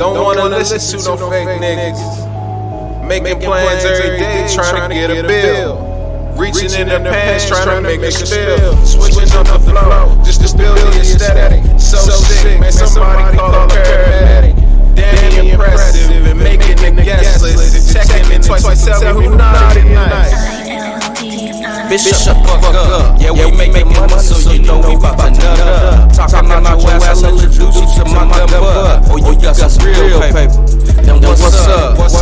Don't wanna listen to no fake niggas. Making plans every day, trying to get a bill. Reaching in the pants, trying to make it spill. Switching up the flow, just to spill the aesthetic. So sick, man, somebody call a paramedic. Damn impressive, and making the guest list. Checking it twice, tell me who naughty nice. Bitch, shut the fuck up. Yeah, we make money, so you know we bout to nut up. Talking about your ass, I'll introduce you to my gun butt. Oh, you got some real paper. Then what's up? Then what's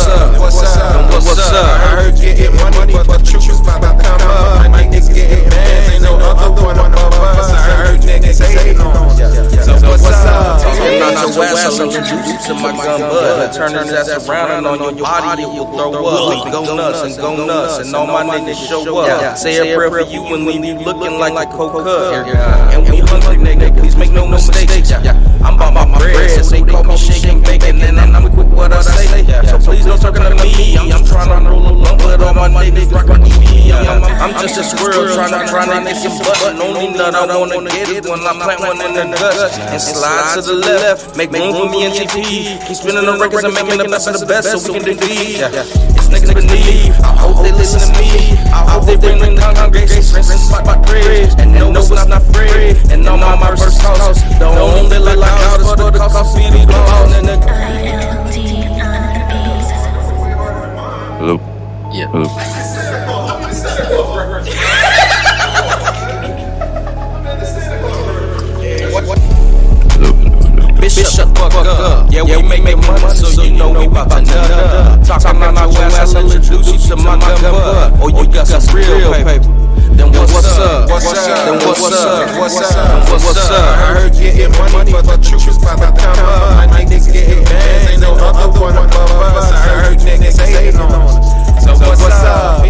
up? Then what's up? I heard you getting money, but the truth is about to come up. My niggas getting bands, ain't no other one above us. I heard niggas hating on us. So what's up? Talking about your ass, I'll introduce you to my gun butt. Turn his ass around and on your body it will throw up. Go nuts and go nuts, and all my niggas show up. Say a prayer for you and leave you looking like a coca. And we hungry, nigga, please make no mistakes. I'm about my bread, so they call me shaking bacon, and I'm quick what I say. So please don't talk to me. I'm trying to roll a lump, but all my niggas rockin' me. I'm just a squirrel trying to get some butt. Only nut I wanna get is when I plant one in the guts and slide to the left. Make room for me and TP. Keep spinning the records and making the best of the best, so we can dig deep. It's niggas beneath. I hope they listen to me. I hope they bring the congregation, friends, my praise, and no, it's not free. And on my first house, the only like out is for the coffee, the ball, and the Hello? Yeah. Hello? Bitch, shut the fuck up. Yeah, we make money, so you know we bout to nut up. Talking about your ass, I'll introduce you to my gun butt. Oh, you got some real paper. Then what's up? Then what's up? Then what's up? I heard you getting money, but the truth is about to come up. My niggas getting bands, ain't no other one above us. I heard niggas hating on us. So what's up?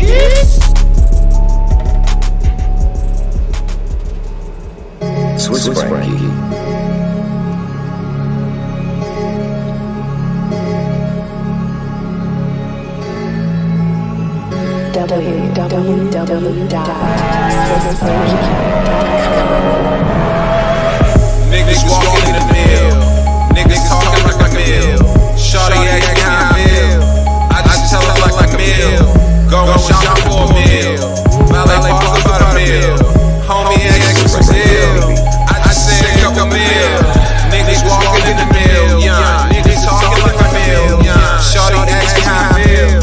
Switch Frankie. Niggas walking in the mill, niggas talking like a mill. Shawty acting how I feel, I just tell her like a mill. Going shopping for a meal, valet park about a meal. Homie asked me Brazil, I just said a couple mil. Niggas walking in the mill, yeah. Niggas talking like a mill, yeah. Shawty acting how I feel,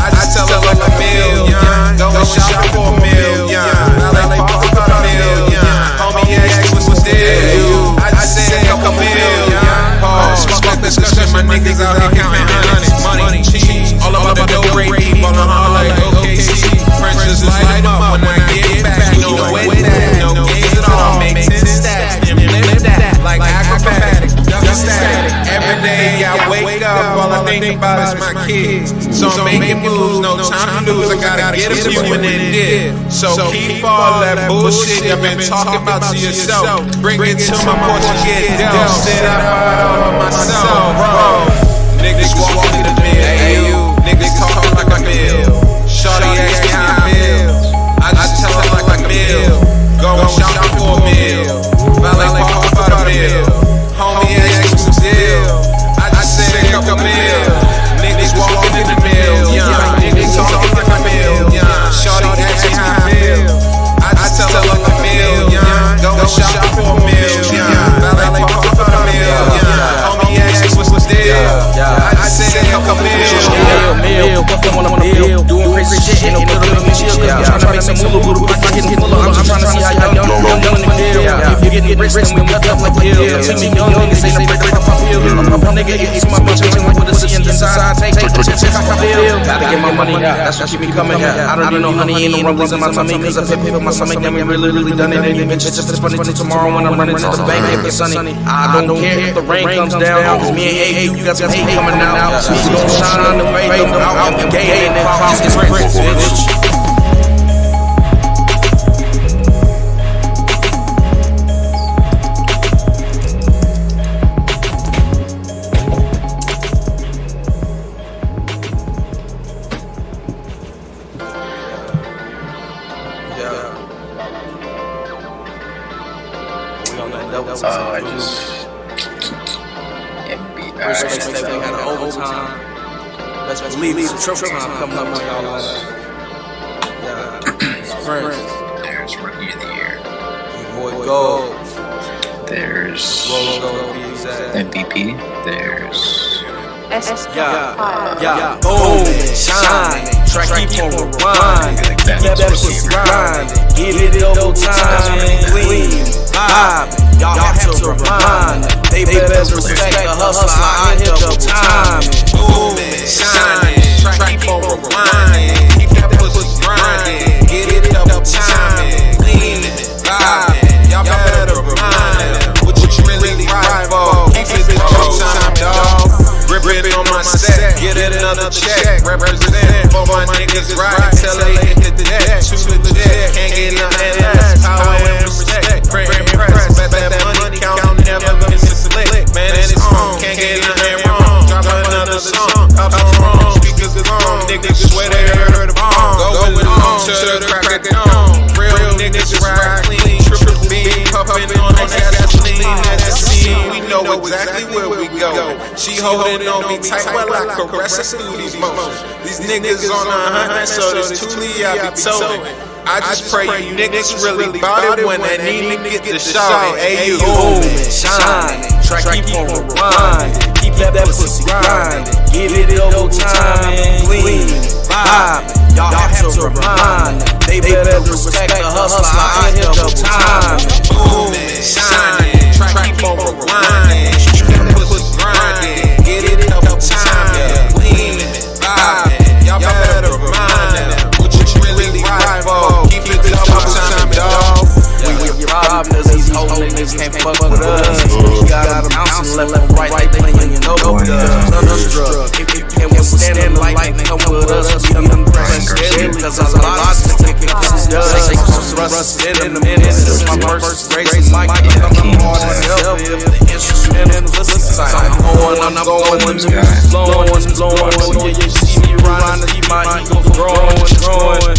I just tell her like a mill, yeah. Going shopping for a meal, yeah. Valet park about a meal, yeah. Homie asked me what's deal, I just said a couple mil, yeah. Pause, fuck discussion, my niggas out here counting hundreds, money, cheese, all about the dough rate, ballin' hard like OKC. Princes light 'em up when I get back, you know what that, no games at all, make 10 stacks, and flip that like acrobatic, duckin' static. Every day I wake up, all I think about is my kids. So I'm making moves, no time to lose, I gotta get a few and then did. So keep all that bullshit you've been talking about to yourself. Bring it to my porch and get dealt. Sit out all of myself, bro. Niggas walking in the mill, niggas talking like a mill. Shawty ask me how I feel, I just tell her like a mill. Going shopping for a meal, valet park about a meal. Homie ask me some deal, I just said a couple mil. Niggas walking in the mill, yeah. Niggas talking like a mill, yeah. Shawty ask me how I feel, I just tell her like a mill, yeah. Going shopping for a meal, yeah. Valet park about a meal, yeah. Homie ask me what's deal, I just said a couple mil. Fucking on a bill, doing crazy shit, ain't no good on me chill. I'm trying to make some moolah, I'm getting full of. I'm just trying to see how y'all young in the deal. If you're getting rich, then we got up like a deal. See me young niggas ain't afraid to pop my pill. I'm a nigga, you see my bitch, I'm with a C and decide, take the chips if I can feel. Gotta get my money out, that's what keep me coming out. I don't need no honey, ain't no rumbles in my tummy, cause I pay my stomach, then we really done it. Any bitch, if it's funny till tomorrow when I'm running to the bank, if it's sunny. I don't care if the rain comes down, cause me and A, you got some hate coming out. We gon' shine on the way, I'm gay and just get Prince, bitch. I just First race that we had an overtime. Let's believe it's a triple time coming up on y'all. Yeah. Sprint. There's Rookie of the Year. Boy Gold. There's MVP. There's Yeah. Boom. Shine. Track keep on rewinding. Keep that pussy grinding. Get it double time and clean. Y'all have to remind them. They better respect the hustler. I hit double time. Boom, shining, track keep on rewinding. Keep that pussy grinding. Get it double time, clean, vibing. Y'all better remind them what you really ride for. Keep it double time, dog. Rip it on my set, get another check. Represent for my niggas right till they hit the deck. Shoot the jet, can't get nothing less. Power and respect, print and press. Bet that money count, never miss a slick. Man, it's on, can't get nothing wrong. Drop another song, cops on wrong. Speakers is on, niggas swear they heard the bomb. Going on to the crack of dawn. Real niggas ride clean, triple beam, puffin' on that gasoline. That scene, we know exactly where we go. She holding on me tight while I caress her through these motions. These niggas on a hunt, so this Toolie I be told. I just pray you niggas really bout it when they need to get the shot. Hey, you. Boom, shine, track keep on rewinding. Keep that pussy grinding. Get it double time and clean. Y'all have to remind them. They better respect the hustler. I hit double time. Boom, shining, track keep on rewinding. Keep that pussy grinding. Get it double time, clean, vibing. Y'all better remind them what you really ride for. Keep it double time, dog. We robbing us, these whole niggas can't fuck with us. We got them bouncing left and right, they playing dope drugs. If you can't withstand the lightning, come with us. We unpressed deadly, cause a lot of taking us. Rust in the minutes. This is my first race. Like I'm hard to help if the instrument is listen. I'm going, blowing. You see me riding, see my ego growing.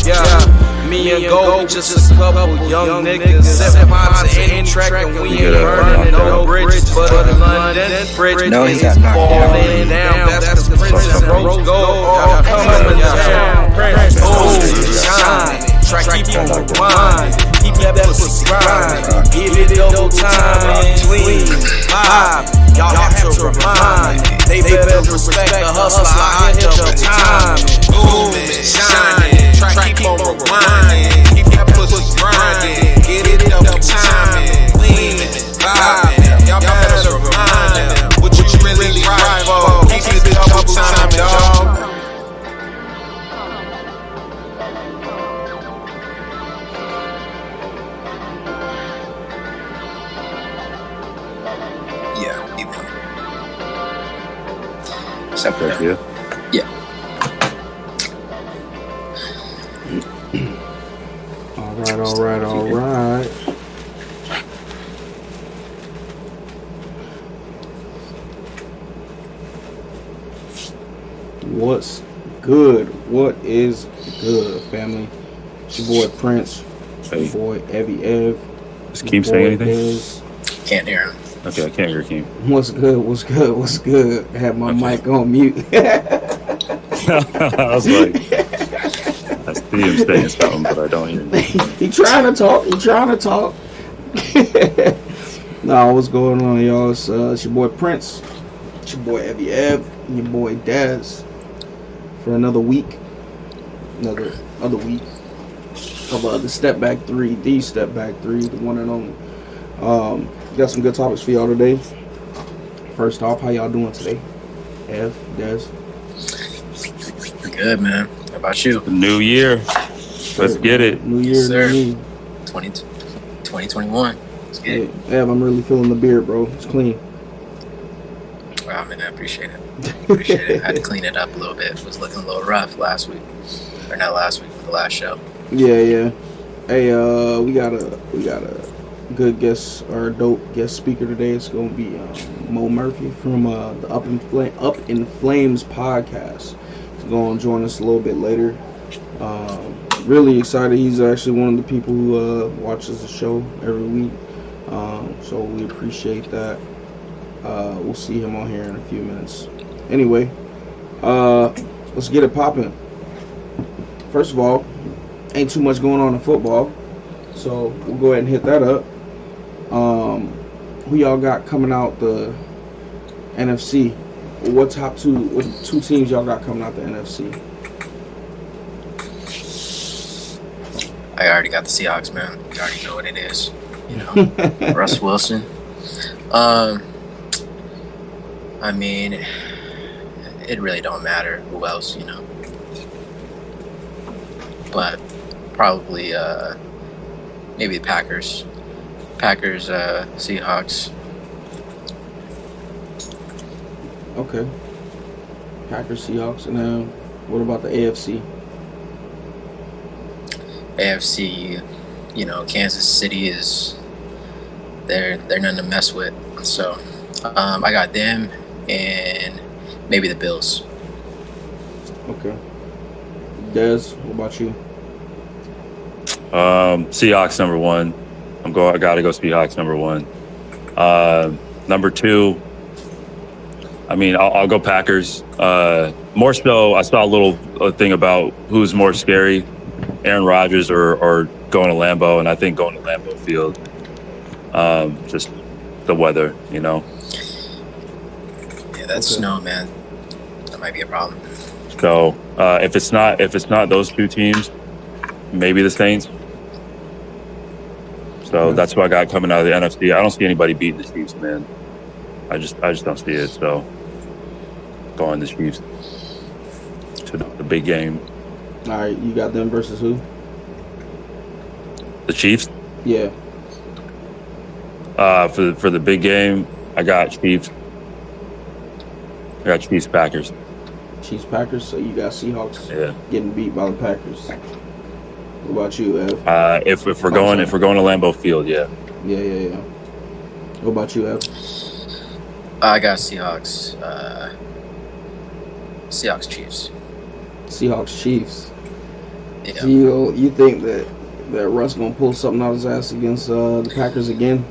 Yeah. Me and Gold, just a couple young niggas. Set mine to any track and we ain't burning no bridges. But the London bridge is falling down. That's the Princess Rose Gold all coming down. Boom, shine, track keep on rewinding. Keep that pussy grinding. Give it double time and clean. Y'all have to remind them. They better respect the hustler. I hit double time. Boom, shining, track keep on rewinding. Keep that pussy grinding. Get it double time, clean, vibing. Y'all better remind them what you really ride for. Keep it double time, dog. yeah, he won. Separate, yeah. Yeah. All right. What's good? What is good, family? It's your boy Prince. It's your boy Evie Ev. Does Keem say anything? Can't hear him. Okay, I can't hear Keem. What's good? I had my mic on mute. I was like, I see him saying something, but I don't hear him. He trying to talk. Nah, what's going on, y'all? It's your boy Prince. It's your boy Evie Ev. And your boy Daz. For another week. Another week of the Step Back 3, the Step Back 3, the one and only. Got some good topics for y'all today. First off, how y'all doing today? Ev, Daz? Good, man. How about you? New year. Let's get it. New year, Yes, sir. new me. 2021. Let's get it. Yeah, Ev, I'm really feeling the beard, bro. It's clean. Wow, man, I appreciate it. I had to clean it up a little bit. It was looking a little rough last week. Or not last week, but the last show. Yeah. Hey, we got a good guest or dope guest speaker today. It's gonna be Mo Murphy from the Up in Flames podcast. He's gonna join us a little bit later. Really excited. He's actually one of the people who watches the show every week. So we appreciate that. We'll see him on here in a few minutes. Anyway, let's get it popping. First of all, ain't too much going on in football, so we'll go ahead and hit that up. Who y'all got coming out the NFC? What two teams y'all got coming out the NFC? I already got the Seahawks, man. You already know what it is. You know, Russ Wilson. I mean, it really don't matter who else, you know. But probably maybe the Packers. Packers, Seahawks. Okay. Packers, Seahawks, and then what about the AFC? AFC, you know, Kansas City is they're nothing to mess with. So I got them and maybe the Bills. Okay. Dez, what about you? Seahawks number one. I gotta go Seahawks number one. Number two, I mean, I'll go Packers. More so, I saw a little thing about who's more scary, Aaron Rodgers or going to Lambeau, and I think going to Lambeau Field. Just the weather, you know. Yeah, that's snow, man. That might be a problem. So if it's not those two teams, maybe the Saints. So that's what I got coming out of the NFC. I don't see anybody beating the Chiefs, man. I just don't see it. So going the Chiefs to the big game. All right, you got them versus who? The Chiefs. Yeah. For the big game, I got Chiefs. I got Chiefs Packers. Chiefs Packers. So you got Seahawks getting beat by the Packers. What about you, Ev? If we're going to Lambeau Field, yeah. Yeah. What about you, Ev? I got Seahawks. Seahawks Chiefs. Seahawks Chiefs. Yeah. So you think that Russ gonna pull something out of his ass against the Packers again?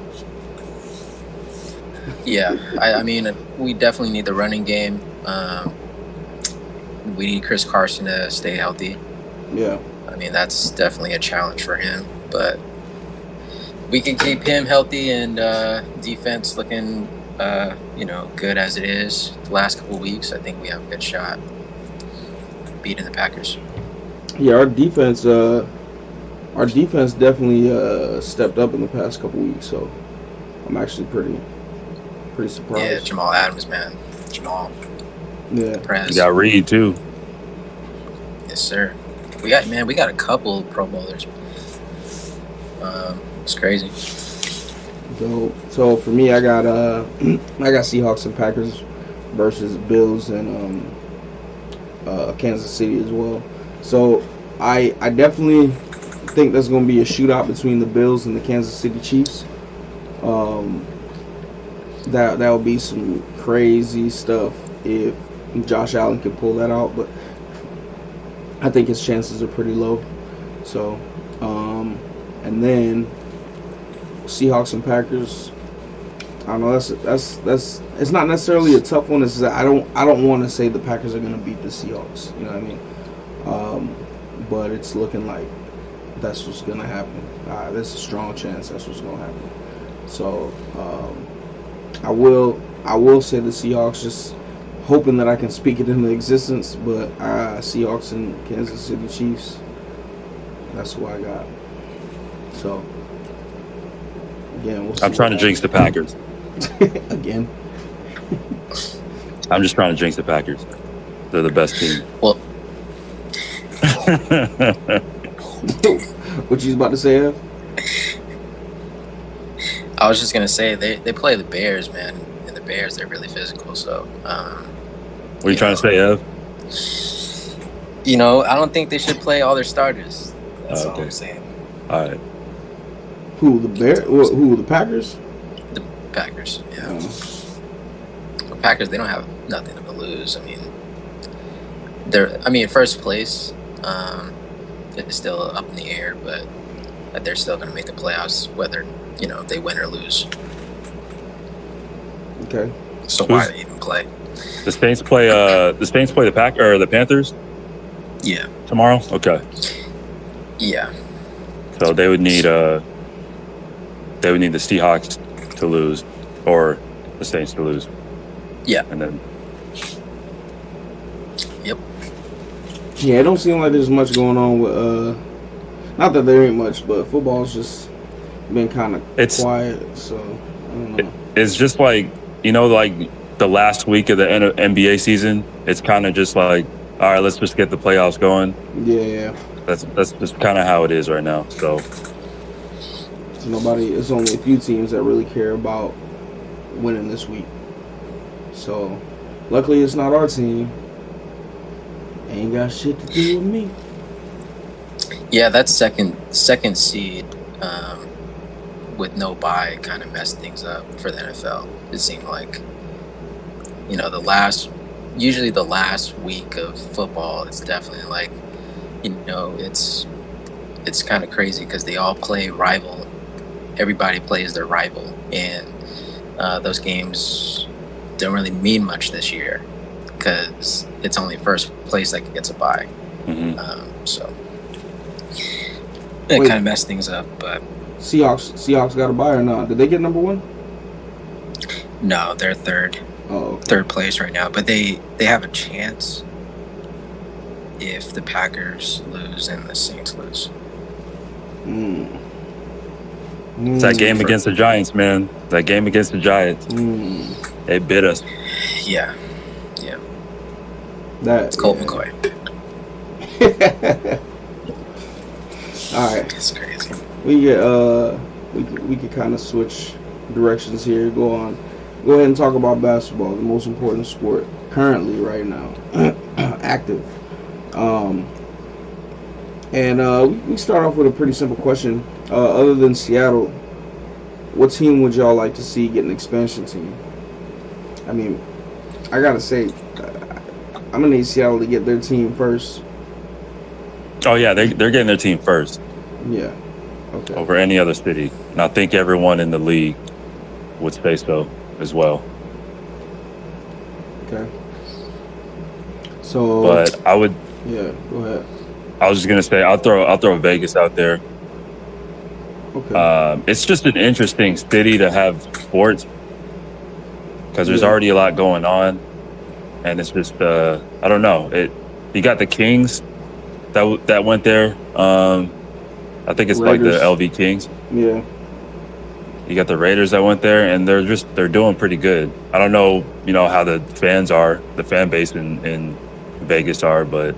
Yeah. I mean, we definitely need the running game. We need Chris Carson to stay healthy. Yeah. I mean, that's definitely a challenge for him, but we can keep him healthy and defense looking, good as it is the last couple of weeks. I think we have a good shot beating the Packers. Yeah, our defense definitely stepped up in the past couple weeks, so I'm actually pretty surprised. Yeah, Jamal Adams, man. Jamal. Yeah. Press. You got Reed too. Yes, sir. We got a couple Pro Bowlers. It's crazy. So for me, I got Seahawks and Packers versus Bills and Kansas City as well. So I definitely think there's going to be a shootout between the Bills and the Kansas City Chiefs. That will be some crazy stuff if Josh Allen can pull that out, but I think his chances are pretty low. So, and then Seahawks and Packers. I don't know. That's it's not necessarily a tough one. It's that I don't want to say the Packers are going to beat the Seahawks. You know what I mean? But it's looking like that's what's going to happen. There's a strong chance that's what's going to happen. So I will say the Seahawks, just hoping that I can speak it into existence. But Seahawks and Kansas City Chiefs. That's who I got. So again, we'll see. I'm trying to jinx the Packers. Again. I'm just trying to jinx the Packers. They're the best team. Well, What you about to say, Ev? I was just gonna say they play the Bears, man, and the Bears, they're really physical. So, What are you trying to say, Ev? I don't think they should play all their starters. That's all Okay. I'm saying. All right. Who, the Bears? Who, the Packers? The Packers, yeah. Oh. The Packers, they don't have nothing to lose. First place, it's still up in the air, but they're still going to make the playoffs, whether they win or lose. Okay. So why they even play? The Saints play the Panthers Yeah. tomorrow. Okay, Yeah. so they would need the Seahawks to lose or the Saints to lose. Yeah. And then Yep. Yeah, it don't seem like there's much going on with. Not that there ain't much, but football's just been kind of quiet. So I don't know. It's just like, like the last week of the NBA season. It's kind of just like, all right, let's just get the playoffs going. Yeah. That's just kind of how it is right now. So it's only a few teams that really care about winning this week. So luckily it's not our team. Ain't got shit to do with me. Yeah, that second seed with no bye kind of messed things up for the NFL. It seemed like, usually the last week of football, it's definitely like, it's kind of crazy because they all play rival. Everybody plays their rival, and those games don't really mean much this year because it's only first place that gets a bye. Mm-hmm. So it kind of messed things up, but Seahawks got a bye or not? Did they get number one? no, they're third. Oh, okay. Third place right now, but they have a chance if the Packers lose and the Saints lose. It's that game against the Giants, man. That game against the Giants. They bit us. Yeah. It's Colt McCoy. All right. It's crazy. We could kind of switch directions here. Go ahead and talk about basketball, the most important sport currently right now, active. We start off with a pretty simple question. Other than Seattle, what team would y'all like to see get an expansion team? I mean, I gotta say, I'm gonna need Seattle to get their team first. Oh yeah, they're getting their team first. Yeah. Okay. Over any other city, and I think everyone in the league would say so as well. Okay. So. But I would. Yeah. Go ahead. I was just gonna say I'll throw Vegas out there. Okay. It's just an interesting city to have sports because there's already a lot going on, and it's just I don't know. You got the Kings that went there. I think it's Raiders. like the LV Kings. Yeah. You got the Raiders that went there, and they're doing pretty good. I don't know, how the fan base in Vegas are, but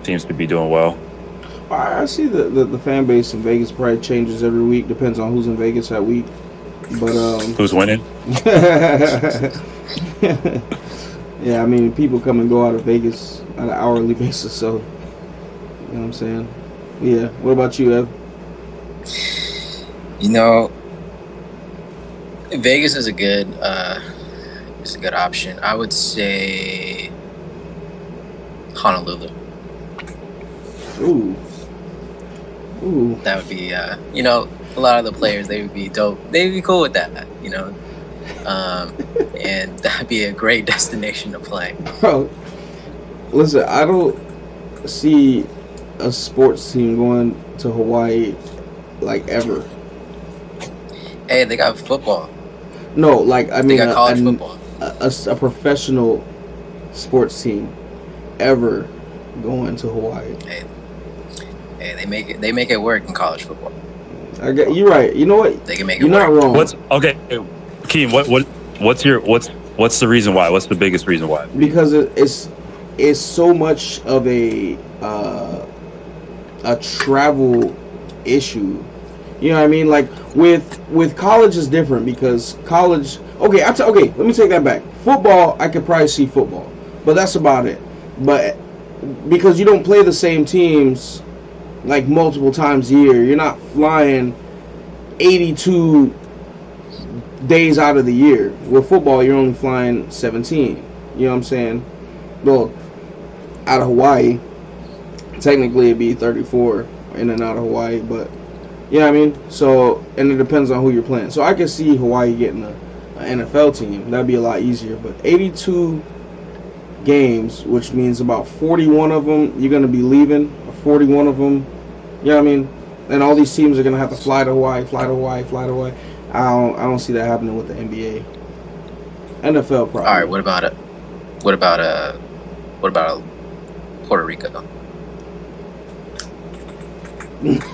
seems to be doing well. I see the fan base in Vegas probably changes every week. Depends on who's in Vegas that week. But who's winning? Yeah, I mean, people come and go out of Vegas on an hourly basis, so you know what I'm saying. Yeah. What about you, Ev? Vegas is a good option. I would say Honolulu. Ooh. That would be, a lot of the players, they would be dope. They'd be cool with that, and that'd be a great destination to play. Bro, listen, I don't see a sports team going to Hawaii like ever. Hey, they got football. No, like I mean, They got college football. A professional sports team ever going to Hawaii. Hey, they make it work in college football. You're right. You know what? They can make it You're work. not wrong. Keem, what's the reason why? What's the biggest reason why? Because it's so much of a travel issue. You know what I mean? Like with college is different because college. Okay, let me take that back. Football, I could probably see football, but that's about it. But because you don't play the same teams like multiple times a year, you're not flying 82 days out of the year. With football, you're only flying 17. You know what I'm saying? Well, out of Hawaii, technically it'd be 34 in and out of Hawaii, but you know what I mean? So, and it depends on who you're playing. So I can see Hawaii getting an NFL team. That'd be a lot easier. But 82 games, which means about 41 of them you're gonna be leaving. Or 41 of them, you know what I mean? And all these teams are gonna have to fly to Hawaii. I don't see that happening with the NBA. NFL probably. All right. What about Puerto Rico?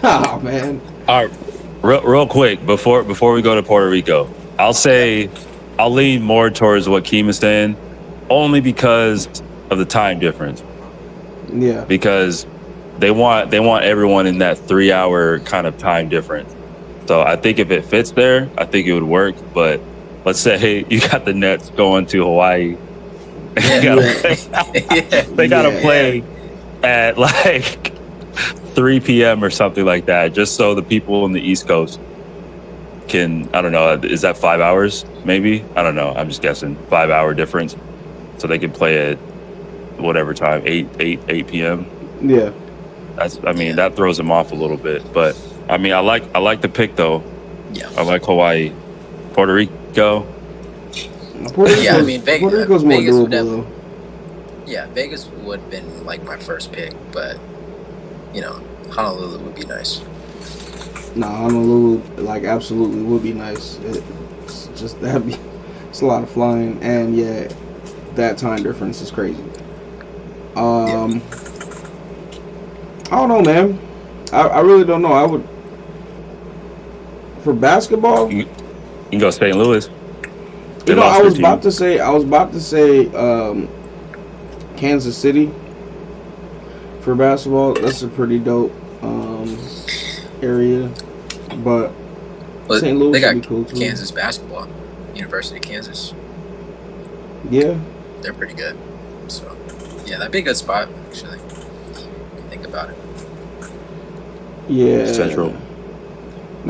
Oh man. All right, real quick before we go to Puerto Rico, I'll lean more towards what Keem is saying, only because of the time difference. Yeah. Because they want everyone in that 3-hour kind of time difference. So I think if it fits there, I think it would work. But let's say you got the Nets going to Hawaii. They gotta play at like 3 p.m. or something like that, just so the people in the East Coast can, I don't know, is that 5 hours? Maybe? I don't know. I'm just guessing. 5-hour difference. So they can play at whatever time, 8 p.m. Yeah. That throws them off a little bit. But I mean, I like the pick though. Yeah. I like Hawaii. Puerto Rico. Yeah, I mean, Puerto Rico's more Vegas would doable, have. Yeah, Vegas would have been like my first pick, but Honolulu would be nice. Nah, Honolulu, like, absolutely would be nice. It's just it's a lot of flying, and yeah, that time difference is crazy. I don't know, man. I really don't know. I would, for basketball. You can go St. Louis. I was about to say Kansas City for basketball. That's a pretty dope area, but St. Louis they got would be cool too. Kansas basketball, University of Kansas. Yeah, they're pretty good. So yeah, that'd be a good spot actually. Think about it. Yeah, Central.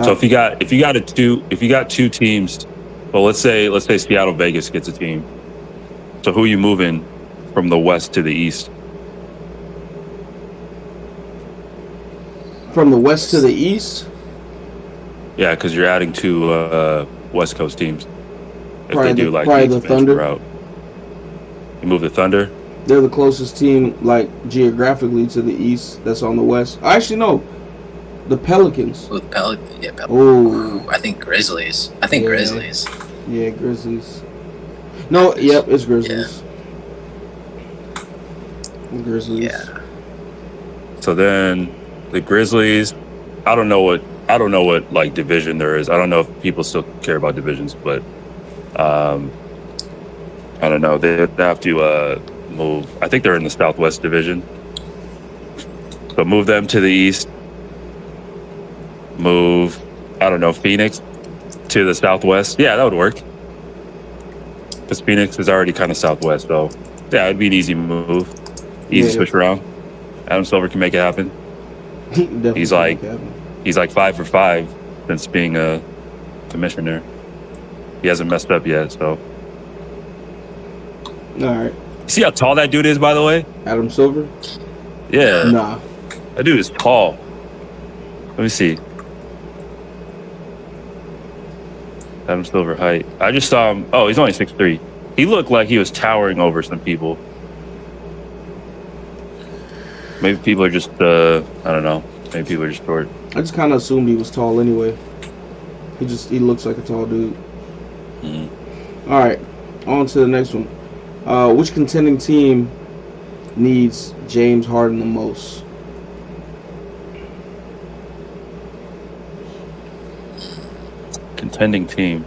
So if you got two teams, well, let's say Seattle Vegas gets a team. So who are you moving from the west to the east? From the west to the east? Yeah, because you're adding two West Coast teams. If Probably they do like the Thunder route. You move the Thunder? They're the closest team, like, geographically to the east that's on the west. Actually, no. The Pelicans. Oh, Pelicans. Oh. I think Grizzlies. Grizzlies. Yeah, Grizzlies. No, yep, it's Grizzlies. Yeah. Grizzlies. Yeah. So then the Grizzlies, I don't know what like division there is. I don't know if people still care about divisions, but I don't know. They have to move. I think they're in the Southwest Division. So move them to the east. Move, I don't know, Phoenix to the Southwest. Yeah, that would work. Because Phoenix is already kind of Southwest, so yeah, it'd be an easy move. Easy switch around. Adam Silver can make it happen. He's like 5 for 5 since being a commissioner. He hasn't messed up yet, so. All right. See how tall that dude is, by the way? Adam Silver? Yeah. Nah. That dude is tall. Let me see. Adam Silver height. I just saw him. Oh, he's only 6'3". He looked like he was towering over some people. Maybe people are just, I don't know. Maybe people are just short. I just kind of assumed he was tall anyway. He looks like a tall dude. Mm-hmm. All right, on to the next one. Which contending team needs James Harden the most? Contending team.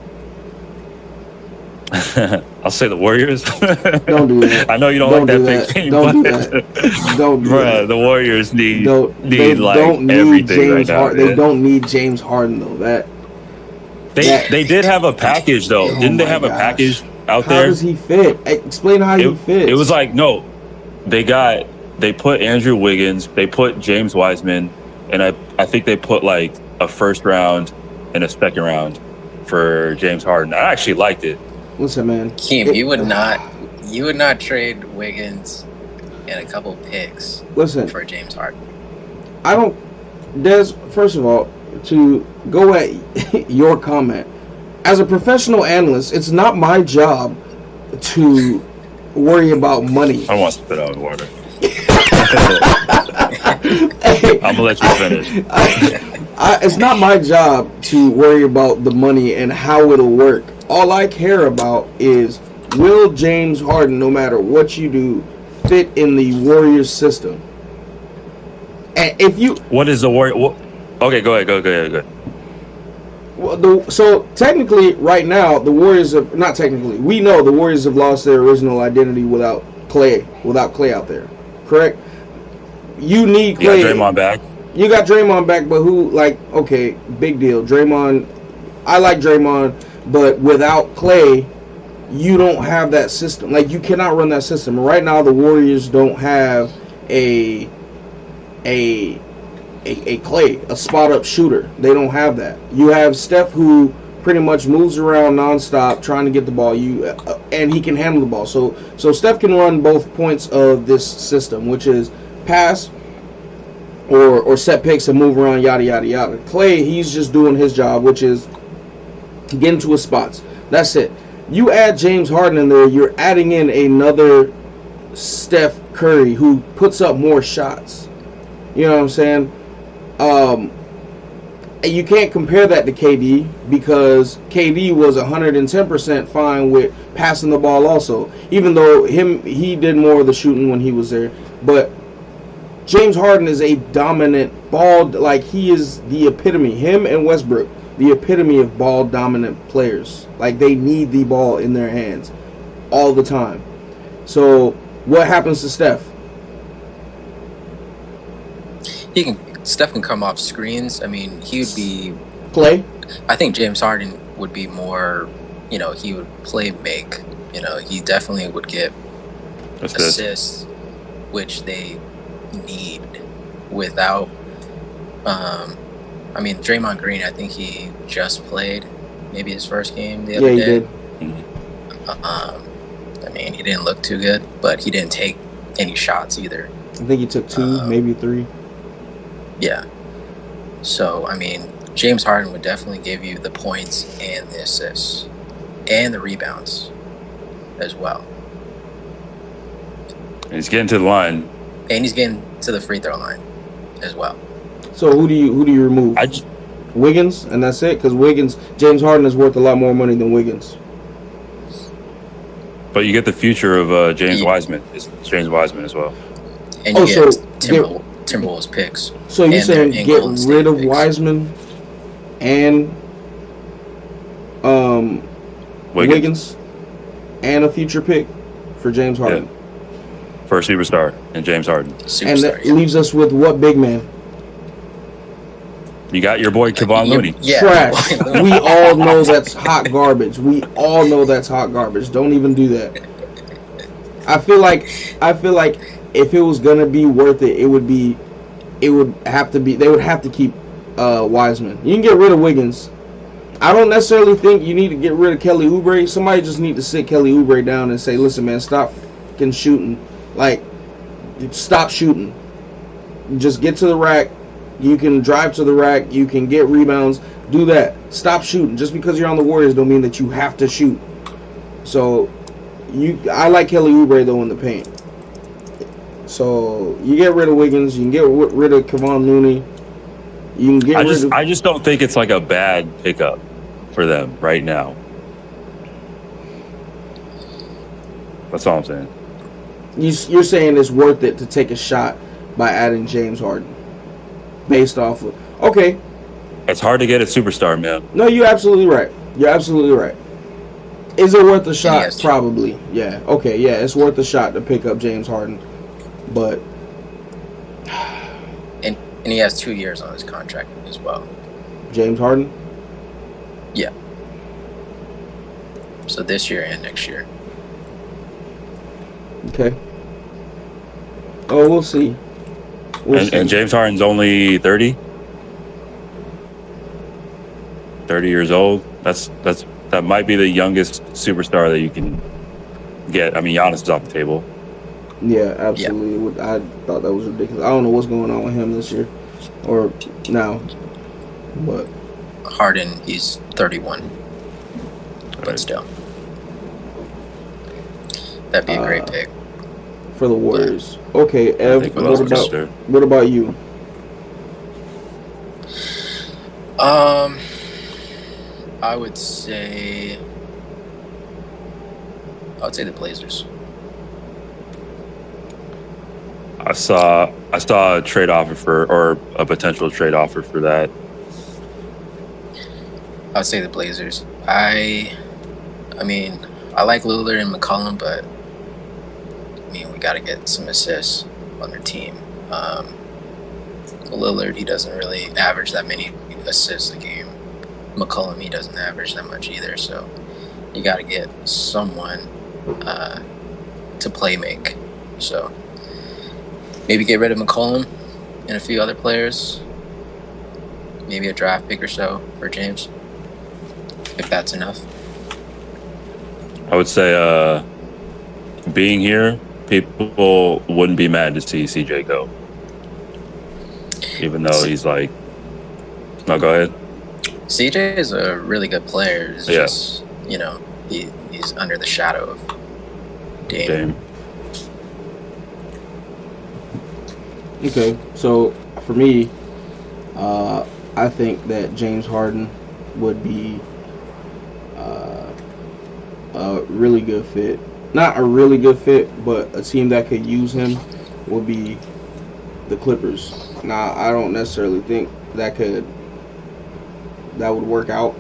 I'll say the Warriors. Don't do that. I know you don't like that big team. Don't do that. Don't do that. The Warriors need they like don't need everything James right now. They don't need James Harden though. They did have a package though. Didn't they have a package out there? How does he fit? Explain how he fits. It was like they put Andrew Wiggins, they put James Wiseman, and I think they put like a first round and a second round for James Harden. I actually liked it. Listen, man. Keem, you would not trade Wiggins and a couple picks for James Harden. I don't. Des, first of all, to go at your comment, as a professional analyst, it's not my job to worry about money. I don't want to spit out water. Hey, I'm gonna let you finish. it's not my job to worry about the money and how it'll work. All I care about is, will James Harden, no matter what you do, fit in the Warriors system? And if you, What is the Warrior? Okay, go ahead. well, so technically, right now, the Warriors have not technically. We know the Warriors have lost their original identity without Clay out there. Correct? You need Clay. You got Draymond back. You got Draymond back, but who? Like, okay, big deal. Draymond, I like Draymond, but without Clay, you don't have that system. Like, you cannot run that system. Right now, the Warriors don't have a Clay, a spot up shooter. They don't have that. You have Steph, who pretty much moves around nonstop trying to get the ball. And he can handle the ball. So Steph can run both points of this system, which is pass or set picks and move around, yada yada yada. Clay, he's just doing his job, which is to get into his spots. That's it. You add James Harden in there, you're adding in another Steph Curry who puts up more shots. You know what I'm saying? You can't compare that to KD, because KD was 110% fine with passing the ball also, even though he did more of the shooting when he was there. But James Harden is a dominant ball, like, he is the epitome, him and Westbrook, the epitome of ball dominant players. Like, they need the ball in their hands all the time. So what happens to Steph? Steph can come off screens. I mean, he would be Play? I think James Harden would be more, he would play make. He definitely would get assists, which they need without. I mean, Draymond Green, I think he just played maybe his first game the other day. Yeah, he did. I mean, he didn't look too good, but he didn't take any shots either. I think he took 2, maybe 3. Yeah. So, I mean, James Harden would definitely give you the points and the assists and the rebounds as well. He's getting to the line. And he's getting to the free throw line as well. So who do you remove? Wiggins, and that's it? Because James Harden is worth a lot more money than Wiggins. But you get the future of James Wiseman. It's James Wiseman as well. And you get Timberwolves picks. So you're saying get rid of Wiseman and Wiggins and a future pick for James Harden? Yeah. For a superstar and James Harden. And that leaves us with what big man? You got your boy Kevon Looney. Yeah. Trash. We all know that's hot garbage. Don't even do that. I feel like if it was gonna be worth it, they would have to keep Wiseman. You can get rid of Wiggins. I don't necessarily think you need to get rid of Kelly Oubre. Somebody just need to sit Kelly Oubre down and say, listen, man, stop fucking shooting. Like, stop shooting. Just get to the rack. You can drive to the rack. You can get rebounds. Do that. Stop shooting. Just because you're on the Warriors don't mean that you have to shoot. So, I like Kelly Oubre, though, in the paint. So, you get rid of Wiggins. You can get rid of Kevon Looney. You can get rid of... I just don't think it's like a bad pickup for them right now. That's all I'm saying. You're saying it's worth it to take a shot by adding James Harden. Based off of... Okay. It's hard to get a superstar, man. No, you're absolutely right. Is it worth a shot? Probably. Yeah. Okay, yeah, it's worth a shot to pick up James Harden. But... And he has 2 years on his contract as well. James Harden? Yeah. So this year and next year. Okay. Oh, we'll see. And James Harden's only 30 years old. That might be the youngest superstar that you can get. I mean, Giannis is off the table. Yeah, absolutely. Yeah. I thought that was ridiculous. I don't know what's going on with him this year or now, but Harden, he's 31. but still, that'd be a great pick. For the Warriors. Okay, Ev, what about you? I would say the Blazers. I saw a trade offer or a potential trade offer for that. I would say the Blazers. I mean, I like Lillard and McCollum, but I mean, we got to get some assists on their team. Lillard, he doesn't really average that many assists a game. McCollum, he doesn't average that much either. So you got to get someone to play make. So maybe get rid of McCollum and a few other players. Maybe a draft pick or so for James, if that's enough. I would say being here, people wouldn't be mad to see CJ go. Even though he's like... No, go ahead. CJ is a really good player. It's just, you know, he's under the shadow of Dame. Okay, so for me, I think that James Harden would be a really good fit. Not a really good fit, but a team that could use him would be the Clippers. Now, I don't necessarily think that would work out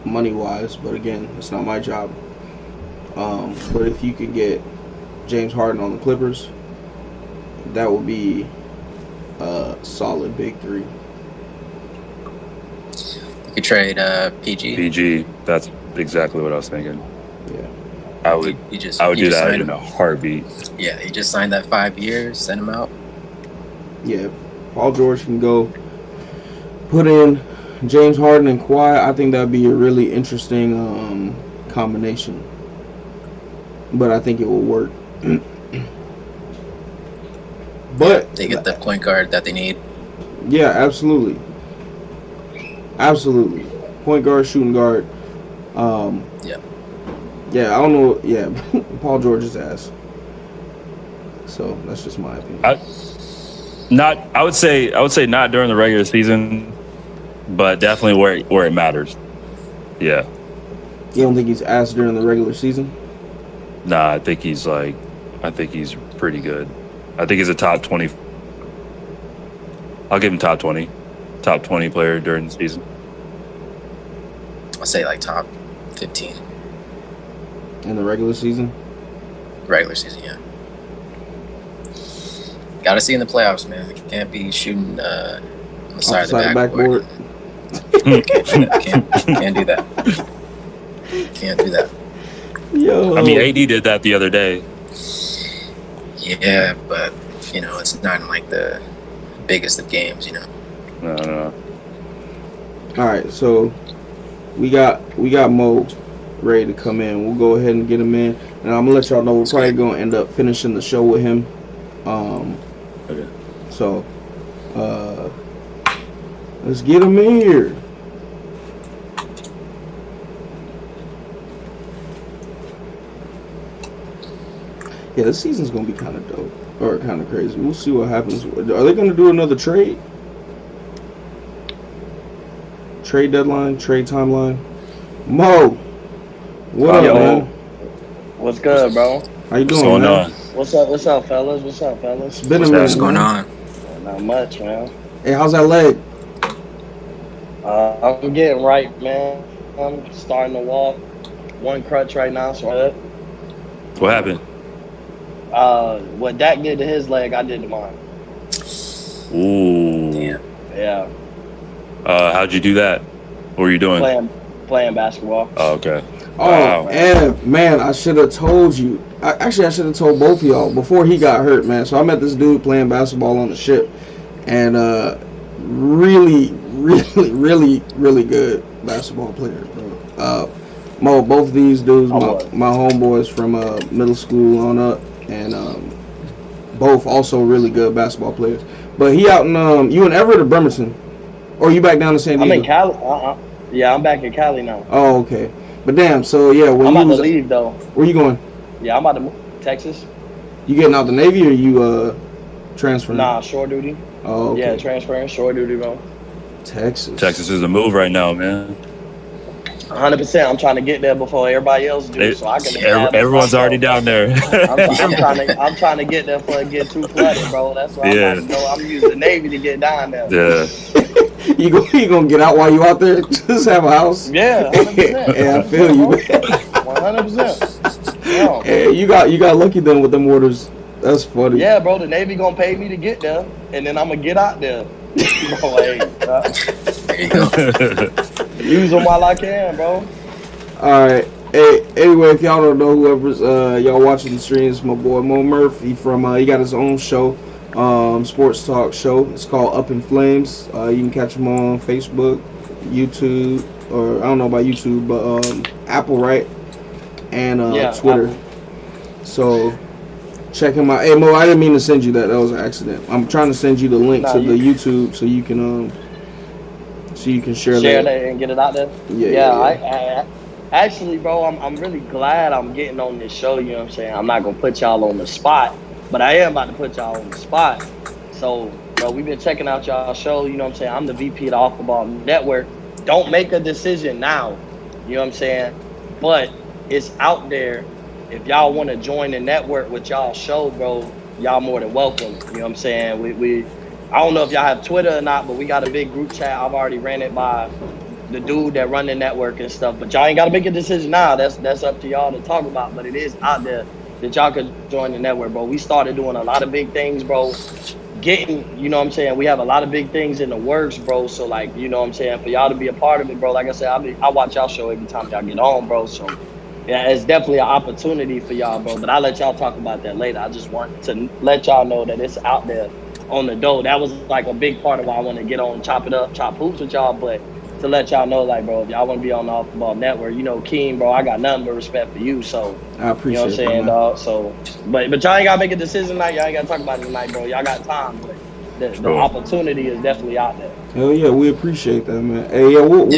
money-wise, but again, it's not my job. But if you could get James Harden on the Clippers, that would be a solid big three. You could trade PG. PG, that's exactly what I was thinking. Yeah. I would do that in a heartbeat. Yeah, he just signed that 5 years, sent him out. Yeah, Paul George can go put in James Harden and Kawhi. I think that would be a really interesting combination. But I think it will work. But they get the point guard that they need. Yeah, absolutely. Absolutely. Point guard, shooting guard. Yeah, I don't know. Yeah, Paul George's ass. So that's just my opinion. I would say not during the regular season, but definitely where it matters. Yeah. You don't think he's ass during the regular season? Nah, I think he's pretty good. I think he's a top 20. I'll give him top 20 player during the season. I'll say like top 15. In the regular season? Regular season, yeah. Got to see in the playoffs, man. Can't be shooting on the side of the backboard. Can't do that. Can't do that. Yo. I mean, AD did that the other day. Yeah, but you know, it's not in like the biggest of games, you know. No. All right, so we got Mo ready to come in. We'll go ahead and get him in, and I'm gonna let y'all know we're probably gonna end up finishing the show with him. Okay. So, let's get him in here. Yeah, this season's gonna be kind of dope or kind of crazy. We'll see what happens. Are they gonna do another trade? Trade deadline, trade timeline. Mo, what up, man? What's good, bro? How you doing, What's going man? on? What's up, fellas? It's been a minute. What's going on? Not much, man. Hey, how's that leg? I'm getting right, man. I'm starting to walk. One crutch right now, so What happened? what Dak did to his leg, I did to mine. Ooh. Damn. Yeah. How'd you do that? What were you doing? Playing basketball. Oh, okay. Oh, Wow. and man, I should have told you. I should have told both of y'all before he got hurt, man. So I met this dude playing basketball on the ship, and really good basketball player, bro. Mo, both of these dudes, my homeboys from middle school on up, and both also really good basketball players. But he out in you in Everett or Bremerton, or you back down to San Diego? I'm in Cali. Yeah, I'm back in Cali now. Oh, okay. But damn, so yeah, when I'm you about was to leave though. where you going? Yeah, I'm about to move Texas. You getting out the Navy or you transferring? Nah, shore duty. Oh, okay. Yeah, transferring shore duty, bro. Texas. Texas is the move right now, man. 100%. I'm trying to get there before everybody else do, so I can establish Everyone's myself, already bro. down there. I'm trying to get there before it get too flooded, bro. That's why I'm Yeah. like, no, I'm using the Navy to get down there. Yeah. You gonna get out while you out there? Just have a house? Yeah, 100%. Yeah, I feel you, man. 100%. Yeah. Hey, you got lucky then with them orders. That's funny. Yeah, bro, the Navy gonna pay me to get there, and then I'm gonna get out there. Bro, hey, There you go. use them while I can, bro. All right. Hey, anyway, if y'all don't know, whoever's y'all watching the streams, my boy Mo Murphy he got his own show, sports talk show. It's called Up in Flames. You can catch him on Facebook, YouTube, or I don't know about YouTube, but Apple, right? And Yeah, Twitter. Apple. So check him out. Hey Mo, I didn't mean to send you that. That was an accident. I'm trying to send you the link to the YouTube so you can share Share that. that and get it out there. Yeah. I actually, bro, I'm really glad I'm getting on this show. You know what I'm saying? I'm not gonna put y'all on the spot, but I am about to put y'all on the spot. So, bro, we've been checking out y'all show. You know what I'm saying? I'm the VP of the Off the Ball Network. Don't make a decision now. You know what I'm saying? But it's out there. If y'all want to join the network with y'all show, bro, y'all more than welcome. You know what I'm saying? We I don't know if y'all have Twitter or not, but we got a big group chat. I've already ran it by the dude that run the network and stuff. But y'all ain't got to make a decision now. That's up to y'all to talk about. But it is out there that y'all could join the network, bro. We started doing a lot of big things, bro. You know what I'm saying? We have a lot of big things in the works, bro. So, like, you know what I'm saying? For y'all to be a part of it, bro, like I said, I watch y'all show every time y'all get on, bro. So, yeah, it's definitely an opportunity for y'all, bro. But I'll let y'all talk about that later. I just want to let y'all know that it's out there on the dough. That was, like, a big part of why I want to get on Chop It Up, Chop Hoops with y'all. But to let y'all know, like, bro, if y'all want to be on the Off the Ball Network, you know, Keem, bro, I got nothing but respect for you. So, I appreciate you know what I'm saying, dog? So, but y'all ain't got to make a decision tonight. Y'all ain't got to talk about it tonight, bro. Y'all got time. But the opportunity is definitely out there. Hell yeah, we appreciate that, man. Hey, yeah, we'll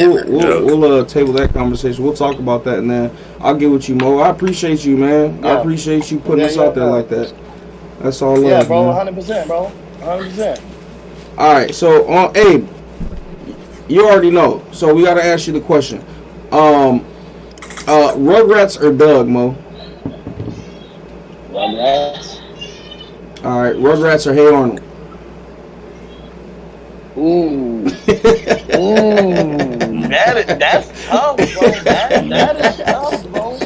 table that conversation. We'll talk about that, and then I'll get with you, Mo. I appreciate you, man. Yeah. I appreciate you putting us out there like that. That's all love, yeah, bro, man. 100%, bro. 100%. All right, so Abe, you already know. So we gotta ask you the question. Rugrats or Doug, Mo? Rugrats. All right, Rugrats or Hey Arnold? Ooh. That's tough, bro. That is tough, bro.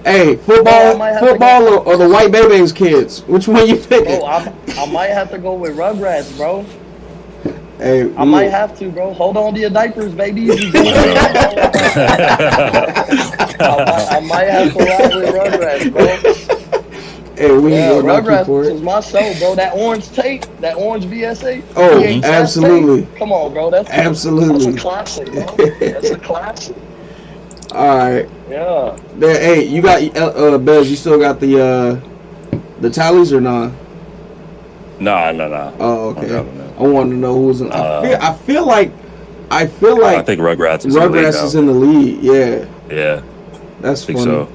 Hey, football or the White Babies kids? Which one you picking? Bro, I might have to go with Rugrats, bro. Hey, I might have to, bro. Hold on to your diapers, baby. I might have to ride with Rugrats, bro. Hey, Rugrats was my show, bro. That orange tape, that orange VSA. Oh, VHS absolutely. Tape. Come on, bro. That's a classic, bro. That's a classic. All right. Yeah. Hey, you got Bez. You still got the tallies or not? No. Oh, okay. I wanted to know who was in. I feel like. I think Rugrats is in the lead. Yeah. Yeah. That's I think funny. so.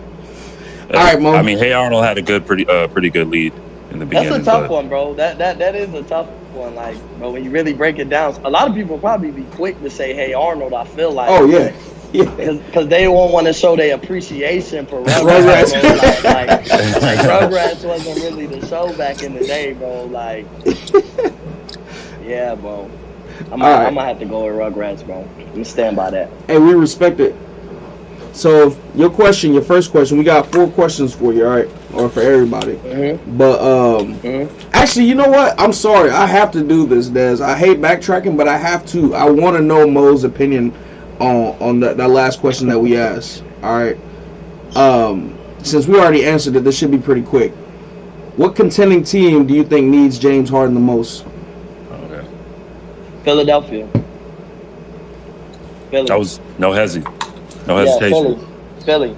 All right, Mo. I mean, Hey Arnold had a pretty good lead in the beginning. That's a tough one, bro. That is a tough one. Like, bro, when you really break it down, a lot of people probably be quick to say Hey Arnold. I feel like. Oh yeah. Because they won't want to show their appreciation for Rugrats. like Rugrats wasn't really the show back in the day, bro. Like, yeah, bro. I'm gonna have to go with Rugrats, bro. I'm gonna stand by that. Hey, we respect it. So your first question, we got 4 questions for you, all right, or for everybody. Mm-hmm. But actually, you know what? I'm sorry, I have to do this, Des. I hate backtracking, but I have to. I want to know Mo's opinion on that last question that we asked. All right. Since we already answered it, this should be pretty quick. What contending team do you think needs James Harden the most? Okay. Philadelphia. Philly. That was no hesitation. Philly.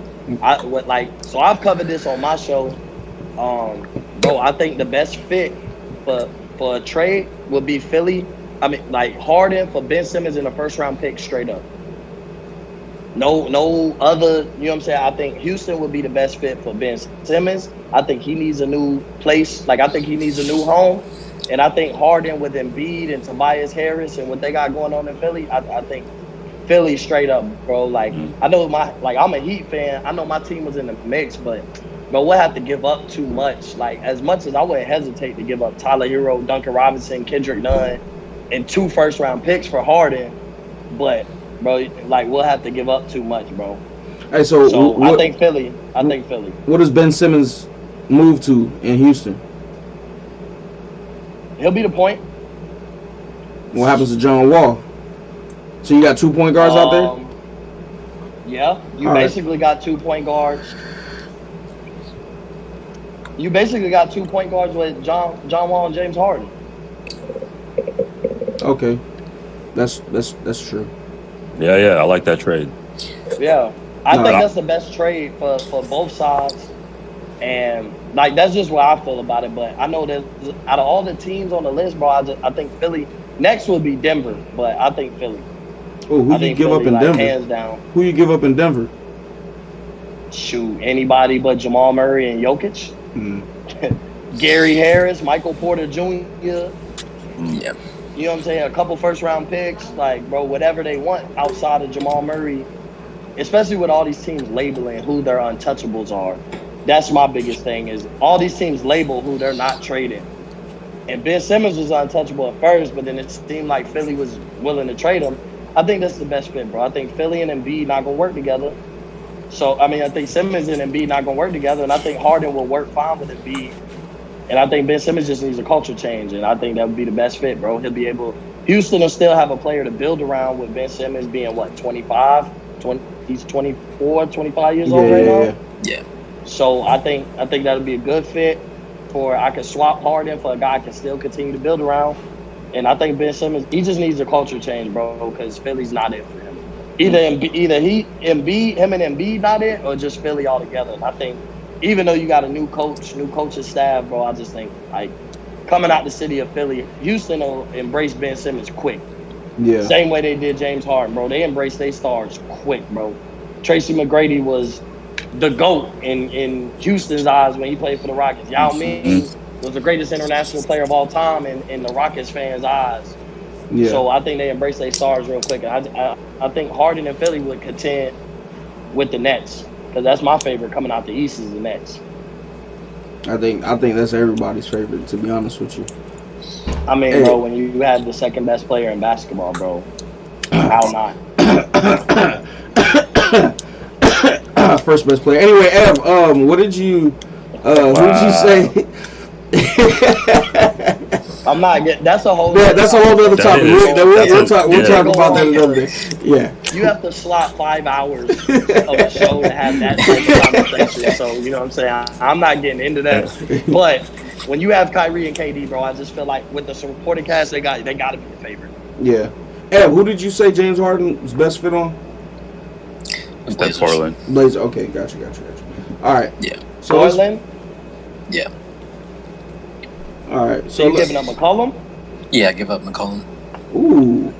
So I've covered this on my show. Bro, I think the best fit for a trade would be Philly. I mean, like Harden for Ben Simmons in the first round pick straight up. no other. You know what I'm saying? I think Houston would be the best fit for Ben Simmons. I think he needs a new place. Like I think he needs a new home. And I think Harden with Embiid and Tobias Harris and what they got going on in Philly, I think Philly straight up, bro. Like I know I'm a Heat fan. I know my team was in the mix, but we'll have to give up too much. Like as much as I wouldn't hesitate to give up Tyler Hero, Duncan Robinson, Kendrick Nunn, and 2 first-round picks for Harden, but bro, like we'll have to give up too much, bro. Hey, so I think Philly. What does Ben Simmons move to in Houston? He'll be the point. What happens to John Wall? So you got 2 point guards out there? Yeah, you All right. basically got 2 point guards. You basically got 2 point guards with John Wall and James Harden. Okay, that's true. Yeah, I like that trade. Yeah, I think that's the best trade for both sides, and like that's just what I feel about it. But I know that out of all the teams on the list, bro, I think Philly next would be Denver, but I think Philly. Oh, who you give Philly, up in like, Denver? hands down. Who you give up in Denver? Shoot, anybody but Jamal Murray and Jokic. Gary Harris, Michael Porter Jr. Yeah. You know what I'm saying? A couple first-round picks, like, bro, whatever they want outside of Jamal Murray, especially with all these teams labeling who their untouchables are. That's my biggest thing is all these teams label who they're not trading. And Ben Simmons was untouchable at first, but then it seemed like Philly was willing to trade him. I think that's the best fit, bro. I think Philly and Embiid not going to work together. So, I mean, I think Simmons and Embiid not going to work together, and I think Harden will work fine with Embiid. And I think Ben Simmons just needs a culture change, and I think that would be the best fit, bro. He'll be able – Houston will still have a player to build around with Ben Simmons being, 25? He's 24, 25 years old right now? Yeah. So I think that'll be a good fit for – I could swap Harden for a guy I can still continue to build around. And I think Ben Simmons, he just needs a culture change, bro, because Philly's not it for him. Either him and Embiid not it, or just Philly altogether. And I think even though you got a new coaching staff, bro, I just think like coming out the city of Philly, Houston will embrace Ben Simmons quick. Yeah. Same way they did James Harden, bro. They embraced their stars quick, bro. Tracy McGrady was the GOAT in Houston's eyes when he played for the Rockets. Yao Ming was the greatest international player of all time in the Rockets fans' eyes. Yeah. So I think they embrace their stars real quick. I think Harden and Philly would contend with the Nets because that's my favorite coming out the East is the Nets. I think that's everybody's favorite, to be honest with you. I mean, bro, when you had the second best player in basketball, bro, how not? First best player. Anyway, Ev, what did you who did you say? I'm not getting. That's a whole. Yeah, that's a whole other topic. We'll talk about that another day. Yeah. You have to slot 5 hours of a show to have that type of conversation. So you know what I'm saying. I'm not getting into that. But when you have Kyrie and KD, bro, I just feel like with the supporting cast they got to be the favorite. Yeah. Ev, who did you say James Harden was best fit on? That's Portland. Blazers. Okay, gotcha. All right. Yeah. So Portland. Yeah. All right. So you're giving up McCollum? Yeah, give up McCollum. Ooh.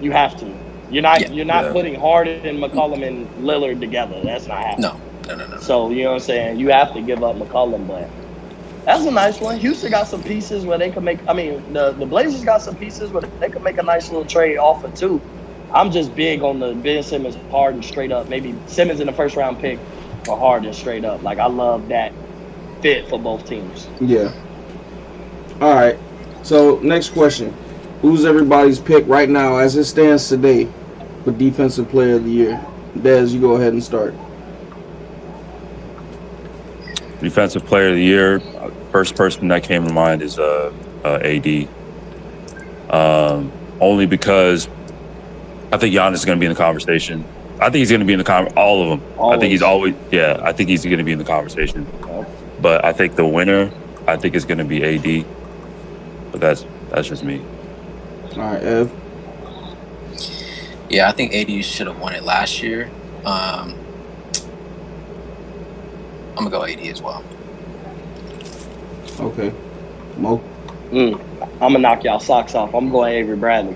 You have to. You're not putting Harden and McCollum and Lillard together. That's not happening. No. So you know what I'm saying? You have to give up McCollum, but that's a nice one. Houston got some pieces where they can make. I mean, the Blazers got some pieces where they can make a nice little trade offer too. I'm just big on the Ben Simmons Harden straight up. Maybe Simmons in the first round pick for Harden straight up. Like I love that fit for both teams. Yeah. All right. So next question: who's everybody's pick right now, as it stands today, for Defensive Player of the Year? Dez, you go ahead and start. Defensive Player of the Year. First person that came to mind is AD. Only because I think Giannis is going to be in the conversation. I think he's going to be in the all of them. I think he's always. Yeah, I think he's going to be in the conversation. But I think the winner, I think, is going to be AD. But that's just me. All right, Ev. Yeah, I think AD should have won it last year. I'm gonna go AD as well. Okay. Mo. I'm gonna knock y'all socks off. I'm going Avery Bradley.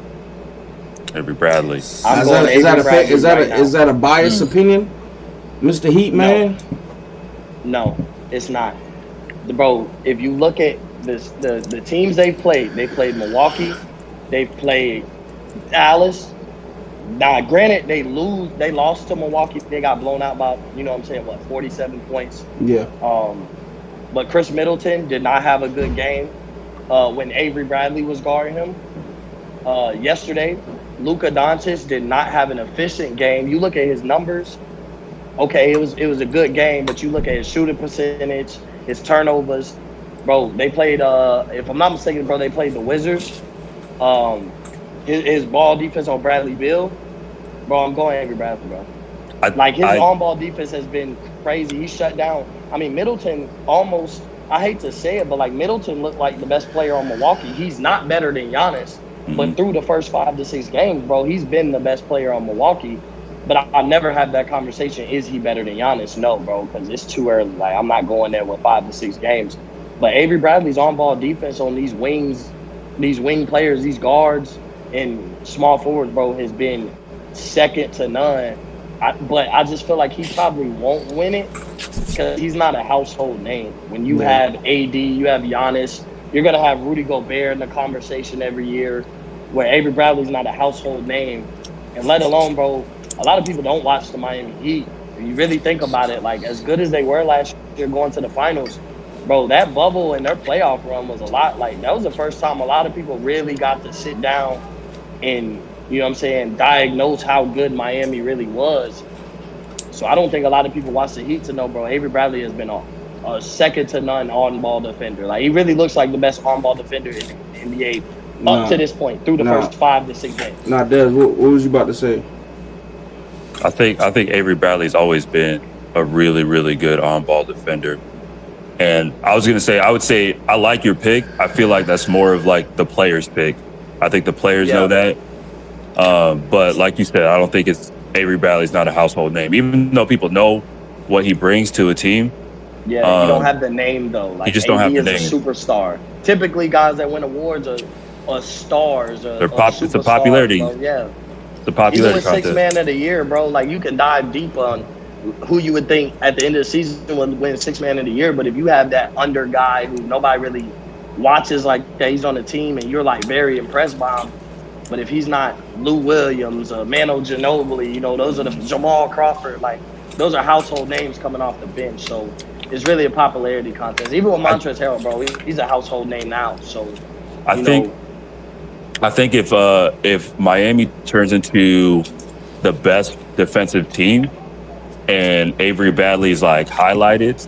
Avery Bradley. I'm Is going that, is, that Avery a, Bradley right now. is that a biased opinion, Mr. Heat man? No, it's not. Bro, if you look at the teams they played Milwaukee, they played Dallas. Now, granted, they lost to Milwaukee. They got blown out by, 47 points. Yeah. But Chris Middleton did not have a good game when Avery Bradley was guarding him. Yesterday, Luka Doncic did not have an efficient game. You look at his numbers. Okay, it was a good game, but you look at his shooting percentage, his turnovers. Bro, they played, if I'm not mistaken, bro, they played the Wizards. His ball defense on Bradley Beal, bro, I'm going Avery Bradley, bro. His on-ball defense has been crazy. He shut down. I mean, Middleton almost, I hate to say it, but Middleton looked like the best player on Milwaukee. He's not better than Giannis, but through the first 5 to 6 games, bro, he's been the best player on Milwaukee. But I never had that conversation. Is he better than Giannis? No, bro, because it's too early. I'm not going there with 5 to 6 games. But Avery Bradley's on-ball defense on these wings, these wing players, these guards, and small forwards, bro, has been second to none. But I just feel like he probably won't win it because he's not a household name. When you have AD, you have Giannis, you're going to have Rudy Gobert in the conversation every year, where Avery Bradley's not a household name. And let alone, bro, a lot of people don't watch the Miami Heat. If you really think about it, as good as they were last year going to the finals, bro, that bubble and their playoff run was a lot. That was the first time a lot of people really got to sit down and, diagnose how good Miami really was. So I don't think a lot of people watch the Heat to know, bro, Avery Bradley has been a second to none on-ball defender. He really looks like the best on-ball defender in the NBA up to this point through the first 5 to 6 games. Nah, Des, what was you about to say? I think Avery Bradley's always been a really, really good on-ball defender. And I would say I like your pick. I feel like that's more of the players' pick. I think the players know that. But like you said, I don't think Avery Bradley's not a household name. Even though people know what he brings to a team. Yeah, you don't have the name, though. You just don't have the name. AD is a superstar. Typically, guys that win awards are stars. It's a popularity. Bro. Yeah. The popularity even with 6th man of the year, bro, you can dive deep on who you would think at the end of the season would win 6th man of the year. But if you have that under guy who nobody really watches, he's on the team and you're very impressed by him. But if he's not Lou Williams, Manu Ginobili, those are the Jamal Crawford, those are household names coming off the bench. So it's really a popularity contest. Even with Montrezl Harrell, bro, he's a household name now. So I think if Miami turns into the best defensive team and Avery Bradley's highlighted,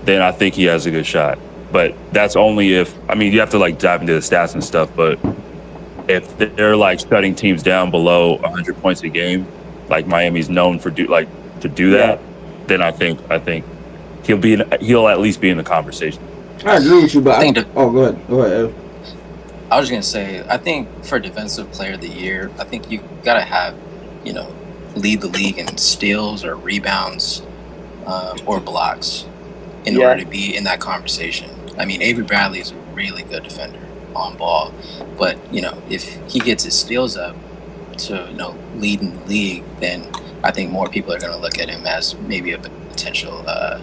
then I think he has a good shot. But that's only if you have to dive into the stats and stuff. But if they're shutting teams down below 100 points a game, Miami's known for do that, then I think he'll at least be in the conversation. I agree with you, but go ahead. I was just gonna say, I think for Defensive Player of the Year, I think you gotta have, lead the league in steals or rebounds, or blocks, in order to be in that conversation. Avery Bradley is a really good defender on ball, but if he gets his steals up to lead in the league, then I think more people are gonna look at him as maybe a potential. All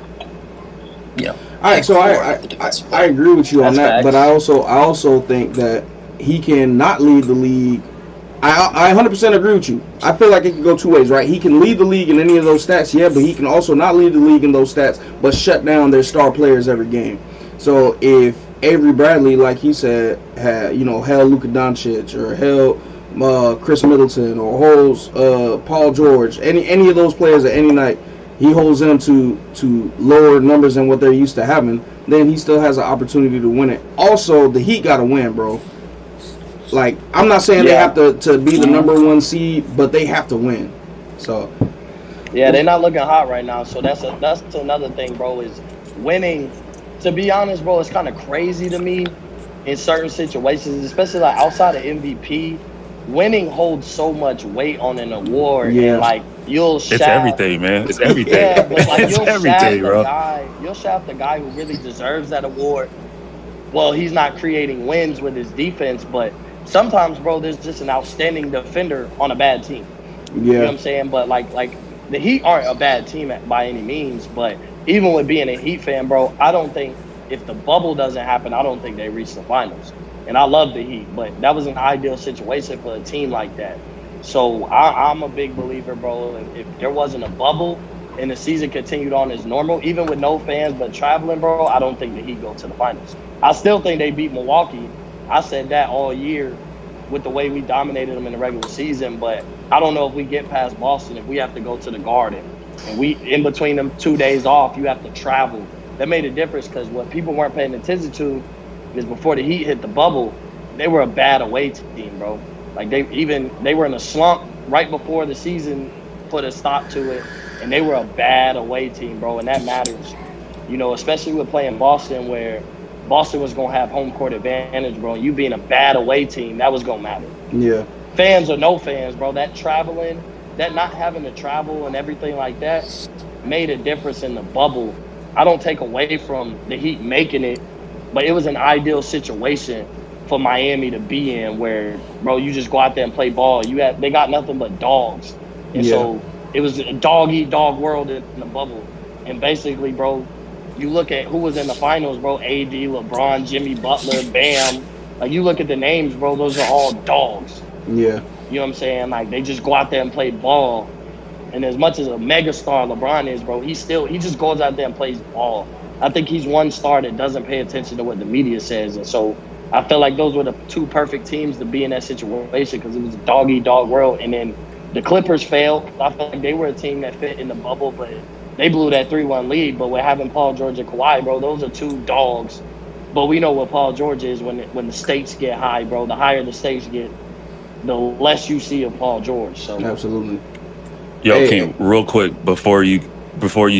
right, so I agree with you on that, but I also think that he can not lead the league. I 100% agree with you. I feel like it can go two ways, right? He can lead the league in any of those stats, but he can also not lead the league in those stats, but shut down their star players every game. So if Avery Bradley, like he said, held Luka Doncic or held Chris Middleton or holds Paul George, any of those players at any night, he holds them to lower numbers than what they're used to having, then he still has an opportunity to win it. Also, the Heat got to win, bro. I'm not saying they have to be the number 1 seed, but they have to win. So, yeah, they're not looking hot right now. So that's another thing, bro, is winning. To be honest, bro, it's kind of crazy to me in certain situations, especially outside of MVP. Winning holds so much weight on an award, and you'll shaft. It's everything, man. It's everything. Yeah, but it's you'll everything, bro. You'll shaft the guy who really deserves that award. Well, he's not creating wins with his defense, but sometimes, bro, there's just an outstanding defender on a bad team. You know what Yeah. I'm saying? But like the Heat aren't a bad team by any means. But even with being a Heat fan, bro, I don't think if the bubble doesn't happen, I don't think they reach the finals. And I love the Heat, but that was an ideal situation for a team like that. So I'm a big believer, bro. If there wasn't a bubble and the season continued on as normal, even with no fans but traveling, bro, I don't think the Heat go to the finals. I still think they beat Milwaukee. I said that all year with the way we dominated them in the regular season, but I don't know if we get past Boston if we have to go to the Garden. And we, in between them 2 days off, you have to travel. That made a difference because what people weren't paying attention to is before the Heat hit the bubble, they were a bad away team, bro. Like they were in a slump right before the season put a stop to it, and they were a bad away team, bro, and that matters. You know, especially with playing Boston, where Boston was gonna have home court advantage, bro. You being a bad away team, that was gonna matter. Yeah. Fans or no fans, bro, that traveling, that not having to travel and everything like that made a difference in the bubble. I don't take away from the Heat making it, but it was an ideal situation for Miami to be in where, bro, you just go out there and play ball. They got nothing but dogs. And so it was a dog-eat-dog world in the bubble. And basically, bro, you look at who was in the finals, bro, AD, LeBron, Jimmy Butler, Bam. Like, you look at the names, bro, those are all dogs. Yeah. You know what I'm saying? Like, they just go out there and play ball. And as much as a megastar LeBron is, bro, he just goes out there and plays ball. I think he's one star that doesn't pay attention to what the media says. And so I feel like those were the two perfect teams to be in that situation because it was a dog-eat-dog world. And then the Clippers failed. I feel like they were a team that fit in the bubble, but they blew that 3-1 lead. But with having Paul George and Kawhi, bro, those are two dogs. But we know what Paul George is when the stakes get high, bro. The higher the stakes get, the less you see of Paul George. So Absolutely. Yo, Hey. King, real quick before you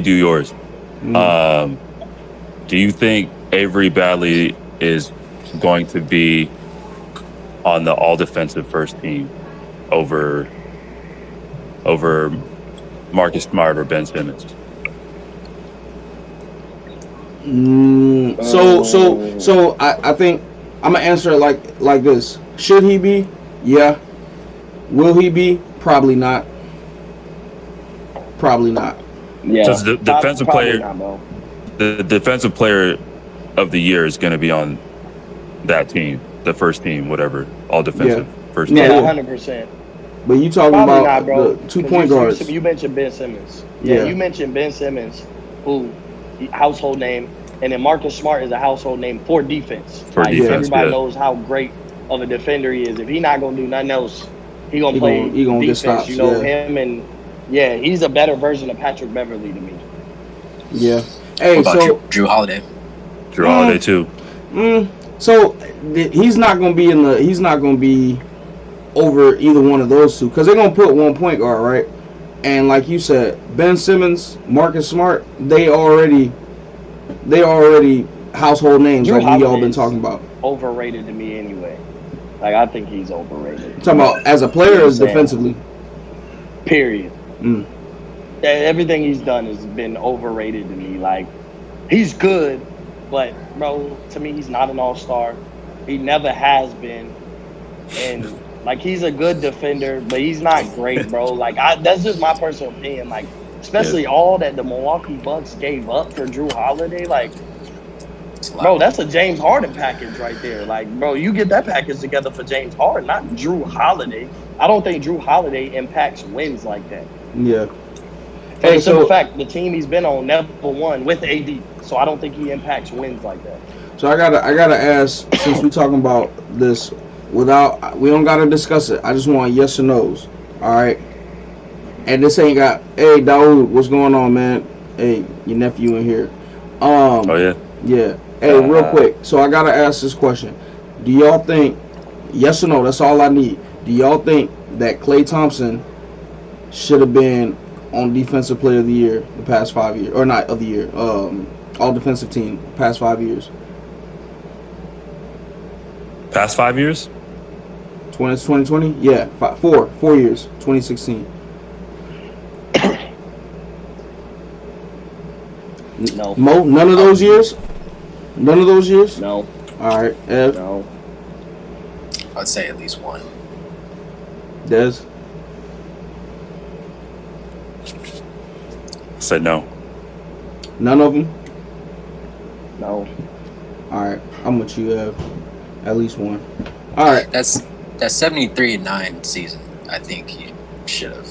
do yours, do you think Avery Bradley is going to be on the all defensive first team over Marcus Smart or Ben Simmons? So I think I'm gonna answer it like this. Should he be? Yeah. Will he be? Probably not. Probably not. yeah, So the defensive probably player, not, bro. the defensive player of the year is going to be on that team, the first team, whatever, all defensive first Yeah. team. Yeah, 100%. But you talking Probably about not, bro. the 2 'Cause point guards. You mentioned Ben Simmons. Yeah. You mentioned Ben Simmons, who household name, and then Marcus Smart is a household name for defense. For defense, everybody yeah. knows how great of a defender he is. If he not gonna do nothing else, he gonna play He gonna get defense. stops, You know yeah. him, and he's a better version of Patrick Beverly to me. Yeah. Hey, What about so Drew Holiday? Drew Holiday too. so he's not gonna be over either one of those two because they're gonna put 1 point guard, right? And like you said, Ben Simmons, Marcus Smart, they already household names Drew like we all Holiday been is talking about. Overrated to me anyway. Like, I think he's overrated. Talking about as a player, as defensively. Period. Mm. Everything he's done has been overrated to me. Like, he's good, but bro, to me, he's not an all-star. He never has been, and like, he's a good defender, but he's not great, bro. Like, that's just my personal opinion. Like, especially all that the Milwaukee Bucks gave up for Drew Holiday. Like, bro, that's a James Harden package right there. Like, bro, you get that package together for James Harden, not Drew Holiday. I don't think Drew Holiday impacts wins like that. Yeah. For the simple fact, the team he's been on never won with AD, so I don't think he impacts wins like that. So I gotta ask, since we talking about this, we don't gotta discuss it. I just want yes or no's. All right. And this ain't got. Hey, Daoud, what's going on, man? Hey, your nephew in here. Oh yeah. Yeah. Hey, real quick. So I gotta ask this question: do y'all think, yes or no? That's all I need. Do y'all think that Klay Thompson should have been on Defensive Player of the Year the past 5 years, or not of the year? All defensive team past 5 years. Past 5 years? 2020? Yeah, 4 years. 2016. No. Mo, none of those years. None of those years. No. All right, Ev. No. I'd say at least one. Dez? I said no. None of them? No. All right. I'm with you, Ev. At least one. All right. That 73-9 season, I think he should have.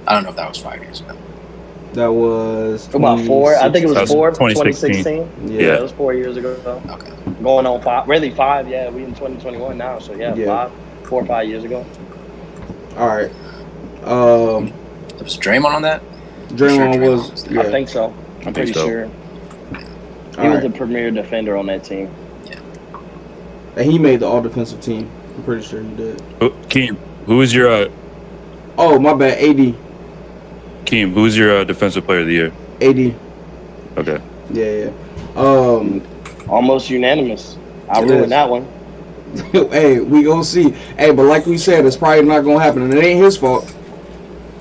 I don't know if that was 5 years ago. That was About 4. I think it That was was 4. 2016. 2016. Yeah. It was 4 years ago. Okay. Going on 5. Really 5. Yeah, we in 2021 now. So yeah. 4 or 5 years ago. All right. Was Draymond on that? Draymond Sure was. there. Yeah. I think so. I'm pretty so. sure. He All was right. the premier defender on that team. And he made the all defensive team. I'm pretty sure he did. Keem, who is your Oh, my bad. AD. Keem? Who's your defensive player of the year? AD. Okay. Yeah. Almost unanimous. I It ruined is. that one. Hey, we gonna see. Hey, but like we said, it's probably not gonna happen, and it ain't his fault.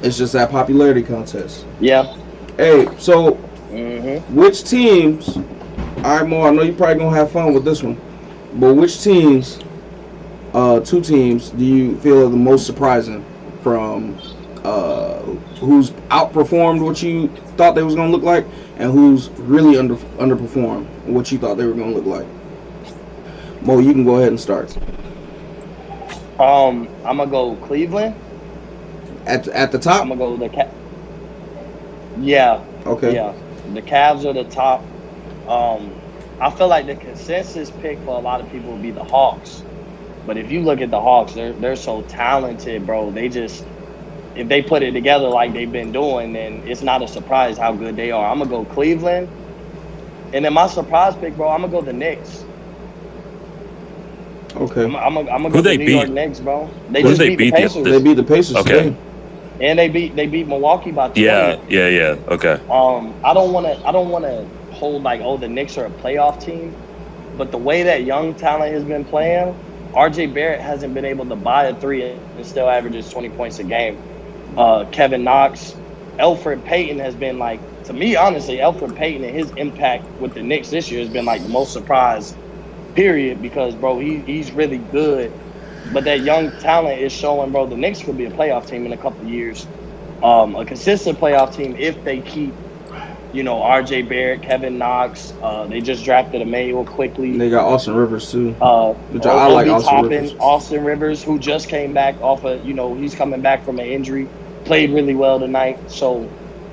It's just that popularity contest. Yeah. Hey, so Mm-hmm. which teams? All right, Mo. I know you probably gonna have fun with this one, but which teams? 2 teams do you feel are the most surprising from? Who's outperformed what you thought they was gonna look like, and who's really underperformed what you thought they were gonna look like? Mo, you can go ahead and start. I'm gonna go Cleveland. At the I'm top. gonna go the Cavs. Yeah. Okay. Yeah. The Cavs are the top. I feel like the consensus pick for a lot of people would be the Hawks. But if you look at the Hawks, they're so talented, bro. They just, if they put it together like they've been doing, then it's not a surprise how good they are. I'm gonna go Cleveland. And then my surprise pick, bro, I'm gonna go the Knicks. Okay. I'm gonna Who go they the New York beat? Knicks, bro. They Who just they beat beat the the- Pacers. They beat the Pacers Okay. today. And they beat Milwaukee by 20. Yeah. Okay. I don't wanna hold like, oh, the Knicks are a playoff team, but the way that young talent has been playing, RJ Barrett hasn't been able to buy a 3 and still averages 20 points a game. Kevin Knox, Elfrid Payton has been like, to me, honestly, Elfrid Payton and his impact with the Knicks this year has been like the most surprise, period, because bro, he's really good. But that young talent is showing, bro, the Knicks could be a playoff team in a couple of years. A consistent playoff team if they keep, RJ Barrett, Kevin Knox. They just drafted Emmanuel quickly. They got Austin Rivers too. Which I like Austin Toppin, Rivers. Austin Rivers, who just came back off of, he's coming back from an injury, played really well tonight. So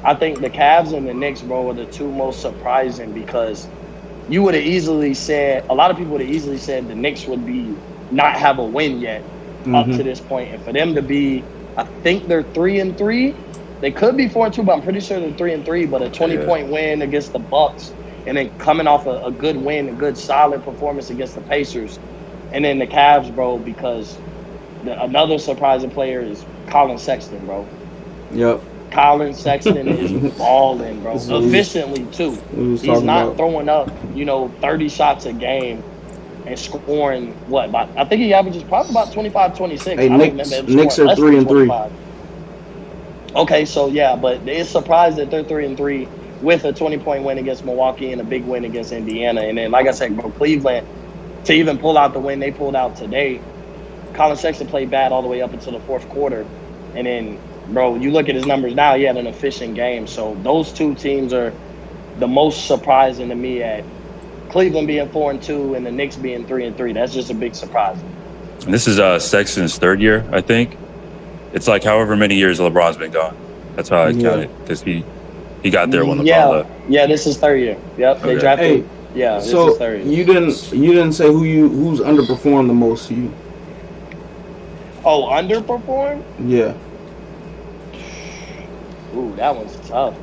I think the Cavs and the Knicks, bro, are the 2 most surprising because you would have easily said, a lot of people would have easily said the Knicks would not have a win yet up to this point. And for them to be, I think they're 3-3. They could be 4-2, but I'm pretty sure they're 3-3. But a 20-point win against the Bucks, and then coming off a good win, a good solid performance against the Pacers, and then the Cavs, bro. Because another surprising player is Colin Sexton, bro. Yep. Colin Sexton is balling, bro. Efficiently too. He's not throwing up, 30 shots a game and scoring I think he averages probably about 25, 26. Hey, I don't remember him Knicks scoring are less than 3-3. 25. Okay, so yeah, but it's surprised that they're 3-3 with a 20-point win against Milwaukee and a big win against Indiana. And then, like I said, bro, Cleveland, to even pull out the win they pulled out today, Colin Sexton played bad all the way up until the 4th quarter. And then, bro, you look at his numbers now, he had an efficient game. So those 2 teams are the most surprising to me, at Cleveland being 4-2 and the Knicks being 3-3. That's just a big surprise. And this is Sexton's 3rd year, I think. It's like however many years LeBron's been gone. That's how I count it, because he got there when LeBron left. Yeah, this is 3rd year. Yep, they drafted. Hey, yeah, this so is 3rd year. you didn't say who's underperformed the most to you. Oh, underperformed? Yeah. Ooh, that one's tough.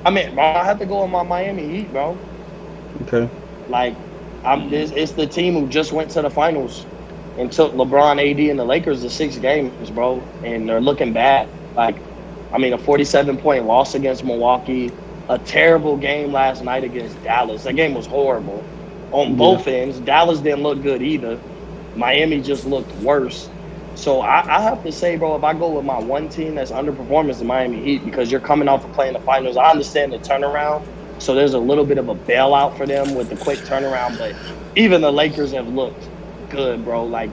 I mean, bro, I have to go with my Miami Heat, bro. Okay. Like, it's the team who just went to the finals and took LeBron, AD, and the Lakers to 6 games, bro, and they're looking bad. Like, I mean, a 47-point loss against Milwaukee, a terrible game last night against Dallas. That game was horrible on both ends. Dallas didn't look good either. Miami just looked worse. So I have to say, bro, if I go with my one team that's underperforming, it's the Miami Heat, because you're coming off of playing the finals. I understand the turnaround, so there's a little bit of a bailout for them with the quick turnaround, but even the Lakers have looked good, bro. Like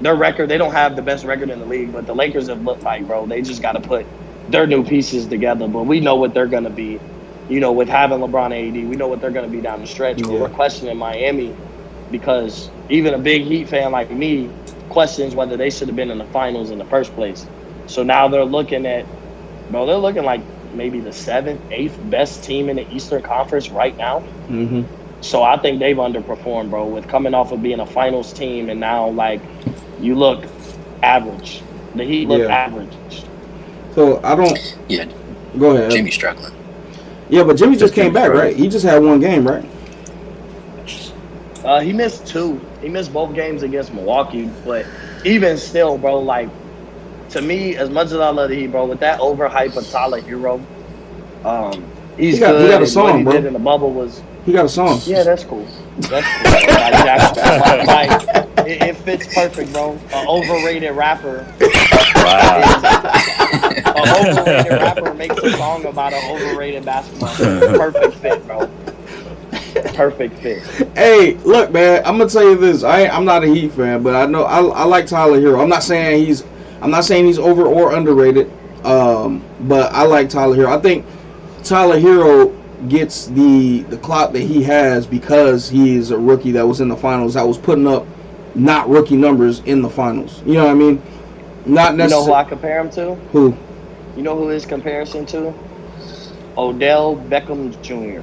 their record, they don't have the best record in the league, but the Lakers have looked like, bro, they just got to put their new pieces together. But we know what they're going to be, with having LeBron and AD. We know what they're going to be down the stretch. But we're questioning Miami because even a big Heat fan like me questions whether they should have been in the finals in the first place. So now they're looking like maybe the 7th, 8th best team in the Eastern Conference right now. Mm-hmm. So I think they've underperformed, bro, with coming off of being a finals team and now, like, you look average. The Heat look average. So I don't. Yeah. Go ahead. Jimmy's struggling. Yeah, but Jimmy just came back, right? He just had one game, right? He missed 2. He missed both games against Milwaukee, but even still, bro, like, to me, as much as I love the Heat, bro, with that overhype of Tyler Hero, he's good. He got a song, what he bro. did in the bubble was. He got a song. Yeah, that's cool. It fits perfect, bro. An overrated rapper. An overrated rapper makes a song about an overrated basketball player. Perfect fit, bro. Perfect fit. Hey, look, man. I'm gonna tell you this. I'm not a Heat fan, but I know I like Tyler Hero. I'm not saying he's over or underrated. But I like Tyler Hero. I think Tyler Hero gets the clout that he has because he is a rookie that was in the finals, that was putting up not rookie numbers in the finals. You know what I mean? Not necessarily. You know who I compare him to? Who? You know who his comparison to? Odell Beckham Jr.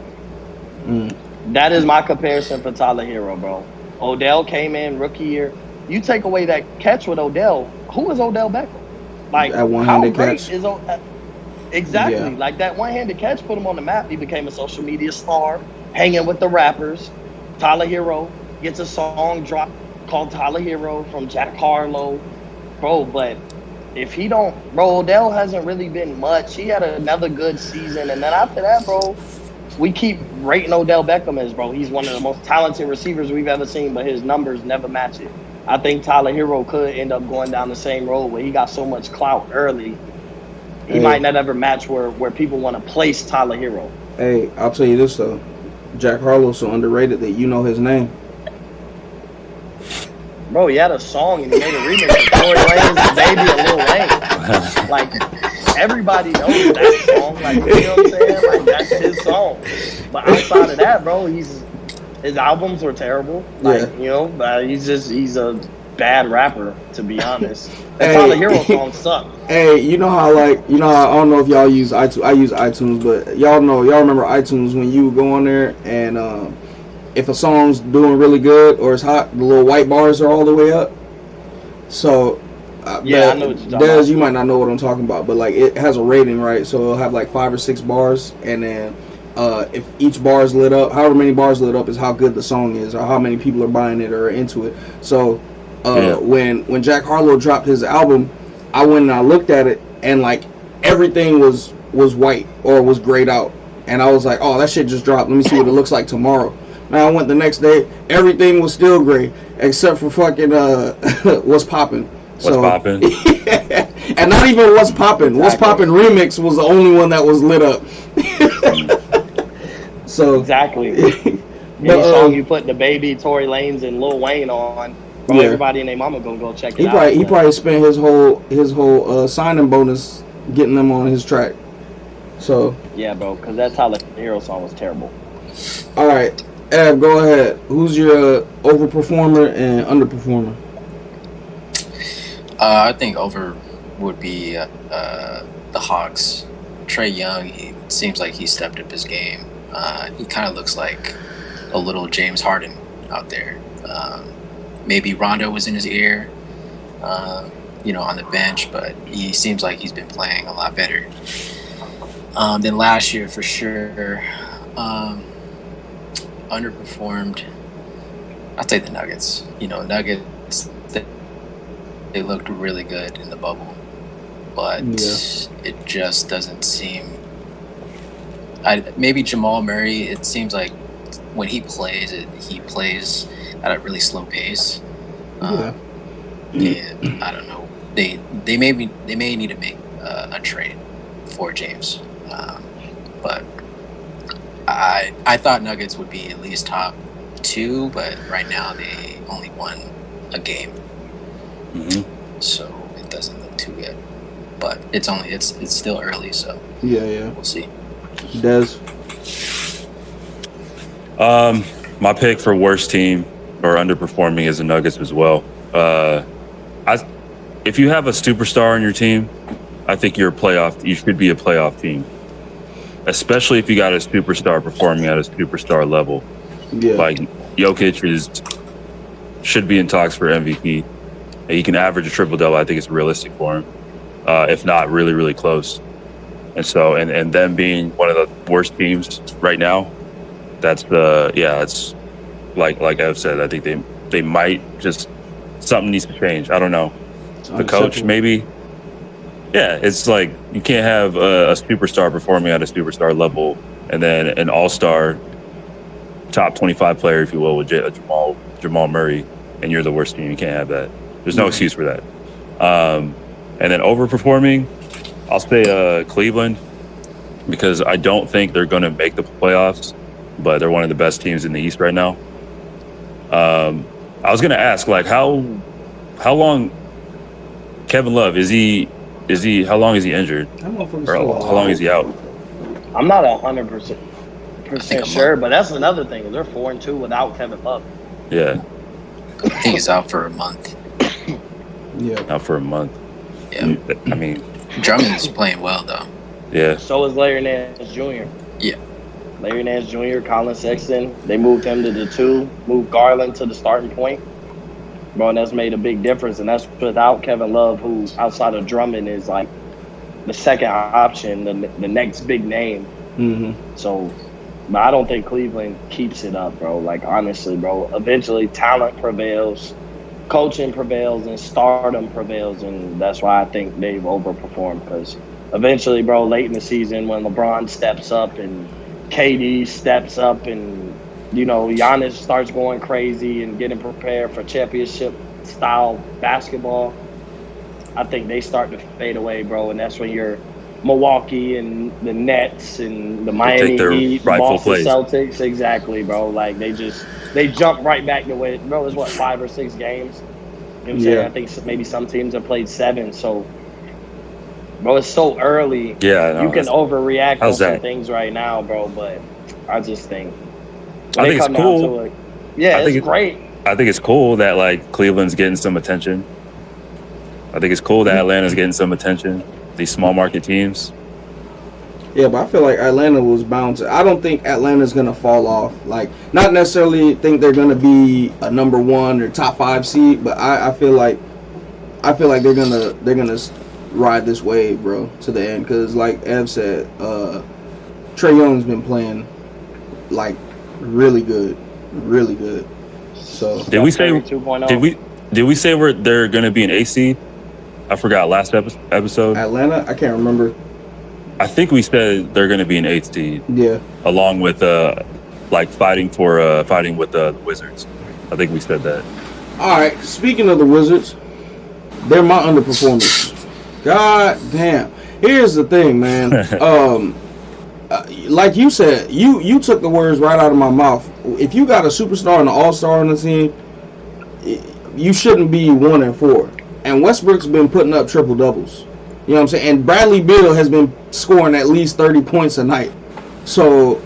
That is my comparison for Tyler Hero, bro. Odell came in rookie year. You take away that catch with Odell, who is Odell Beckham? Like, that one-handed how great catch. is exactly. Yeah. Like, that one-handed catch put him on the map. He became a social media star, hanging with the rappers. Tyler Hero gets a song drop called Tyler Hero from Jack Harlow. Bro, but if he don't, bro, Odell hasn't really been much. He had another good season, and then after that, bro, we keep rating Odell Beckham as, bro, he's one of the most talented receivers we've ever seen, but his numbers never match it. I think Tyler Hero could end up going down the same road where he got so much clout early. He might not ever match where people want to place Tyler Hero. Hey, I'll tell you this, though. Jack Harlow's so underrated that you know his name. Bro, he had a song and he made a remix of Tory Lanez Baby and Lil Wayne. Like, everybody knows that song. Like, you know what I'm saying? Like, that's his song. But outside of that, bro, his albums were terrible. Like, but he's a bad rapper, to be honest. And Tyler Hero songs suck. Hey, I don't know if y'all use iTunes. I use iTunes, but y'all remember iTunes when you would go on there and if a song's doing really good or it's hot, the little white bars are all the way up. So, I know what you're talking Des, about. you might not know what I'm talking about, but like it has a rating, right? So it'll have like 5 or 6 bars, and then if each bar is lit up, however many bars lit up is how good the song is, or how many people are buying it or into it. So when Jack Harlow dropped his album, I went and I looked at it, and like everything was white or was grayed out, and I was like, oh, that shit just dropped. Let me see what it looks like tomorrow. Now I went the next day, everything was still gray except for fucking What's Poppin'. What's Poppin'? And not even What's Poppin'. Exactly. What's Poppin' remix was the only one that was lit up. So exactly. Any song you put the Baby, Tory Lanez, and Lil Wayne on, bro, everybody and their mama gonna go check it out. He probably spent his whole signing bonus getting them on his track. So yeah, bro, because that Tyler Hero song was terrible. All right, Ab, go ahead. Who's your overperformer and underperformer? I think over would be the Hawks. Trae Young, he seems like he stepped up his game. He kind of looks like a little James Harden out there. Maybe Rondo was in his ear, on the bench, but he seems like he's been playing a lot better than last year for sure. Underperformed, I'd say the Nuggets. Nuggets, they looked really good in the bubble, but it just doesn't seem. Maybe Jamal Murray, it seems like when he plays at a really slow pace. And I don't know. They may need to make a trade for James, but I thought Nuggets would be at least top 2, but right now they only won a game. Mm-hmm. So it doesn't look too good. But it's still early, so Yeah. we'll see. Des. My pick for worst team or underperforming is the Nuggets as well. If you have a superstar on your team, I think you should be a playoff team. Especially if you got a superstar performing at a superstar level. Yeah. Like Jokic should be in talks for MVP. He can average a triple-double. I think it's realistic for him. If not really, really close. And so, and them being one of the worst teams right now, it's like Ev said, I think they might just, something needs to change. I don't know. The coach, maybe. Yeah, it's like you can't have a superstar performing at a superstar level and then an all-star top 25 player, if you will, with Jamal Murray, and you're the worst team. You can't have that. There's no excuse for that. And then overperforming, I'll say Cleveland, because I don't think they're going to make the playoffs, but they're one of the best teams in the East right now. I was going to ask, like, how long Kevin Love how long is he injured? Or how long is he out? I'm not 100% sure, but that's another thing. They're 4-2 without Kevin Love. Yeah. I think he's out for a month. Yeah. Out for a month. Yeah. I mean, Drummond's playing well though. Yeah. So is Larry Nance Jr. Yeah. Larry Nance Jr., Colin Sexton, they moved him to the 2, moved Garland to the starting point. Bro, and that's made a big difference, and that's without Kevin Love, who outside of Drummond is like the second option, the next big name. Mm-hmm. So, but I don't think Cleveland keeps it up, bro. Like, honestly, bro, eventually talent prevails, coaching prevails, and stardom prevails, and that's why I think they've overperformed, because eventually, bro, late in the season when LeBron steps up and KD steps up and Giannis starts going crazy and getting prepared for championship-style basketball, I think they start to fade away, bro. And that's when you're Milwaukee and the Nets and the Miami Heat, Boston Celtics. Exactly, bro. Like, they jump right back to where, bro, it's 5 or 6 games? You know what I'm saying? I think maybe some teams have played 7. So, bro, it's so early. Yeah, you can overreact on some things right now, bro. But I just think. I think it's cool. It's great. I think it's cool that, like, Cleveland's getting some attention. I think it's cool that Atlanta's getting some attention. These small market teams. Yeah, but I feel like Atlanta was bound to. I don't think Atlanta's gonna fall off. Like, not necessarily think they're gonna be a number 1 or top 5 seed, but I feel like they're gonna ride this wave, bro, to the end. Because, like Ev said, Trae Young's been playing like really good. So did we say they're going to be an 8 seed? I forgot last episode. Atlanta, I can't remember. I think we said they're going to be an 8 seed. Yeah. Along with fighting with the Wizards. I think we said that. All right. Speaking of the Wizards, they're my underperformers. God damn. Here's the thing, man. Like you said, you took the words right out of my mouth. If you got a superstar and an all-star on the team, you shouldn't be 1-4. And Westbrook's been putting up triple doubles. You know what I'm saying? And Bradley Beal has been scoring at least 30 points a night. So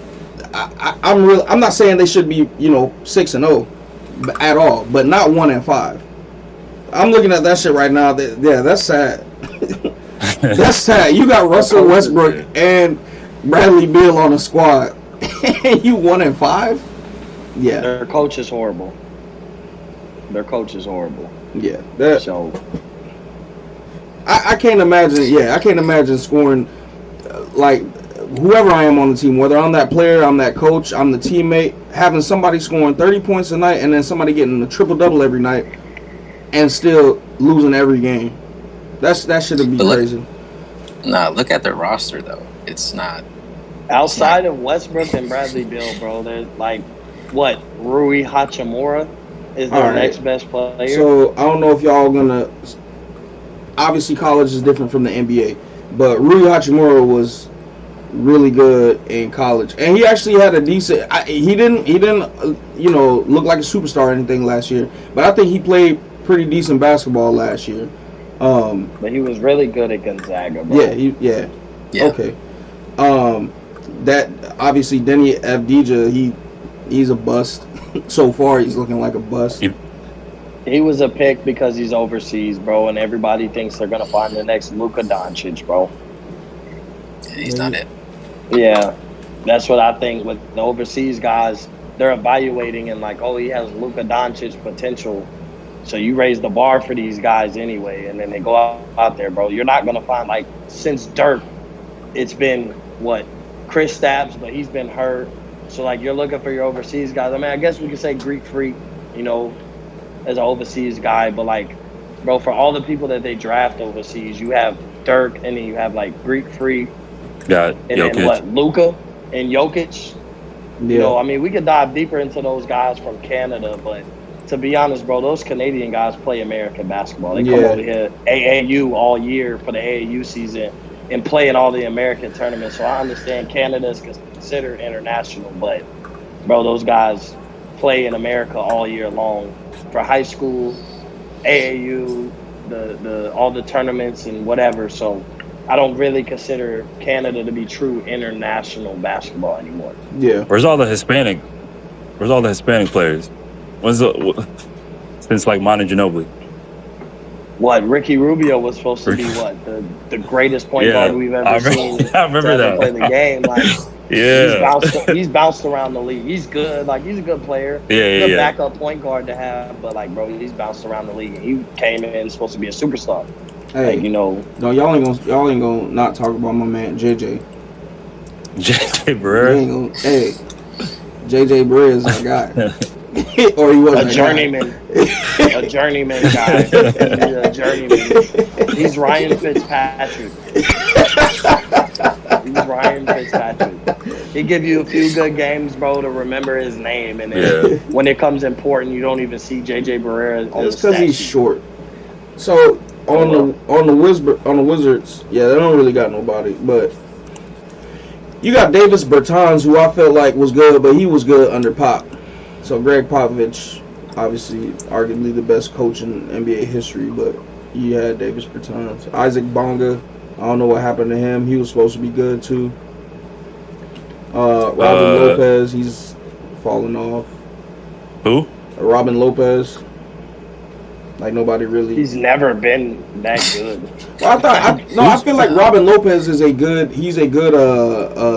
I'm not saying they should be 6-0 at all, but not 1-5. I'm looking at that shit right now. That's sad. That's sad. You got Russell Westbrook and Bradley Beal on a squad, and you 1-5. Yeah, their coach is horrible. Yeah, so I can't imagine. Yeah, I can't imagine scoring like whoever I am on the team, whether I'm that player, I'm that coach, I'm the teammate, having somebody scoring 30 points a night and then somebody getting a triple double every night and still losing every game. That should be crazy. Look at their roster though. It's not outside of Westbrook and Bradley Beal, bro. There's like Rui Hachimura is their next best player. So I don't know if y'all gonna. Obviously, college is different from the NBA, but Rui Hachimura was really good in college, and he actually had a decent. He didn't look like a superstar or anything last year, but I think he played pretty decent basketball last year. But he was really good at Gonzaga, bro. Yeah. Okay. That obviously Denny Avdija, he's a bust. So far, he's looking like a bust. He was a pick because he's overseas, bro, and everybody thinks they're gonna find the next Luka Doncic, bro. He's not it. Yeah, that's what I think with the overseas guys. They're evaluating and like, oh, he has Luka Doncic potential. So you raise the bar for these guys anyway, and then they go out there, bro. You're not gonna find, like, since Dirk, it's been what, Chris Stapps, but he's been hurt. So like you're looking for your overseas guys. I mean, I guess we could say Greek Freak, as an overseas guy, but like, bro, for all the people that they draft overseas, you have Dirk, and then you have like Greek Freak, got and Jokic. then what, Luka and Jokic. Yeah. I mean, we could dive deeper into those guys from Canada, but to be honest, bro, those Canadian guys play American basketball. They come over here AAU all year for the AAU season and play in all the American tournaments. So I understand Canada is considered international, but bro, those guys play in America all year long for high school, AAU, the all the tournaments and whatever. So I don't really consider Canada to be true international basketball anymore. Yeah. Where's all the Hispanic players? Since like Manu Ginobili? What, Ricky Rubio was supposed to be the greatest point guard we've ever seen. I remember to that. play the game. Like, yeah, he's bounced around the league. He's good. Like, he's a good player. Yeah. Backup point guard to have, but like, bro, he's bounced around the league. And he came in supposed to be a superstar. Hey, like, no, y'all ain't gonna not talk about my man JJ. JJ Barrera. Hey, JJ Barrera is our guy. Or he wasn't a journeyman guy. He's a journeyman. He's Ryan Fitzpatrick. He give you a few good games, bro, to remember his name, and then when it comes important, you don't even see JJ Barrera on the It's because he's short. So on the Wizards, yeah, they don't really got nobody, but you got Davis Bertans, who I felt like was good, but he was good under Pop. So Greg Popovich, obviously, arguably the best coach in NBA history, but you had Davis Bertans. Isaac Bonga, I don't know what happened to him. He was supposed to be good too. Robin Lopez, he's falling off. Who? Robin Lopez. Like, nobody really. He's never been that good. Well, I feel like Robin Lopez is a good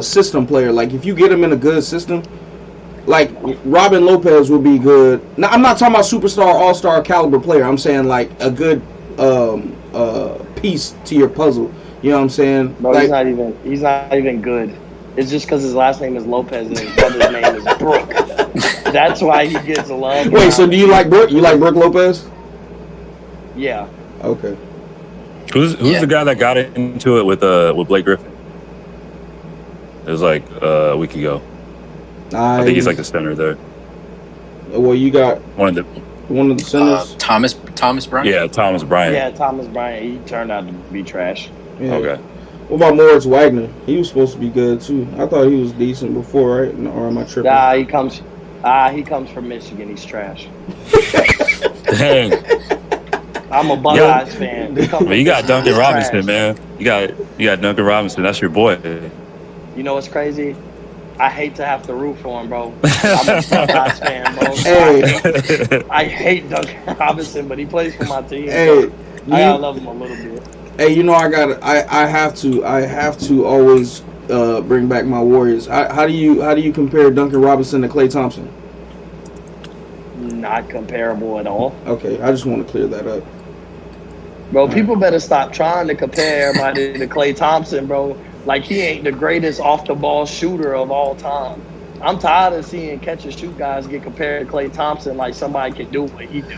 system player. Like, if you get him in a good system, like, Robin Lopez will be good. Now, I'm not talking about superstar, all-star caliber player. I'm saying, like, a good piece to your puzzle. You know what I'm saying? Bro, like, he's not even good. It's just because his last name is Lopez and his brother's name is Brooke. That's why he gets love. Wait, so do you like Brooke? You like Brooke Lopez? Yeah. Okay. Who's the guy that got into it with Blake Griffin? It was like a week ago. I think he's like the center there. Well, you got one of the centers. Thomas Bryant. Yeah, Thomas Bryant. Yeah, Thomas Bryant. He turned out to be trash. Yeah. Okay. What about Moritz Wagner? He was supposed to be good too. I thought he was decent before, right? Or am I tripping? Nah, he comes from Michigan. He's trash. Dang. I'm a Buckeyes fan. But you got Duncan Robinson, man. You got Duncan Robinson. That's your boy. You know what's crazy? I hate to have to root for him, bro. I'm a Buckeyes fan, bro. Hey. I hate Duncan Robinson, but he plays for my team. Hey, I gotta love him a little bit. Hey, you know I have to always bring back my Warriors. How do you compare Duncan Robinson to Klay Thompson? Not comparable at all. Okay, I just want to clear that up. Bro, people better stop trying to compare everybody to Klay Thompson, bro. Like, he ain't the greatest off-the-ball shooter of all time. I'm tired of seeing catch-and-shoot guys get compared to Klay Thompson like somebody can do what he do.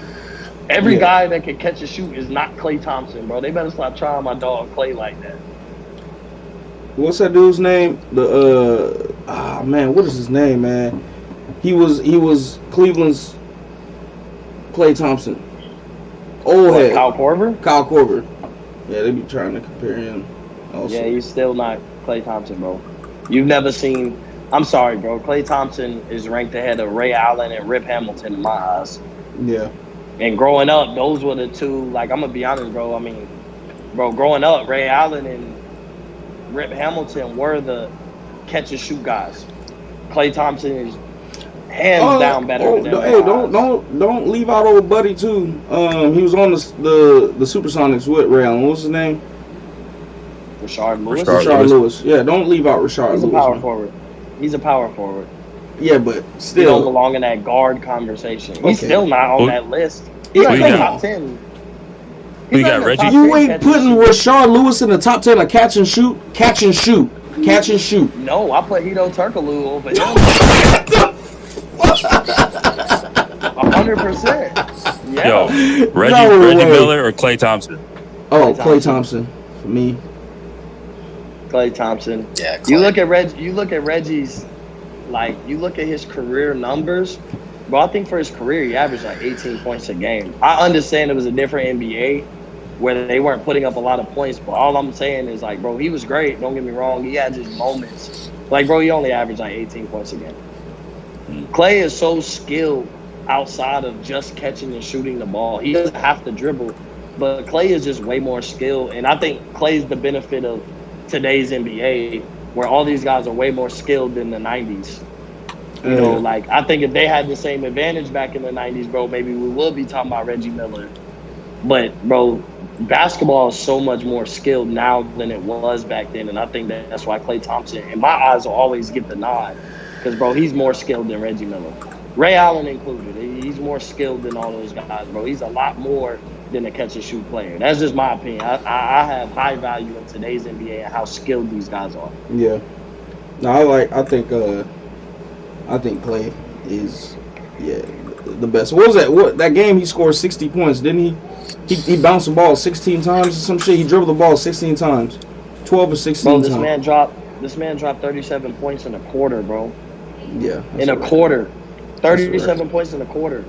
Every guy that can catch and shoot is not Klay Thompson, bro. They better stop trying my dog Klay like that. What's that dude's name? Man, what is his name, man? He was Cleveland's Klay Thompson. Old head. Kyle Korver? Kyle Korver. Yeah, they be trying to compare him also. Yeah, he's still not Klay Thompson, bro. You've never seen. I'm sorry, bro. Klay Thompson is ranked ahead of Ray Allen and Rip Hamilton in my eyes. Yeah. And growing up, those were the two. Like, I'm gonna be honest, bro. I mean, bro, growing up, Ray Allen and Rip Hamilton were the catch and shoot guys. Klay Thompson is hands down better than them. Hey, don't leave out old buddy too. He was on the Supersonics with Ray Allen. What's his name? Rashard Lewis. Rashard Lewis. Yeah, don't leave out Rashard Lewis. He's a power forward. He's a power forward. Yeah, but He still don't belong in that guard conversation. He's Okay. still not on that list. He's We not in the got- top 10. we He's not got in the Reggie. top you 10 ain't catch and putting shoot. Rashard Lewis in the top 10 of catch and shoot. Catch and shoot. Catch and shoot. No, I put Hito Turkoglu over him. 100%. Yeah. Yo, Reggie No way. Miller or Klay Thompson? Oh, Klay Klay Thompson for me. Klay Thompson. Yeah, You Klay. look at Reggie's, like, you look at his career numbers. Bro, I think for his career, he averaged like 18 points a game. I understand it was a different NBA where they weren't putting up a lot of points, but all I'm saying is, like, bro, he was great. Don't get me wrong. He had his moments. Like, bro, he only averaged like 18 points a game. Klay is so skilled outside of just catching and shooting the ball. He doesn't have to dribble, but Klay is just way more skilled. And I think Klay's the benefit of today's NBA, where all these guys are way more skilled than the 90s. You know, like, I think if they had the same advantage back in the 90s, bro, maybe we would be talking about Reggie Miller. But, bro, basketball is so much more skilled now than it was back then. And I think that's why Klay Thompson, in my eyes, will always get the nod. Because, bro, he's more skilled than Reggie Miller. Ray Allen included. He's more skilled than all those guys, bro. He's a lot more than a catch-and-shoot player. That's just my opinion. I have high value in today's NBA and how skilled these guys are. Yeah. No, I think Klay is the best. What was that? That game he scored 60 points, didn't he? He bounced the ball 16 times or some shit. He dribbled the ball 16 times. 12 or 16 Bro, times. this man dropped 37 points in a quarter, bro. Yeah. In a quarter. 37 points in a quarter.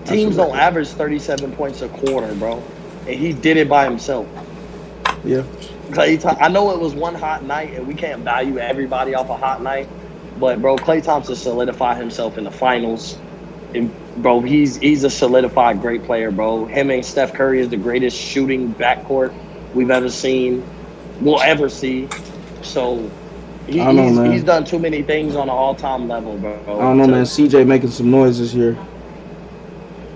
Teams don't average 37 points a quarter, bro. And he did it by himself. Yeah. I know it was one hot night, and we can't value everybody off a hot night. But, bro, Klay Thompson solidified himself in the finals. And, bro, he's a solidified great player, bro. Him and Steph Curry is the greatest shooting backcourt we've ever seen, we'll ever see. So he's done too many things on an all-time level, bro. I don't know, man. CJ making some noise this year.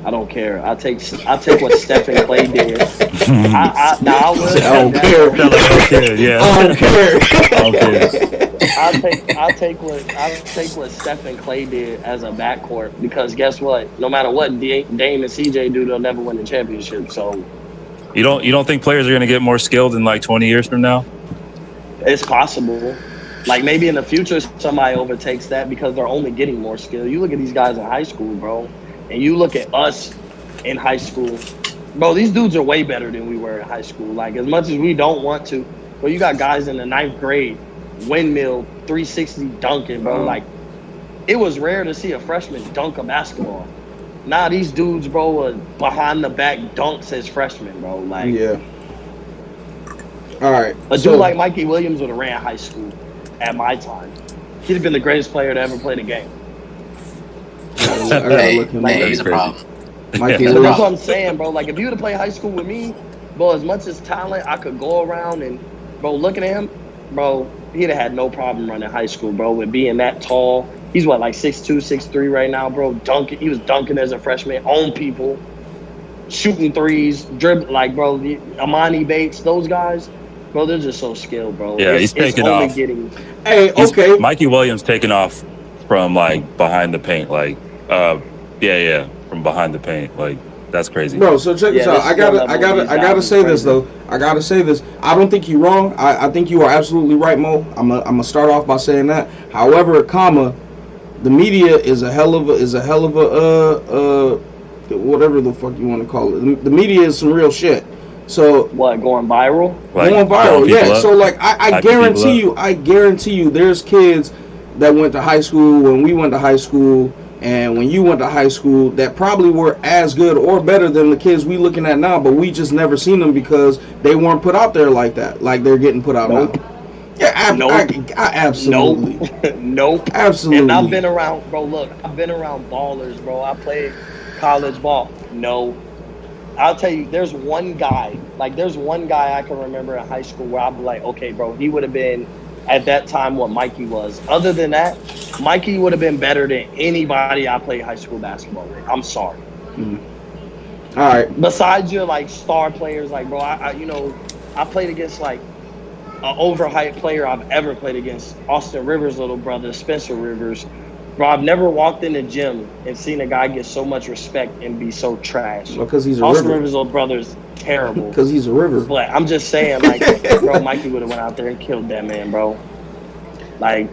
I don't care. I take what Steph and Clay did. I don't care. Yeah. I don't care. I'll take what Steph and Clay did as a backcourt, because guess what? No matter what Dame and CJ do, they'll never win the championship. So You don't think players are going to get more skilled in like 20 years from now? it's possible. Like, maybe in the future somebody overtakes that because they're only getting more skill. You look at these guys in high school, bro, and you look at us in high school. Bro, these dudes are way better than we were in high school. Like, as much as we don't want to, but you got guys in the 9th grade, windmill, 360 dunking, bro. Like, it was rare to see a freshman dunk a basketball. Now these dudes, bro, are behind the back dunks as freshmen, bro. Like, Yeah. All right. a dude like Mikey Williams would have ran high school at my time. He'd have been the greatest player to ever play the game. I gotta look him up. Hey, he's a problem. Mikey That's Williams. what I'm saying, bro. Like, if you would have played high school with me, bro, as much as talent I could go around and, bro, looking at him, bro, he'd have had no problem running high school, bro, with being that tall. He's what, like 6'2", 6'3" right now, bro. Dunking. He was dunking as a freshman on people, shooting threes, dribbling. Like, bro, Amani Bates, those guys, bro, they're just so skilled, bro. Yeah, he's taking off. Hey, okay. Mikey Williams taking off from like behind the paint, like from behind the paint, like that's crazy. Bro, so check this Yeah, out. this I gotta level say this crazy. though. I gotta say this. I don't think you're wrong. I think you are absolutely right, Mo. I'm gonna start off by saying that. However, the media is a hell of a whatever the fuck you want to call it. The media is some real shit. So What, going viral? Like, going viral, blowing people yeah. up, So like I guarantee you, there's kids that went to high school when we went to high school, and when you went to high school, that probably were as good or better than the kids we looking at now, but we just never seen them because they weren't put out there like that, like they're getting put out now. Yeah, Nope. I absolutely. Nope. Absolutely. And I've been around, bro. Look, I've been around ballers, bro. I played college ball. No. I'll tell you, there's one guy I can remember in high school where I'd be like, okay, bro, he would have been at that time what Mikey was. Other than that, Mikey would have been better than anybody I played high school basketball with. I'm sorry. All right. Besides your like star players, like bro, I played against like an overhyped player I've ever played against, Austin Rivers' little brother, Spencer Rivers. Bro, I've never walked in the gym and seen a guy get so much respect and be so trash. Because he's a Austin river. Rivers' little brother's terrible. Because he's a river. But I'm just saying, like, bro, Mikey would have went out there and killed that man, bro. Like,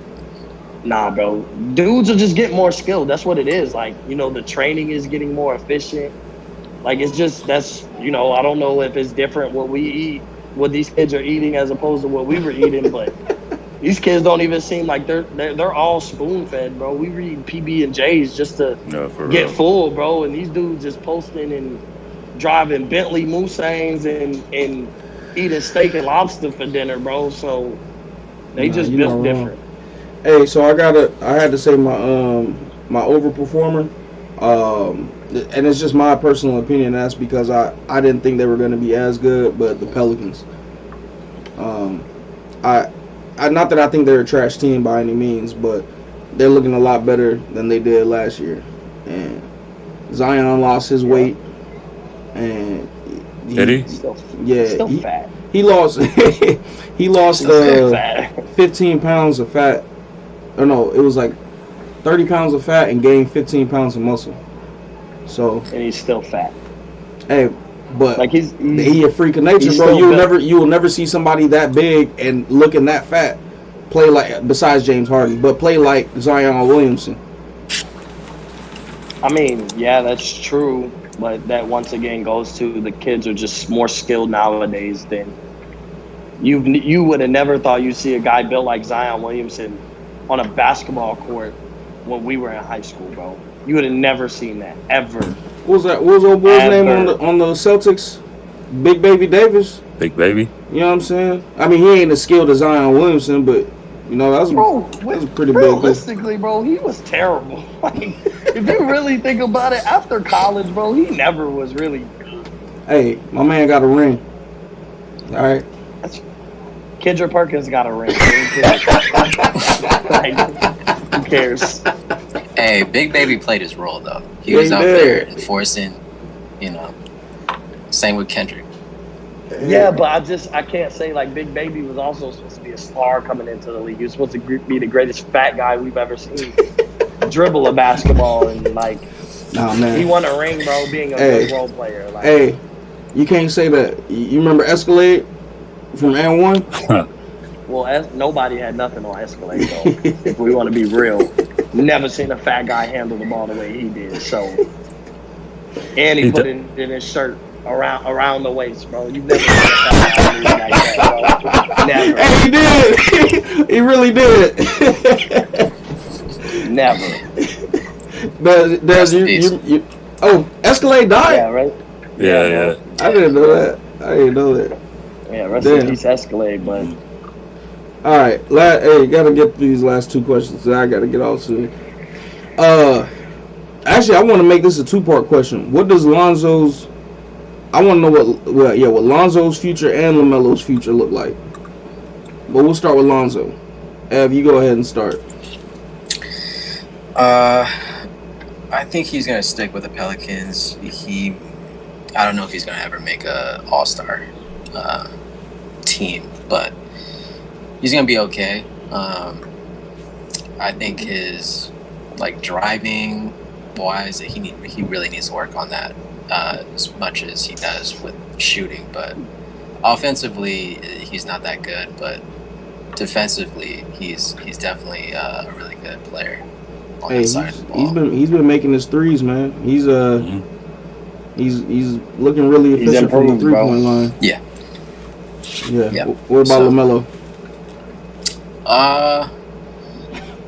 nah, bro. Dudes are just getting more skilled. That's what it is. Like, the training is getting more efficient. Like, it's just, I don't know if it's different what we eat, what these kids are eating as opposed to what we were eating, but these kids don't even seem like they're all spoon fed, bro. We read PB&Js just to get full, bro. And these dudes just posting and driving Bentley Mustangs and eating steak and lobster for dinner, bro. So they just built different. Hey, so I had to say my overperformer, and it's just my personal opinion. That's because I didn't think they were going to be as good, but the Pelicans. Not that I think they're a trash team by any means, but they're looking a lot better than they did last year. And Zion lost his weight, and did he? Still he, fat. He lost 15 pounds of fat. Or no, it was like 30 pounds of fat and gained 15 pounds of muscle. So and he's still fat. Hey, but like he's a freak of nature, bro. You will never see somebody that big and looking that fat play like, besides James Harden, but play like Zion Williamson. I mean, yeah, that's true, but that once again goes to the kids are just more skilled nowadays than you would have never thought you'd see a guy built like Zion Williamson on a basketball court when we were in high school, bro. You would have never seen that ever. What was old boy's name on the Celtics? Big Baby Davis. Big Baby. You know what I'm saying? I mean, he ain't as skilled as Zion Williamson, but that was pretty big. Realistically, bro, he was terrible. Like, if you really think about it, after college, bro, he never was really good. Hey, my man got a ring. All right. Kendrick Perkins got a ring. Like, who cares? Hey, Big Baby played his role, though. He was out there enforcing, same with Kendrick. Yeah, but I can't say, like, Big Baby was also supposed to be a star coming into the league. He was supposed to be the greatest fat guy we've ever seen dribble a basketball. And, like, he won a ring, bro, being a good role player. Like, hey, you can't say that. You remember Escalade from N1? Well, nobody had nothing on Escalade, though, if we want to be real. Never seen a fat guy handle the ball the way he did. So, and he put it in his shirt around the waist, bro. You've never seen a fat guy move like that, bro. Never. Hey, he did. He really did. Never. Escalade died? Yeah, right? Yeah. I didn't know that. Yeah, rest in peace, Escalade, but. All right, hey, gotta get through these last two questions. I gotta get off soon. Actually, I want to make this a two-part question. What does Lonzo's? I want to know what Lonzo's future and LaMelo's future look like. But we'll start with Lonzo. Ev, you go ahead and start. I think he's gonna stick with the Pelicans. I don't know if he's gonna ever make a All-Star team, but he's gonna be okay. I think his driving wise, he really needs to work on that as much as he does with shooting. But offensively, he's not that good. But defensively, he's definitely a really good player on that side of the ball. He's been making his threes, man. He's looking really efficient from the 3-point line. Yeah. What about LaMelo?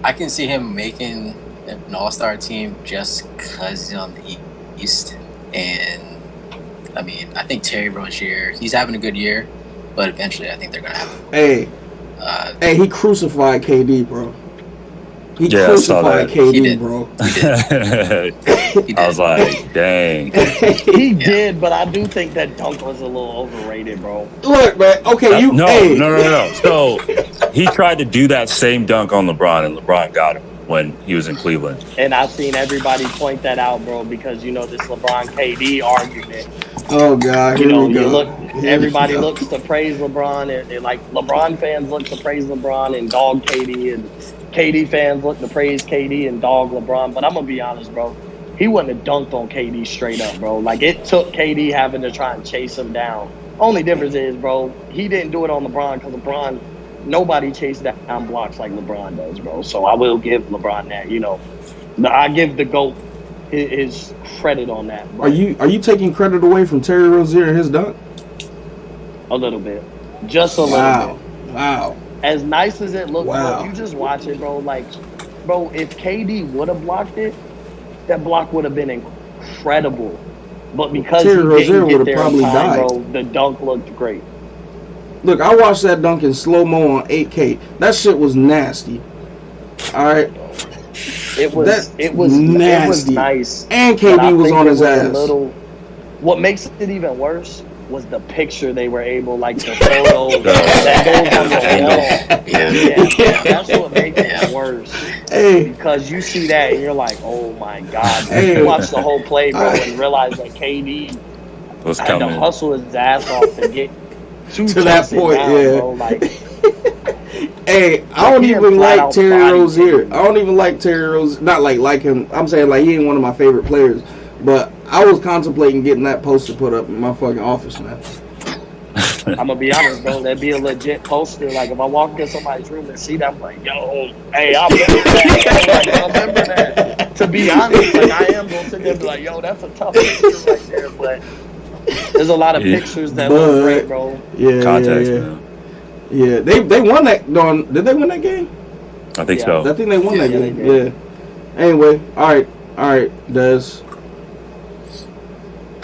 I can see him making an all-star team just because he's on the East. And, I mean, I think Terry Rozier, he's having a good year, but eventually I think they're going to have to. Hey, Hey, he crucified KD, bro. He Yeah, I saw crucified that. He KD, did. bro. He I was did. like, dang. He did, but I do think that dunk was a little overrated, bro. Look, man. Okay, you. No. Hey. So he tried to do that same dunk on LeBron, and LeBron got him when he was in Cleveland. And I've seen everybody point that out, bro, because this LeBron KD argument. Oh God, here we go. Everybody looks to praise LeBron, and like LeBron fans look to praise LeBron and dog KD, and KD fans look to praise KD and dog LeBron. But I'm gonna be honest, bro. He wouldn't have dunked on KD straight up, bro. Like, it took KD having to try and chase him down. Only difference is, bro, he didn't do it on LeBron because LeBron, nobody chased down blocks like LeBron does, bro. So I will give LeBron that. I give the GOAT his credit on that, bro. Are you taking credit away from Terry Rozier and his dunk? A little bit, just a little bit. Wow. As nice as it looks, Wow. bro, you just watch it, bro. Like, bro, if KD would have blocked it, that block would have been incredible. But because Terry he Rozier didn't would get have there in probably time, died. bro, the dunk looked great. Look, I watched that dunk in slow mo on 8K. That shit was nasty. All right. It was nasty. nice. And but I KD was think on it his was a ass. what makes it even worse was the picture they were able, like the photo that goes on the wall. Yeah, that's what makes it worse. Hey, Because you see that and you're like, oh my God. Hey. You watch the whole play, bro, and realize that KD Was had to coming. hustle his ass off to get to that chase it point, down, yeah. bro. Like, hey, I don't he even flat like out Terry bodied Rozier. KD. I don't even like Terry Rozier. Not like him. I'm saying like he ain't one of my favorite players. But I was contemplating getting that poster put up in my fucking office, man. I'm gonna be honest, bro. That'd be a legit poster. Like, if I walk in somebody's room and see that, I'm like, yo, hey, I remember that. Like, I remember that. To be honest, like, I am gonna sit there and be like, yo, that's a tough picture right there. But there's a lot of pictures that look great, bro. Yeah, Context, yeah. man. Yeah, they won that. Did they win that game? I think Yeah. so. I think they won that Yeah, game. they did. Yeah. Anyway, all right, Des.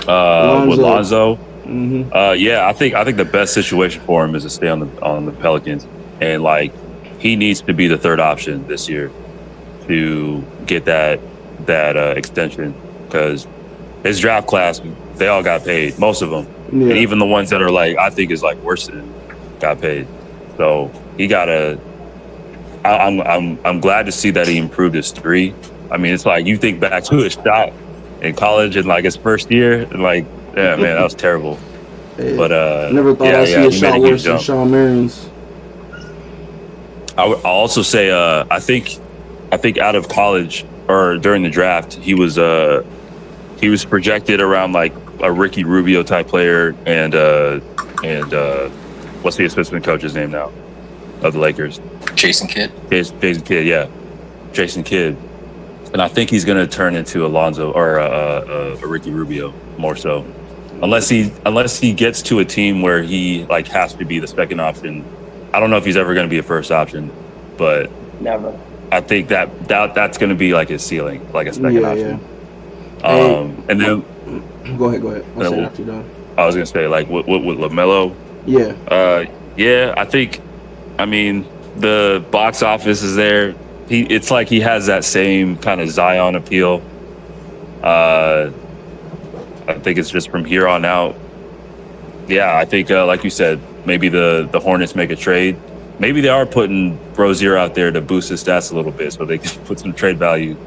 With Lonzo. Mm-hmm. Yeah, I think the best situation for him is to stay on the Pelicans, and like he needs to be the third option this year to get that extension, because his draft class, they all got paid, most of them, Yeah. and even the ones that are like I think is like worse than him got paid. So he gotta. I'm glad to see that he improved his three. I mean, it's like you think back to his shot in college and like his first year, and like, yeah, man, that was terrible. Hey, But never thought I'd see a he shot made a huge worse than jump. Shawn Marion's. I'll also say, I think out of college or during the draft, he was projected around like a Ricky Rubio type player, and what's the assistant coach's name now of the Lakers? Jason Kidd. Jason Kidd, yeah, Jason Kidd. And I think he's going to turn into Alonzo or a Ricky Rubio more so, unless he gets to a team where he like has to be the second option. I don't know if he's ever going to be a first option, but Never. I think that's going to be like his ceiling, like a second option. Hey. And then Go ahead. I'll say after you're done. I was going to say like with LaMelo. Yeah. Yeah, I mean the box office is there. It's like he has that same kind of Zion appeal. I think it's just from here on out. Yeah, I think like you said, maybe the Hornets make a trade. Maybe they are putting Rozier out there to boost his stats a little bit, so they can put some trade value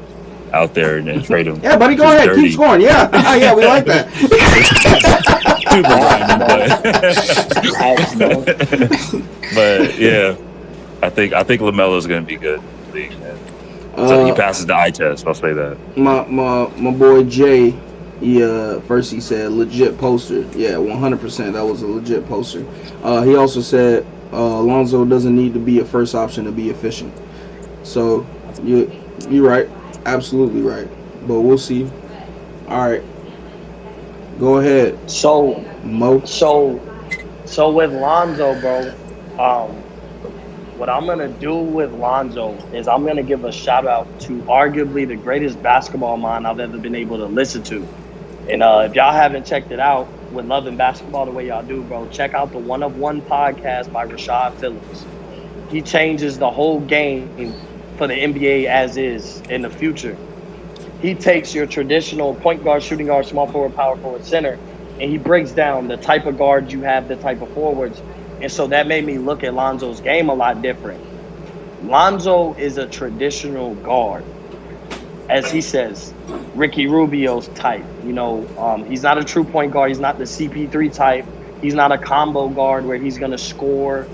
out there and trade him. Yeah, buddy, go ahead, keep scoring. Yeah, yeah, we like that. But yeah, I think LaMelo's going to be good in the league, man. So he passes the eye test. I'll say that. My boy Jay, first he said legit poster. Yeah, 100%. That was a legit poster. He also said Alonzo doesn't need to be a first option to be efficient. So you're right, absolutely right. But we'll see. All right, go ahead. So Mo. So with Lonzo, bro, what I'm gonna do with Lonzo is I'm gonna give a shout out to arguably the greatest basketball mind I've ever been able to listen to. And if y'all haven't checked it out, with loving basketball the way y'all do, bro, check out the One of One podcast by Rashad Phillips. he changes the whole game for the NBA as is in the future. He takes your traditional point guard, shooting guard, small forward, power forward, center, and he breaks down the type of guards you have, the type of forwards. And so that made me look at Lonzo's game a lot different. Lonzo is a traditional guard. As he says, Ricky Rubio's type. He's not a true point guard. He's not the CP3 type. He's not a combo guard where he's going to score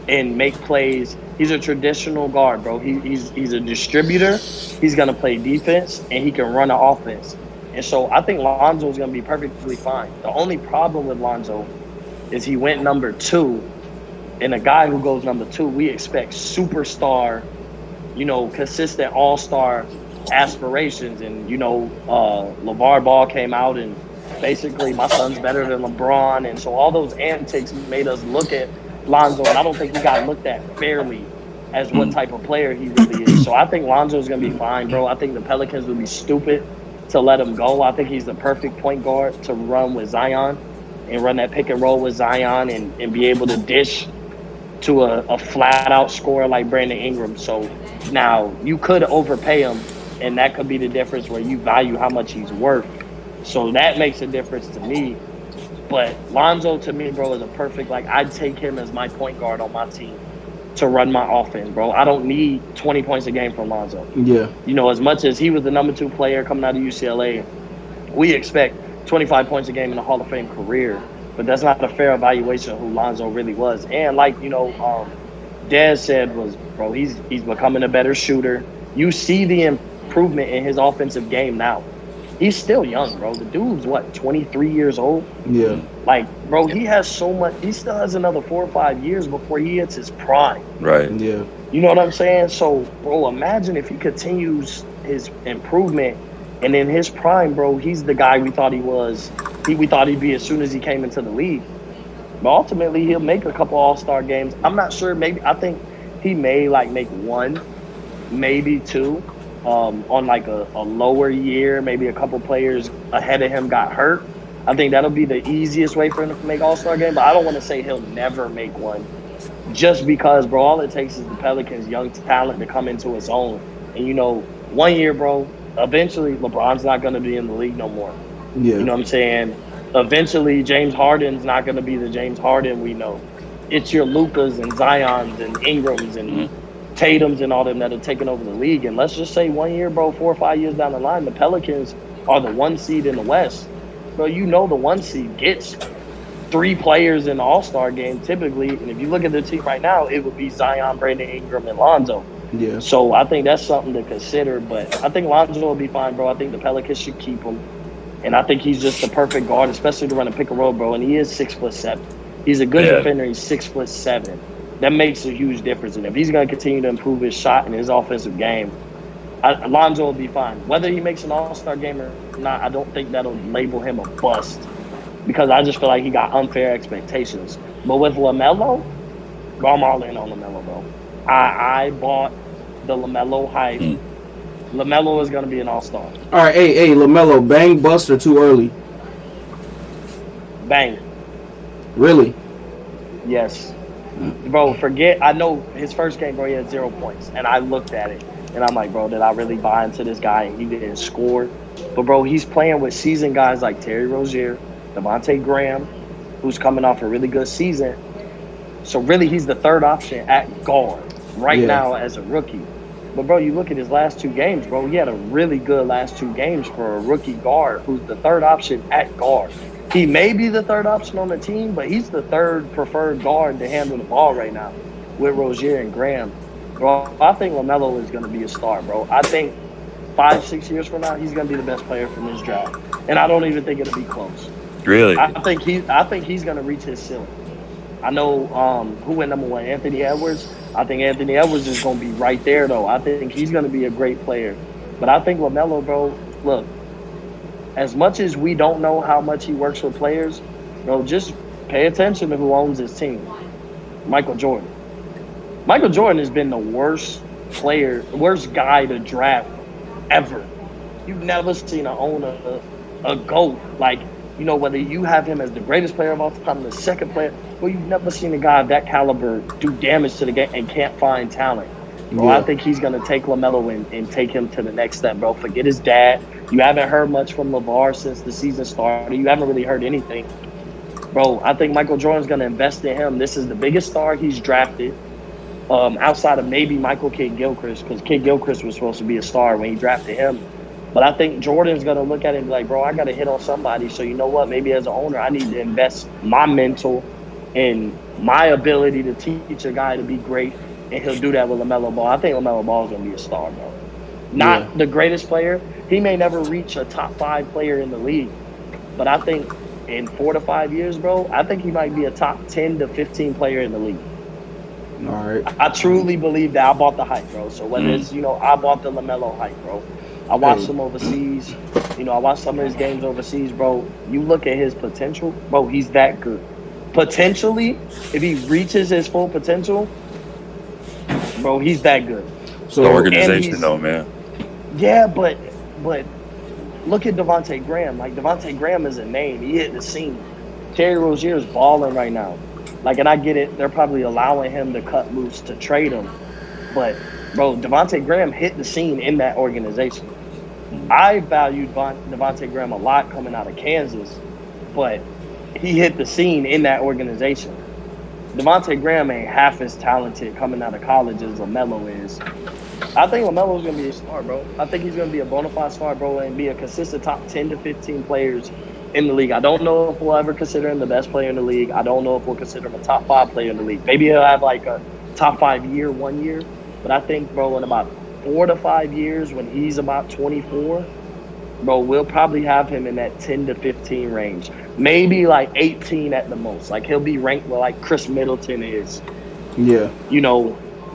and make plays. He's a traditional guard, bro. He's a distributor. He's going to play defense, and he can run an offense. And so I think Lonzo's going to be perfectly fine. The only problem with Lonzo is he went number 2, and a guy who goes number 2, we expect superstar, consistent all-star aspirations. And LeVar Ball came out and basically my son's better than LeBron, and so all those antics made us look at Lonzo, and I don't think he got looked at fairly as what type of player he really is. So I think Lonzo's gonna be fine, bro. I think the Pelicans would be stupid to let him go. I think he's the perfect point guard to run with Zion and run that pick and roll with Zion and be able to dish to a flat out scorer like Brandon Ingram. So now you could overpay him, and that could be the difference where you value how much he's worth. So that makes a difference to me. But Lonzo, to me, bro, is a perfect, I'd take him as my point guard on my team to run my offense, bro. I don't need 20 points a game from Lonzo. Yeah. As much as he was the number 2 player coming out of UCLA, we expect 25 points a game in a Hall of Fame career. But that's not a fair evaluation of who Lonzo really was. And Dez said was, bro, he's becoming a better shooter. You see the improvement in his offensive game now. He's still young, bro. The dude's, 23 years old? Yeah. Bro, he has so much. He still has another 4 or 5 years before he hits his prime. Right. Yeah. You know what I'm saying? So, bro, imagine if he continues his improvement, and in his prime, bro, he's the guy we thought he was. We thought he'd be as soon as he came into the league. But ultimately, he'll make a couple All-Star games. I'm not sure. I think he may, make 1, maybe 2. On a lower year, maybe a couple players ahead of him got hurt. I think that'll be the easiest way for him to make All-Star game, but I don't want to say he'll never make one just because, bro, all it takes is the Pelicans' young talent to come into its own. And, 1 year, bro, eventually LeBron's not going to be in the league no more. Yeah. You know what I'm saying? Eventually James Harden's not going to be the James Harden we know. It's your Lukas and Zions and Ingrams and Tatum's and all them that are taking over the league. And let's just say 1 year, bro, 4 or 5 years down the line, the Pelicans are the 1 seed in the West. Bro, the 1 seed gets 3 players in the All-Star game typically. And if you look at the team right now, it would be Zion, Brandon Ingram, and Lonzo. Yeah. So I think that's something to consider. But I think Lonzo will be fine, bro. I think the Pelicans should keep him. And I think he's just the perfect guard, especially to run a pick and roll, bro. And he is 6'7". He's a good defender. He's 6'7". That makes a huge difference. And if he's going to continue to improve his shot and his offensive game, Lonzo will be fine. Whether he makes an All-Star game or not, I don't think that'll label him a bust because I just feel like he got unfair expectations. But with LaMelo, bro, I'm all in on LaMelo, bro. I bought the LaMelo hype. LaMelo is going to be an All-Star. All right, hey, LaMelo, bang, bust, or too early? Bang. Really? Yes. Bro, I know his first game, bro, he had 0 points. And I looked at it, and I'm like, bro, did I really buy into this guy? And he didn't score. But, bro, he's playing with seasoned guys like Terry Rozier, Devontae Graham, who's coming off a really good season. So, really, he's the third option at guard now as a rookie. But, bro, you look at his last 2 games, bro, he had a really good last 2 games for a rookie guard who's the third option at guard. He may be the third option on the team, but he's the third preferred guard to handle the ball right now with Rozier and Graham. Bro, I think LaMelo is going to be a star, bro. I think 5-6 years from now, he's going to be the best player from this draft. And I don't even think it'll be close. Really? I think he's going to reach his ceiling. I know who went number 1, Anthony Edwards. I think Anthony Edwards is going to be right there, though. I think he's going to be a great player. But I think LaMelo, bro, look, as much as we don't know how much he works with players, bro, just pay attention to who owns his team. Michael Jordan. Michael Jordan has been the worst guy to draft ever. You've never seen an owner, a GOAT, whether you have him as the greatest player of all time, the second player, well, you've never seen a guy of that caliber do damage to the game and can't find talent. Bro, I think he's going to take LaMelo and take him to the next step, bro. Forget his dad. You haven't heard much from LeVar since the season started. You haven't really heard anything. Bro, I think Michael Jordan's going to invest in him. This is the biggest star he's drafted, outside of maybe Michael Kidd-Gilchrist, because Kidd-Gilchrist was supposed to be a star when he drafted him. But I think Jordan's going to look at it and be like, bro, I got to hit on somebody. So you know what? Maybe as an owner, I need to invest my mental and my ability to teach a guy to be great. And he'll do that with LaMelo Ball. I think LaMelo Ball is going to be a star, bro. Not the greatest player. He may never reach a top 5 player in the league. But I think in 4 to 5 years, bro, I think he might be a top 10 to 15 player in the league. All right. I truly believe that. I bought the hype, bro. So whether it's, I bought the LaMelo hype, bro. I watched him overseas. I watched some of his games overseas, bro. You look at his potential, bro, he's that good. Potentially, if he reaches his full potential, bro, he's that good. So the organization, though, man. Yeah, but look at Devontae Graham. Like, Devontae Graham is a name. He hit the scene. Terry Rozier is balling right now. Like, and I get it. They're probably allowing him to cut loose to trade him. But, bro, Devontae Graham hit the scene in that organization. I valued Devontae Graham a lot coming out of Kansas, but he hit the scene in that organization. Devontae Graham ain't half as talented coming out of college as LaMelo is. I think LaMelo's going to be a star, bro. I think he's going to be a bona fide star, bro, and be a consistent top 10 to 15 players in the league. I don't know if we'll ever consider him the best player in the league. I don't know if we'll consider him a top 5 player in the league. Maybe he'll have like a top 5 year, 1 year. But I think, bro, in about 4 to 5 years, when he's about 24, bro, we'll probably have him in that 10 to 15 range. Maybe like 18 at the most. Like, he'll be ranked where like Chris Middleton is. Yeah.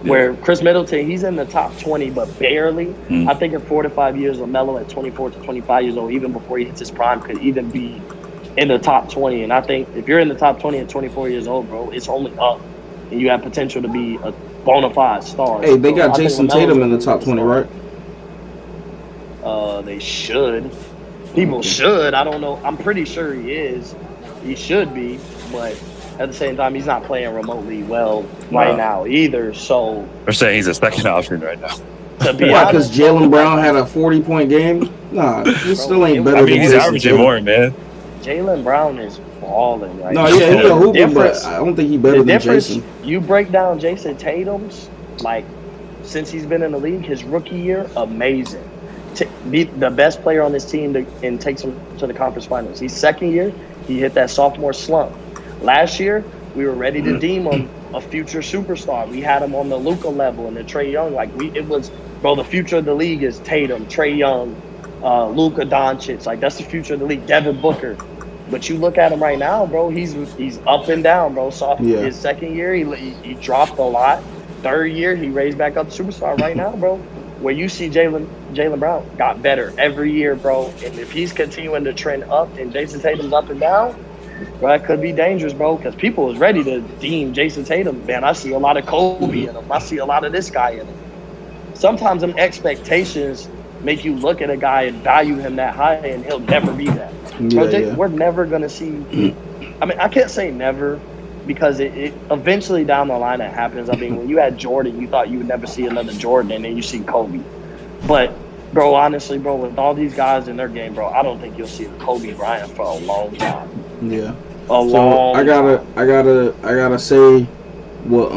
Where Chris Middleton, he's in the top 20, but barely. I think in 4 to 5 years, LaMelo at 24 to 25 years old, even before he hits his prime, could even be in the top 20. And I think if you're in the top 20 at 24 years old, bro, it's only up. And you have potential to be a bona fide star. Hey, they got Jason Tatum in the top 20, right? They should. People should. I don't know. I'm pretty sure he is. He should be, but at the same time, he's not playing remotely well right now either. So they're saying he's a second option right now. To be honest, because Jaylen Brown had a 40-point game. Nah, he still ain't better. He's averaging more, man. Jaylen Brown is balling right now. No, yeah, he's a hooper, but I don't think he's better than Jason. You break down Jason Tatum's, like, since he's been in the league, his rookie year, amazing. Be the best player on his team and takes him to the conference finals. His second year, he hit that sophomore slump. Last year, we were ready to deem him a future superstar. We had him on the Luka level and the Trae Young. The future of the league is Tatum, Trae Young, Luka Doncic. Like, that's the future of the league. Devin Booker. But you look at him right now, bro, he's up and down, bro. His second year, he dropped a lot. Third year, he raised back up to superstar right now, bro. Where you see Jaylen Brown got better every year, bro. And if he's continuing to trend up and Jason Tatum's up and down, bro, that could be dangerous, bro, because people is ready to deem Jason Tatum. Man, I see a lot of Kobe in him. I see a lot of this guy in him. Sometimes them expectations make you look at a guy and value him that high, and he'll never be that. We're never going to see – I mean, I can't say never because it eventually down the line it happens. I mean, when you had Jordan, you thought you would never see another Jordan, and then you see Kobe. But, bro, honestly, bro, with all these guys in their game, bro, I don't think you'll see a Kobe Bryant for a long time. Yeah. I gotta say what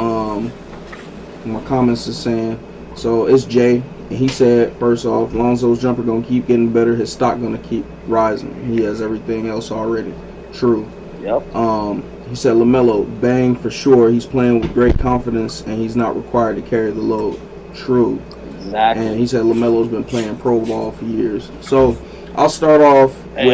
my comments is saying. So it's Jay, and he said, first off, Lonzo's jumper gonna keep getting better. His stock gonna keep rising. He has everything else already. True. Yep. He said LaMelo, bang for sure. He's playing with great confidence, and he's not required to carry the load. True. Exactly. And he said LaMelo's been playing pro ball for years. So I'll start off. Hey,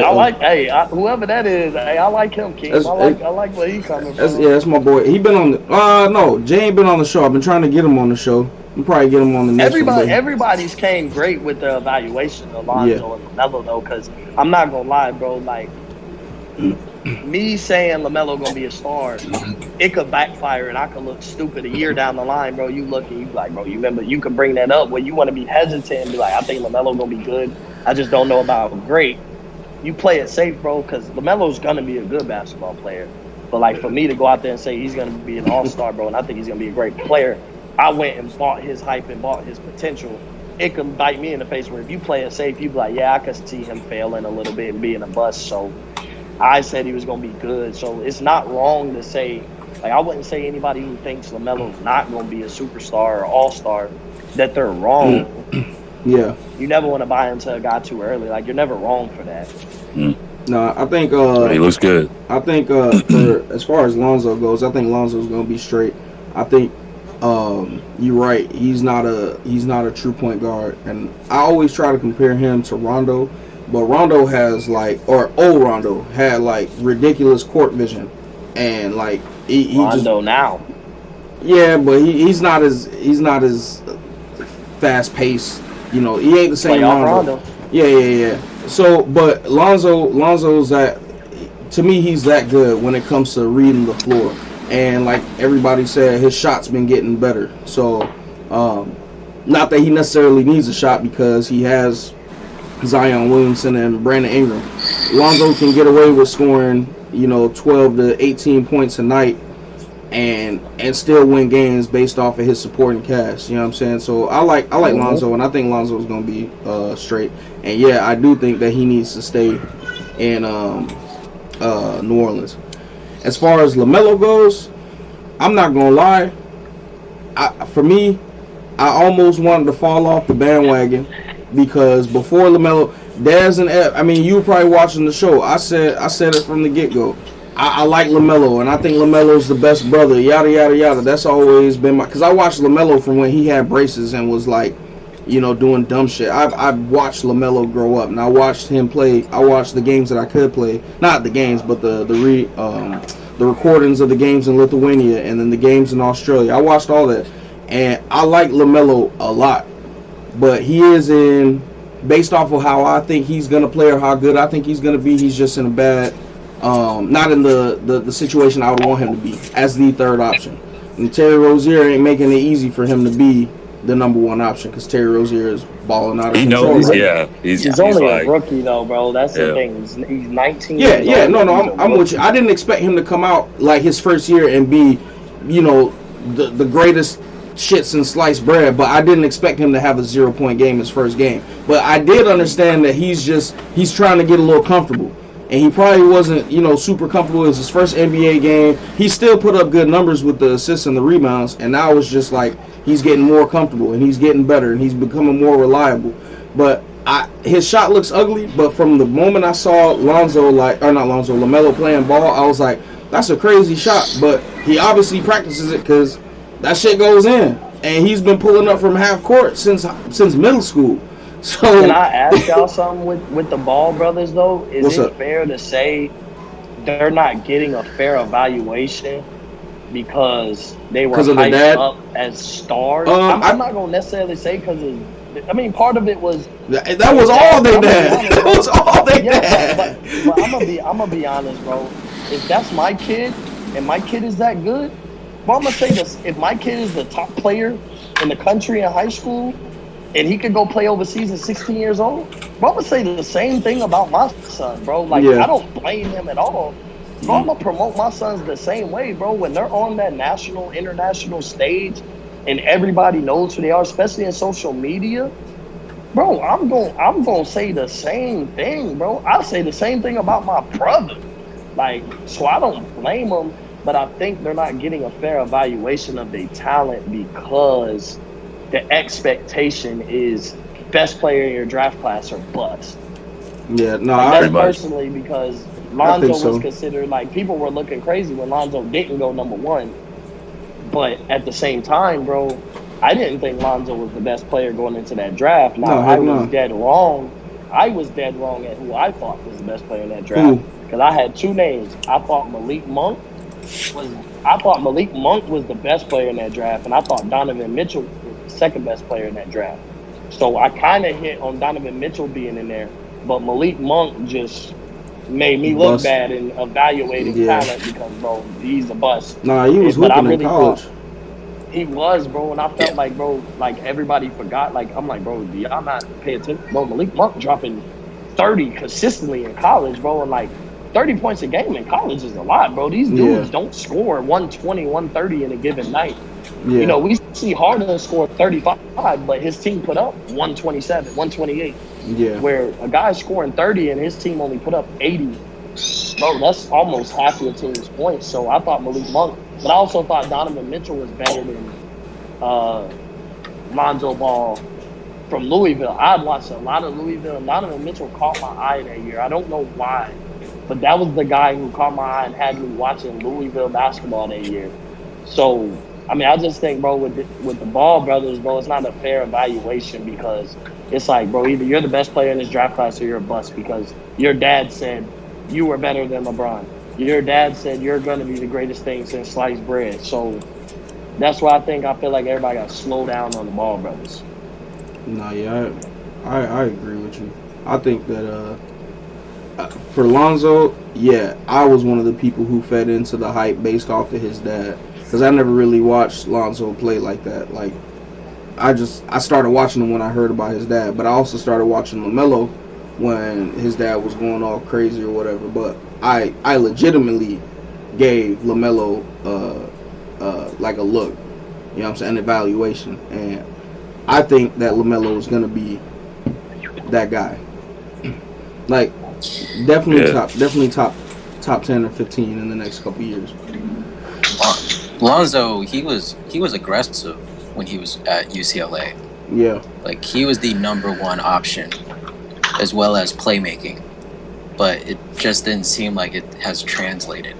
whoever that is. Hey, I like him, King. I like where he coming from. That's my boy. He been on the. No, Jay ain't been on the show. I've been trying to get him on the show. We'll probably get him on the next one. Everybody's came great with the evaluation of Lonzo and LaMelo, though, because I'm not gonna lie, bro. Like, me saying LaMelo gonna be a star, it could backfire and I could look stupid a year down the line, bro. You look and you like, bro, you remember you could bring that up where you want to be hesitant and be like, I think LaMelo gonna be good. I just don't know about great. you play it safe, bro, because LaMelo's gonna be a good basketball player. But like for me to go out there and say he's gonna be an all-star, bro, and I think he's gonna be a great player, I went and bought his hype and bought his potential. It could bite me in the face where if you play it safe, you be like, yeah, I could see him failing a little bit and being a bust. So I said he was gonna be good. So it's not wrong to say, like, I wouldn't say anybody who thinks LaMelo's not gonna be a superstar or all-star that they're wrong. Yeah. You never want to buy into a guy too early. Like, you're never wrong for that. No, I think he looks good. I think for as far as Lonzo goes, I think Lonzo's gonna be straight. I think you're right. He's not a true point guard, and I always try to compare him to Rondo, but Rondo has old Rondo had like ridiculous court vision, and like he Rondo now. Yeah, but he's not as fast paced. You know, he ain't the same Rondo. Yeah. So, but Lonzo's that, to me, he's that good when it comes to reading the floor. And like everybody said, his shot's been getting better. So, not that he necessarily needs a shot because he has Zion Williamson and Brandon Ingram. Lonzo can get away with scoring, 12 to 18 points a night and still win games based off of his supporting cast. You know what I'm saying? So I like Lonzo, and I think Lonzo is going to be straight. And yeah, I do think that he needs to stay in New Orleans. As far as LaMelo goes, I'm not going to lie. For me, I almost wanted to fall off the bandwagon because before LaMelo, Daz and Ed, I mean, you were probably watching the show. I said it from the get-go. I like LaMelo, and I think LaMelo's the best brother, yada, yada, yada. That's always been because I watched LaMelo from when he had braces and was like, doing dumb shit. I've watched LaMelo grow up, and I watched him play. I watched the games that I could play. Not the games, but the recordings of the games in Lithuania and then the games in Australia. I watched all that, and I like LaMelo a lot. But he is based off of how I think he's going to play or how good I think he's going to be, he's just in a bad... not in the situation I would want him to be as the third option. And Terry Rozier ain't making it easy for him to be the number one option because Terry Rozier is balling out of control. Knows, yeah. He's only like, a rookie though, bro. That's the thing. He's 19. Yeah. No. I'm with you. I didn't expect him to come out like his first year and be, the greatest shit since sliced bread. But I didn't expect him to have a 0-point game his first game. But I did understand that he's trying to get a little comfortable. And he probably wasn't, super comfortable. It was his first NBA game. He still put up good numbers with the assists and the rebounds. And now it's just like he's getting more comfortable and he's getting better and he's becoming more reliable. But his shot looks ugly. But from the moment I saw LaMelo playing ball, I was like, that's a crazy shot. But he obviously practices it because that shit goes in. And he's been pulling up from half court since middle school. So, can I ask y'all something with the Ball brothers though? Is it fair to say they're not getting a fair evaluation because they were hyped up as stars? I'm not gonna necessarily say because part of it was that was all they did. That was all they did. But I'm gonna be honest, bro. If that's my kid and my kid is that good, well, I'm gonna say this: if my kid is the top player in the country in high school, and he could go play overseas at 16 years old, bro, I'm going to say the same thing about my son, bro. Like, I don't blame him at all. Bro, I'm going to promote my sons the same way, bro. When they're on that national, international stage and everybody knows who they are, especially in social media, bro, I'm going to say the same thing, bro. I'll say the same thing about my brother. Like, so I don't blame them, but I think they're not getting a fair evaluation of their talent because the expectation is best player in your draft class or bust. Yeah, no, that's personally because Lonzo was considered, like, people were looking crazy when Lonzo didn't go number one. But at the same time, bro, I didn't think Lonzo was the best player going into that draft. Now, I was dead wrong. I was dead wrong at who I thought was the best player in that draft. Because I had two names. I thought Malik Monk was the best player in that draft, and I thought Donovan Mitchell was the second best player in that draft. So I kind of hit on Donovan Mitchell being in there, but Malik Monk just made me look bad in evaluating talent because, bro, he's a bust. Nah, he was hooping in college. He was, bro, and I felt like, bro, like everybody forgot. Like, I'm like, bro, do y'all not pay attention? Bro, Malik Monk dropping 30 consistently in college, bro. And like 30 points a game in college is a lot, bro. These dudes don't score 120, 130 in a given night. Yeah. You know, we see Harden score 35, but his team put up 127, 128. Yeah. Where a guy's scoring 30 and his team only put up 80. Bro, that's almost half your team's points. So I thought Malik Monk, but I also thought Donovan Mitchell was better than Lonzo Ball from Louisville. I'd watched a lot of Louisville. Donovan Mitchell caught my eye that year. I don't know why, but that was the guy who caught my eye and had me watching Louisville basketball that year. So, I mean, I just think, bro, with the Ball brothers, bro, it's not a fair evaluation because it's like, bro, either you're the best player in this draft class or you're a bust because your dad said you were better than LeBron. Your dad said you're going to be the greatest thing since sliced bread. So that's why I feel like everybody got to slow down on the Ball brothers. No, yeah, I agree with you. I think that for Lonzo, yeah, I was one of the people who fed into the hype based off of his dad because I never really watched Lonzo play like that. Like, I started watching him when I heard about his dad, but I also started watching LaMelo when his dad was going all crazy or whatever. But I legitimately gave LaMelo like a look, you know what I'm saying, an evaluation, and I think that LaMelo is gonna be that guy. Like, definitely top 10 or 15 in the next couple years. Lonzo, he was aggressive when he was at UCLA. Yeah. Like, he was the number one option as well as playmaking. But it just didn't seem like it has translated,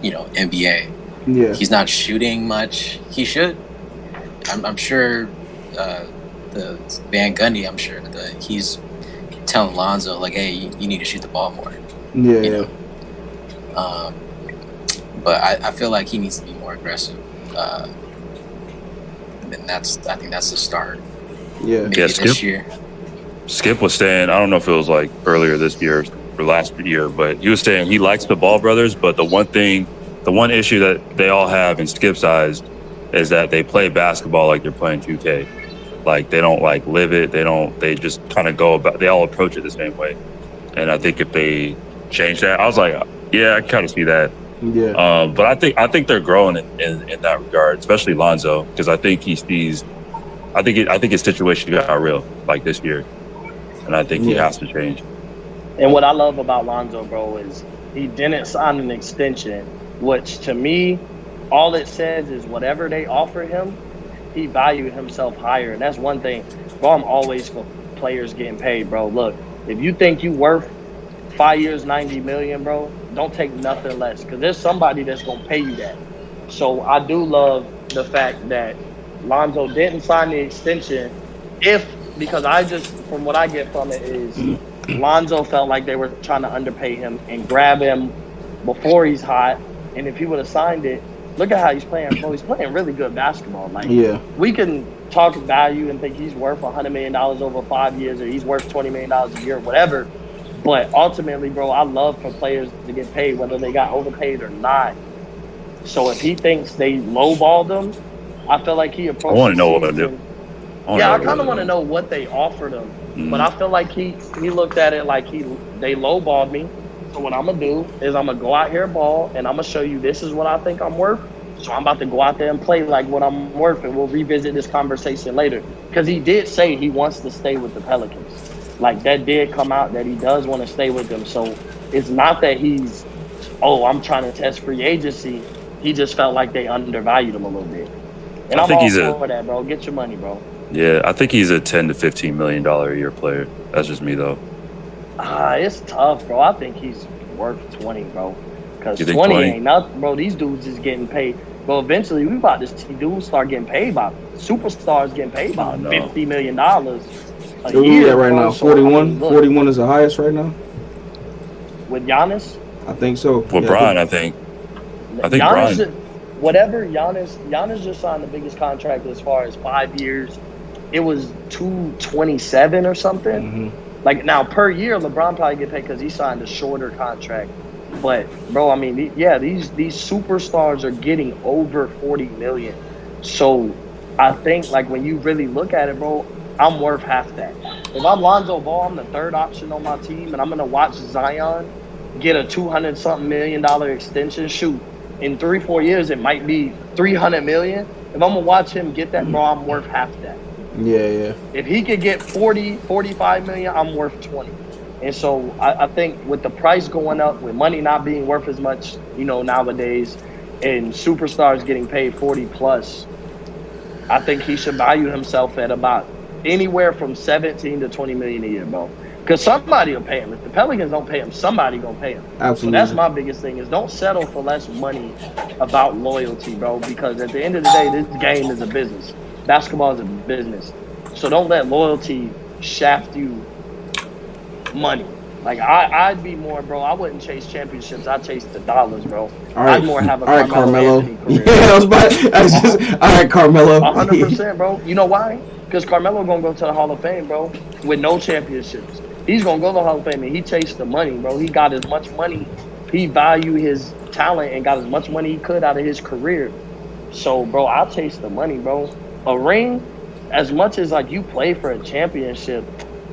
NBA. Yeah. He's not shooting much. He should. I'm sure the Van Gundy, I'm sure that he's telling Lonzo, like, hey, you need to shoot the ball more. Yeah, you know? But I feel like he needs to be more aggressive. And I think that's the start. Yeah. Maybe this year. Skip was saying, I don't know if it was like earlier this year or last year, but he was saying he likes the Ball brothers, but the one issue that they all have in Skip's eyes is that they play basketball like they're playing 2K. Like, they don't like live it. They just kind of they all approach it the same way. And I think if they change that, I was like, yeah, I kind of see that. Yeah. But I think they're growing in that regard, especially Lonzo, because I think he sees, I think his situation got real like this year. And I think he has to change. And what I love about Lonzo, bro, is he didn't sign an extension, which to me, all it says is whatever they offer him, he valued himself higher. And that's one thing, bro, I'm always for players getting paid, bro. Look, if you think you worth 5 years, $90 million, bro, don't take nothing less because there's somebody that's going to pay you that. So I do love the fact that Lonzo didn't sign the extension because from what I get from it is Lonzo felt like they were trying to underpay him and grab him before he's hot. And if he would have signed it, look at how he's playing, bro. He's playing really good basketball. Like, we can talk value and think he's worth $100 million over 5 years or he's worth $20 million a year, whatever. But ultimately, bro, I love for players to get paid, whether they got overpaid or not. So if he thinks they lowballed him, I feel like he approached. I want to know what I do. I kind of want to know what they offered him. Mm-hmm. But I feel like he looked at it like they lowballed me. So what I'm going to do is I'm going to go out here and ball, and I'm going to show you this is what I think I'm worth. So I'm about to go out there and play like what I'm worth, and we'll revisit this conversation later. Because he did say he wants to stay with the Pelicans. Like, that did come out that he does want to stay with them. So it's not that I'm trying to test free agency. He just felt like they undervalued him a little bit. And I'm all for that, bro. Get your money, bro. Yeah, I think he's a $10 to $15 million a year player. That's just me, though. It's tough, bro. I think he's worth 20, bro. Because 20 ain't nothing, bro. These dudes is getting paid. Bro, eventually we about to see dudes start getting paid by superstars getting paid by $50 million a year. Right now, 41. 41 is the highest right now. With Giannis? I think so. With Brian, I think Giannis, Brian. Whatever Giannis just signed the biggest contract as far as 5 years. It was $227 or something. Mm-hmm. Like, now per year, LeBron probably get paid because he signed a shorter contract. But bro, I mean, these superstars are getting over $40 million. So I think, like, when you really look at it, bro, I'm worth half that. If I'm Lonzo Ball, I'm the third option on my team, and I'm gonna watch Zion get a $200-something million extension. Shoot, in 3-4 years, it might be $300 million. If I'm gonna watch him get that, bro, I'm worth half that. Yeah. If he could get 40, 45 million, I'm worth 20. And so I think with the price going up, with money not being worth as much, nowadays, and superstars getting paid 40 plus, I think he should value himself at about anywhere from 17 to 20 million a year, bro. Because somebody will pay him. If the Pelicans don't pay him, somebody gonna pay him. Absolutely. So that's my biggest thing, is don't settle for less money about loyalty, bro. Because at the end of the day, this game is a business. Basketball is a business. So don't let loyalty shaft you money. Like, I'd be more, bro. I wouldn't chase championships. I'd chase the dollars, bro. All right. I'd more have a All right, Carmelo. Yeah, all right, Carmelo. 100%, bro. You know why? Because Carmelo gonna go to the Hall of Fame, bro, with no championships. He's gonna go to the Hall of Fame, and he chased the money, bro. He got as much money. He valued his talent and got as much money he could out of his career. So, bro, I'll chase the money, bro. A ring, as much as like you play for a championship,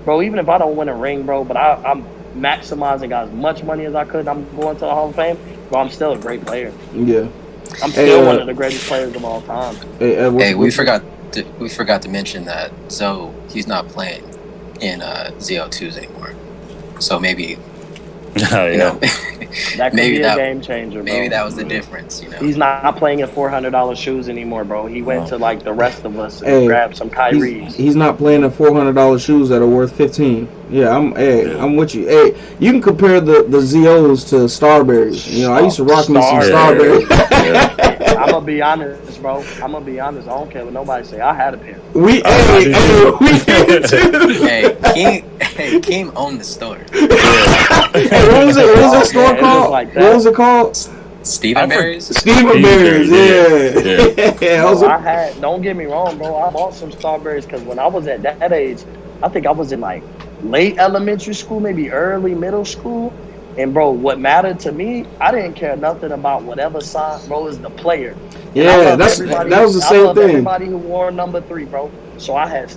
bro, even if I don't win a ring, bro, but I'm maximizing, got as much money as I could, I'm going to the Hall of Fame, bro, I'm still a great player. Yeah. I'm still one of the greatest players of all time. We forgot to mention that Zoe, he's not playing in ZO2s anymore. So maybe that could be a game changer, bro. Maybe that was the difference, He's not playing in $400 shoes anymore, bro. He went to like the rest of us and grabbed some Kyries. He's not playing in $400 shoes that are worth $15. Yeah, I'm with you. Hey, you can compare the ZOs to Starberries. I used to rock me some Starberries. I'm gonna be honest, bro. I don't care what nobody say. I had a pair. We did too. Hey, Keem owned the store. Hey, what was that store called? What was it called? Stephen Berry's? Stephen Berry's, yeah. Don't get me wrong, bro. I bought some Starberries because when I was at that age, I think I was in like late elementary school, maybe early middle school. And, bro, what mattered to me, I didn't care nothing about whatever sign, bro, is the player. Yeah, that was the same thing. Everybody who wore number 3, bro. So I had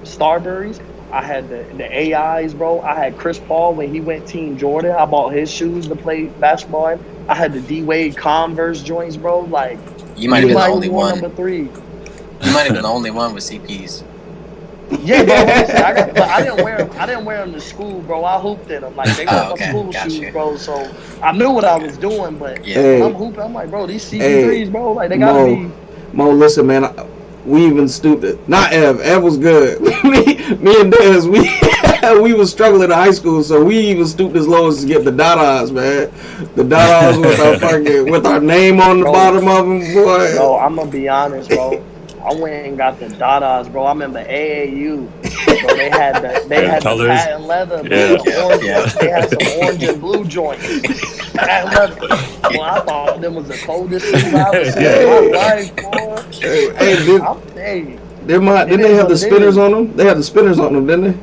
Starberries. I had the AIs, bro. I had Chris Paul when he went Team Jordan. I bought his shoes to play basketball in. I had the D-Wade Converse joints, bro. Like, you might have been the only one. Number 3. You might have been the only one with CPs. Yeah, bro. But I didn't wear them. I didn't wear them to school, bro. I hooped in them. Like, they were my school shoes, bro. So I knew what I was doing. But when I'm hooping, I'm like, bro, these CP3s, bro. Like, they gotta be. Mo, listen, man. We even stooped. Not Ev. Ev was good. me and Dez, we was struggling in high school, so we even stooped as low as to get the Dadas, man. The Dadas with our name on the bottom of them, boy. Bro, I'm gonna be honest, bro. I went and got the Dadas, bro. I remember AAU. So they had the patent leather, bro. They had some orange and blue joints. Patent leather. Well, I thought them was the coldest thing I ever seen in my life, boy. Didn't they have the spinners on them? They had the spinners on them, didn't they?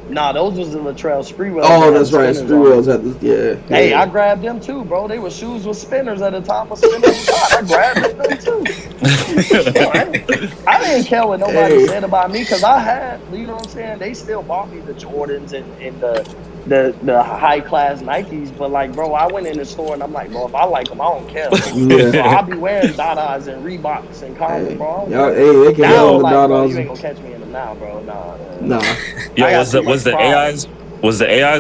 Nah, those was the Latrell Sprewells. Oh, that's right. Sprewells had the Hey, I grabbed them too, bro. They were shoes with spinners at the top of spinners. I grabbed them too. I didn't care what nobody said about me because I had, you know what I'm saying? They still bought me the Jordans and the high class Nikes, but like, bro, I went in the store and I'm like, bro, if I like them, I don't care. So I'll be wearing Dadas and Reeboks and Converse, bro. They can now, like, bro, you ain't gonna catch me in them now, bro. Nah. Yeah, was the AIs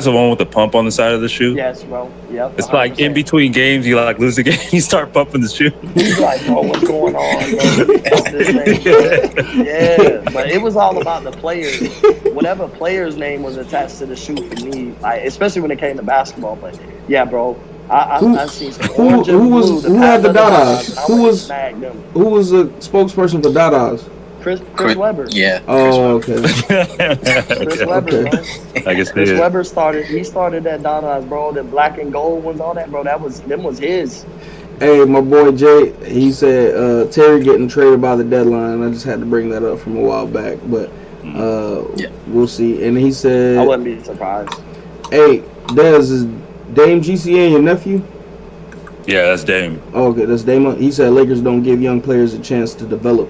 the one with the pump on the side of the shoe? Yes, bro. Yep. It's 100%. Like in between games, you like lose the game, you start pumping the shoe. He's like, bro, what's going on, bro? Yeah, but it was all about the players. Whatever player's name was attached to the shoe for me, like, especially when it came to basketball. But yeah, bro, I seen some orange and blue. Who had the Dadas? Who was the spokesperson for Dadas? Chris Webber. Yeah. Oh, okay. Chris Webber, bro. I guess Chris Webber started that Dadas, bro. The black and gold ones, all that, bro. Them was his. Hey, my boy Jay, he said Terry getting traded by the deadline. I just had to bring that up from a while back, but we'll see. And he said, I wouldn't be surprised. Hey, Dez, is Dame GCA your nephew? Yeah, that's Dame. Oh, okay, that's Dame. He said Lakers don't give young players a chance to develop.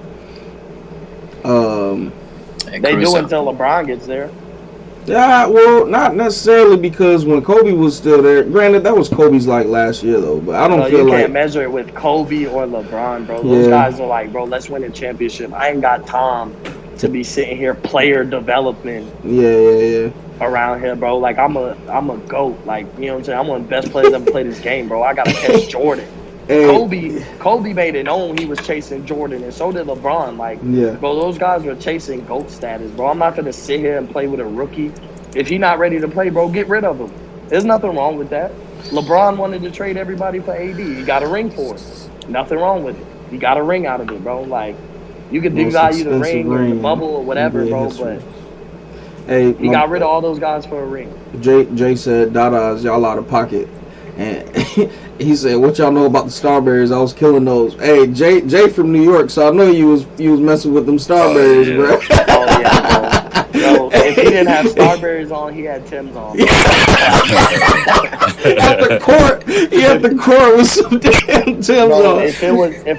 They do until LeBron gets there. Yeah, well, not necessarily because when Kobe was still there. Granted, that was Kobe's like last year though, but I don't Bro, feel you like can't measure it with Kobe or LeBron, bro. Those yeah. guys are like, bro, let's win a championship. I ain't got time to be sitting here player development Yeah. around here, bro. Like I'm a GOAT. Like, you know what I'm saying? I'm one of the best players ever played this game, bro. I gotta catch Jordan. Hey, Kobe made it known he was chasing Jordan, and so did LeBron. Like, yeah. bro, those guys were chasing GOAT status, bro. I'm not gonna sit here and play with a rookie. If he's not ready to play, bro, get rid of him. There's nothing wrong with that. LeBron wanted to trade everybody for AD. He got a ring for it. Nothing wrong with it. He got a ring out of it, bro. Like, you could Most devalue the expensive ring and the ring bubble or whatever, in bro, history. but Hey, he got rid of all those guys for a ring. Jay said, "Dada's y'all out of pocket," and he said, "What y'all know about the Starberries? I was killing those." Hey, Jay from New York, so I know you was messing with them Starberries, yeah. bro. Oh, yeah, bro. Yo, if he didn't have Starberries on, he had Tim's on. Bro. He had the court with some damn Timbs Bro, on. if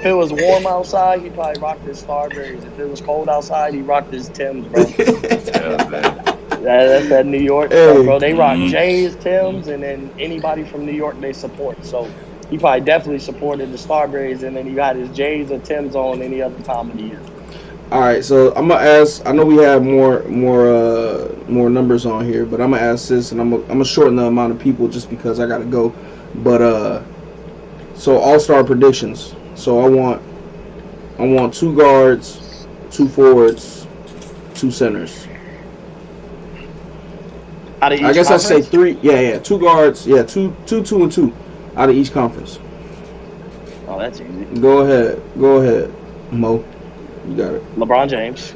it was warm outside, he probably rocked his Starberries. If it was cold outside, he rocked his Timbs, bro. Yeah, man. That's that New York Hey. stuff, bro. They rock Mhm. J's, Tim's, and then anybody from New York they support. So he probably definitely supported the Starberries, and then he got his J's or Tim's on any other time of the year. All right, so I'm gonna ask. I know we have more numbers on here, but I'm gonna ask this, and I'm gonna shorten the amount of people just because I gotta go. But so all-star predictions. So I want 2 guards, 2 forwards, 2 centers. Out of each I guess I say conference? 3. Yeah, 2 guards. Yeah, two, and 2 out of each conference. Oh, that's easy. Go ahead, Mo. You got it. LeBron James.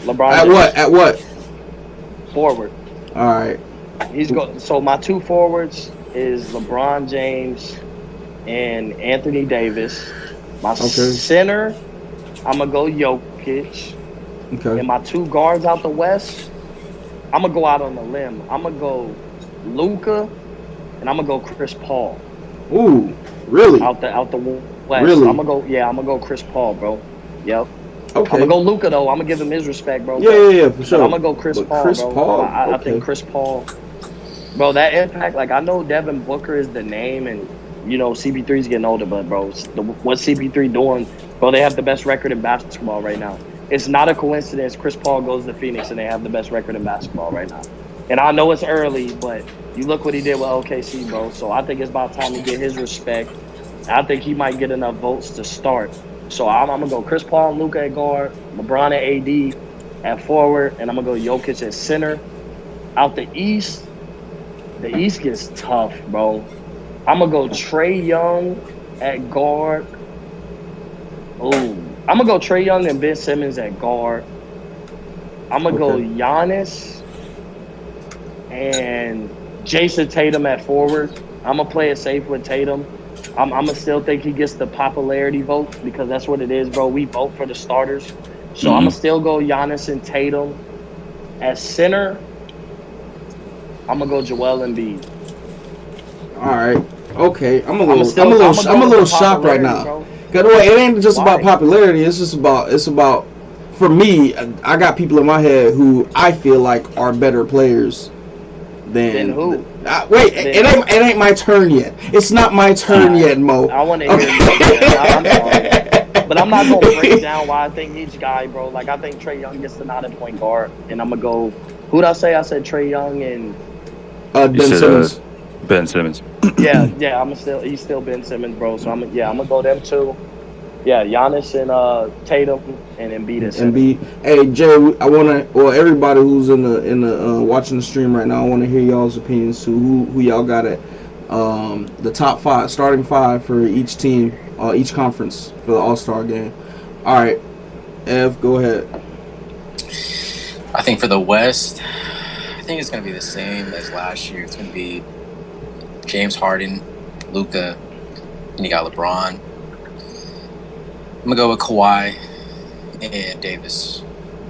LeBron At James. what? At what? Forward. All right. So my 2 forwards is LeBron James and Anthony Davis. My center, I'm gonna go Jokic. Okay. And my 2 guards out the West, I'm gonna go out on a limb. I'm gonna go Luka, and I'm gonna go Chris Paul. Ooh, really? Out the West. Really? I'm gonna go Chris Paul, bro. Yep. Okay. I'm gonna go Luka though. I'm gonna give him his respect, bro. Yeah, for sure. But I'm gonna go Chris But Paul, Chris bro. Paul? I Okay. think Chris Paul, bro. That impact, like I know Devin Booker is the name, and you know CP3's getting older, but bro, what CP3 doing, bro? They have the best record in basketball right now. It's not a coincidence Chris Paul goes to Phoenix and they have the best record in basketball right now. And I know it's early, but you look what he did with OKC, bro. So I think it's about time to get his respect. I think he might get enough votes to start. So I'm gonna go Chris Paul and Luka at guard, LeBron at AD at forward, and I'm gonna go Jokic at center. Out the East gets tough, bro. I'm gonna go Trae Young at guard. Ooh, I'm gonna go Trae Young and Ben Simmons at guard. I'm gonna go Giannis and Jason Tatum at forward. I'm gonna play it safe with Tatum. I'm gonna still think he gets the popularity vote because that's what it is, bro. We vote for the starters. So I'm gonna still go Giannis and Tatum. At center, I'm gonna go Joel Embiid. All right. Okay. I'm a I'ma little shocked right now. bro. Cause it ain't just Why? about popularity. It's about. For me, I got people in my head who I feel like are better players than Then who? Wait, it ain't my turn yet. It's not my turn yet, Mo. I want to hear you. I'm sorry. But I'm not going to break down why I think each guy, bro. Like, I think Trae Young gets the nod at point guard. And I'm going to go – who'd I say? I said Trae Young and Ben Simmons. Ben Simmons. yeah, he's still Ben Simmons, bro. So I'm going to go them two. Yeah, Giannis and Tatum and Embiid at center. Embiid. Hey Jay, I wanna, everybody who's in the watching the stream right now, I wanna hear y'all's opinions to who y'all got at the top 5, starting 5 for each team, each conference for the All-Star game. All right, Ev, go ahead. I think for the West, I think it's gonna be the same as last year. It's gonna be James Harden, Luka, and you got LeBron. I'm gonna go with Kawhi and Davis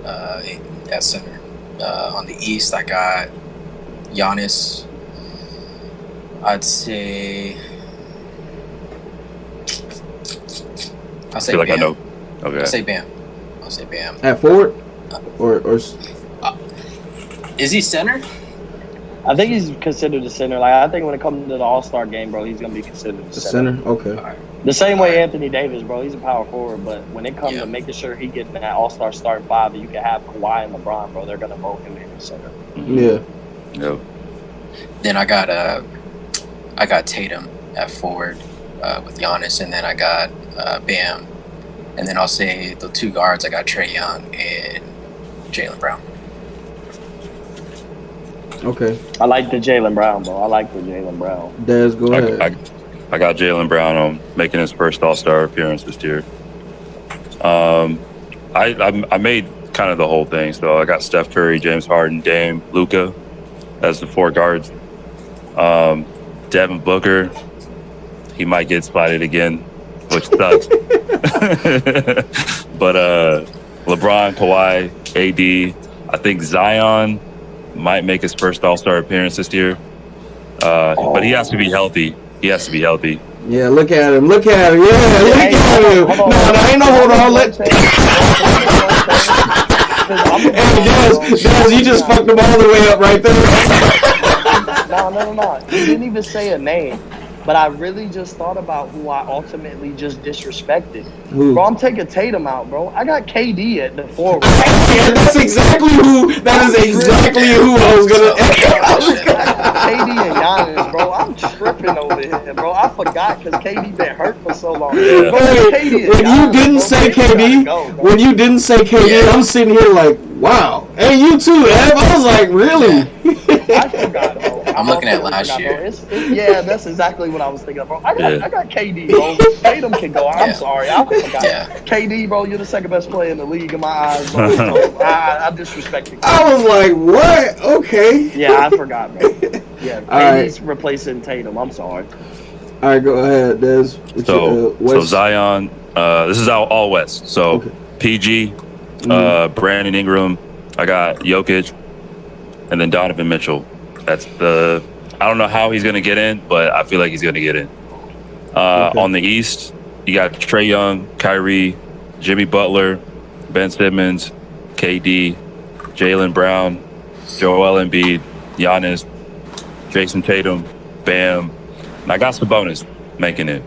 at center. On the East, I got Giannis. I'd say. I feel like Bam. I know. Okay. I'll say Bam. At forward, or Is he center? I think he's considered a center. Like I think when it comes to the All-Star game, bro, he's gonna be considered a The center. center? Okay. The same way Anthony Davis, bro. He's a power forward, but when it comes to making sure he gets that All-Star starting five, and you can have Kawhi and LeBron, bro, they're gonna vote him in the center. Yeah. Yep. Then I got Tatum at forward with Giannis, and then I got Bam, and then I'll say the two guards. I got Trae Young and Jaylen Brown. Okay. I like the Jaylen Brown, bro. Dez, go ahead. I got Jaylen Brown on making his first All-Star appearance this year. I made kind of the whole thing. So I got Steph Curry, James Harden, Dame, Luka as the four guards. Devin Booker, he might get spotted again, which sucks. But LeBron, Kawhi, AD, I think Zion might make his first All-Star appearance this year. But he has to be healthy. Yeah, look at him. Yeah, look at him. No, ain't no hold on. Dez, you just fucked them all the way up right there. No. You didn't even say a name. But I really just thought about who I ultimately just disrespected. Who? Bro, I'm taking Tatum out, bro. I got KD at the forward. Yeah, that's exactly who. That is exactly who I was gonna. KD and Giannis, bro. I'm tripping over here, bro. I forgot because KD been hurt for so long. Yeah. Bro, When you didn't say KD, I'm sitting here like, wow. Hey, you too, Ev. I was like, really? I forgot, bro. I'm looking at last year. Yeah, that's exactly what I was thinking of, bro. I got KD, bro. Tatum can go. I'm sorry. I forgot. Yeah. KD, bro, you're the second best player in the league in my eyes, bro. So I disrespected you. I was like, what? Okay. Yeah, I forgot, bro. Yeah, KD's replacing Tatum. I'm sorry. All right, go ahead, Dez. So Zion, this is all West. So PG, Brandon Ingram, I got Jokic, and then Donovan Mitchell. That's I don't know how he's going to get in, but I feel like he's going to get in. On the East, you got Trae Young, Kyrie, Jimmy Butler, Ben Simmons, KD, Jaylen Brown, Joel Embiid, Giannis, Jason Tatum, Bam. And I got Sabonis making it.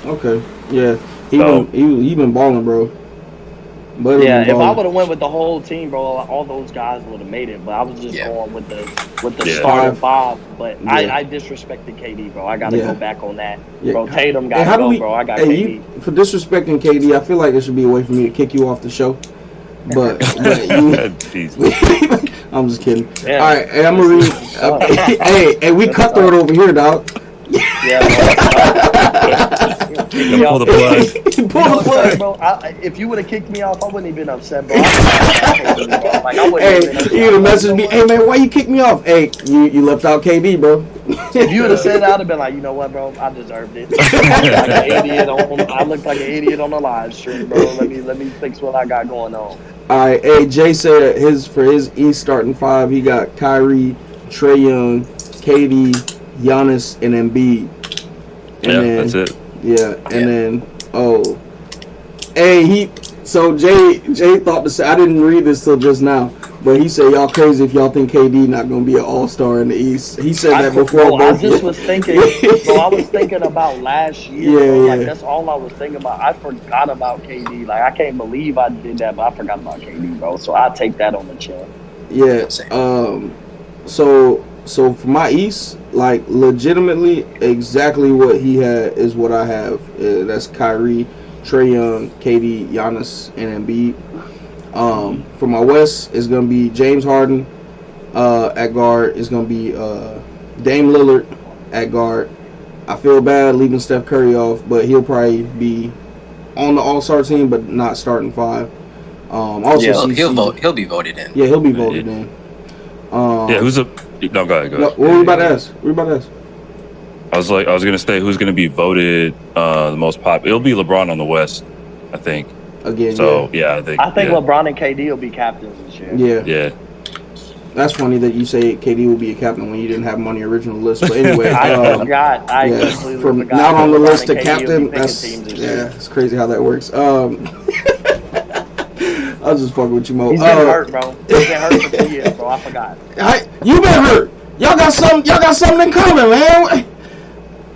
Okay. Yeah. He been balling, bro. Yeah, if I would have went with the whole team, bro, all those guys would have made it. But I was just going with the starting five. But I disrespected KD, bro. I got to go back on that. Bro, Tatum got to go, bro. I got KD. For disrespecting KD, I feel like there should be a way for me to kick you off the show. But I'm just kidding. Yeah. All right, hey, I'm going to read. Hey, we cutthroat over here, dog. Pull the plug. Bro. If you would have kicked me off, I wouldn't have been upset, bro. I wouldn't you would have messaged me, hey man, why you kick me off? Hey, you left out KD, bro. If you would have said that, I'd have been like, you know what, bro, I deserved it. I looked like an idiot on the live stream, bro. Let me fix what I got going on. All right, hey, Jay said for his East starting five, he got Kyrie, Trae Young, KD, Giannis, and Embiid. That's it. Yeah, and then so Jay thought to say, I didn't read this till just now, but he said y'all crazy if y'all think KD not gonna be an All-Star in the East. He said that before. Bro, I just was thinking. Bro, I was thinking about last year. Yeah, Like that's all I was thinking about. I forgot about KD. Like I can't believe I did that, but I forgot about KD, bro. So I take that on the chin. Yeah. So for my East, like legitimately, exactly what he had is what I have. That's Kyrie, Trae Young, KD, Giannis, and Embiid. For my West, it's gonna be James Harden at guard. It's gonna be Dame Lillard at guard. I feel bad leaving Steph Curry off, but he'll probably be on the All-Star team, but not starting five. He'll be voted in. Yeah, he'll be voted in. Who's a? No, go ahead. What were we about to ask? I was gonna say who's gonna be voted the most popular. It'll be LeBron on the West, I think. Again, so I think LeBron and KD will be captains this year. Yeah. That's funny that you say KD will be a captain when you didn't have him on the original list. But anyway, I forgot. I completely from forgot. Not on the list to KD captain. It's crazy how that works. I was just fucking with you, Mo. He's been hurt, bro. He's been hurt for 2 years, bro. I forgot. You been hurt. Y'all got something in common, man.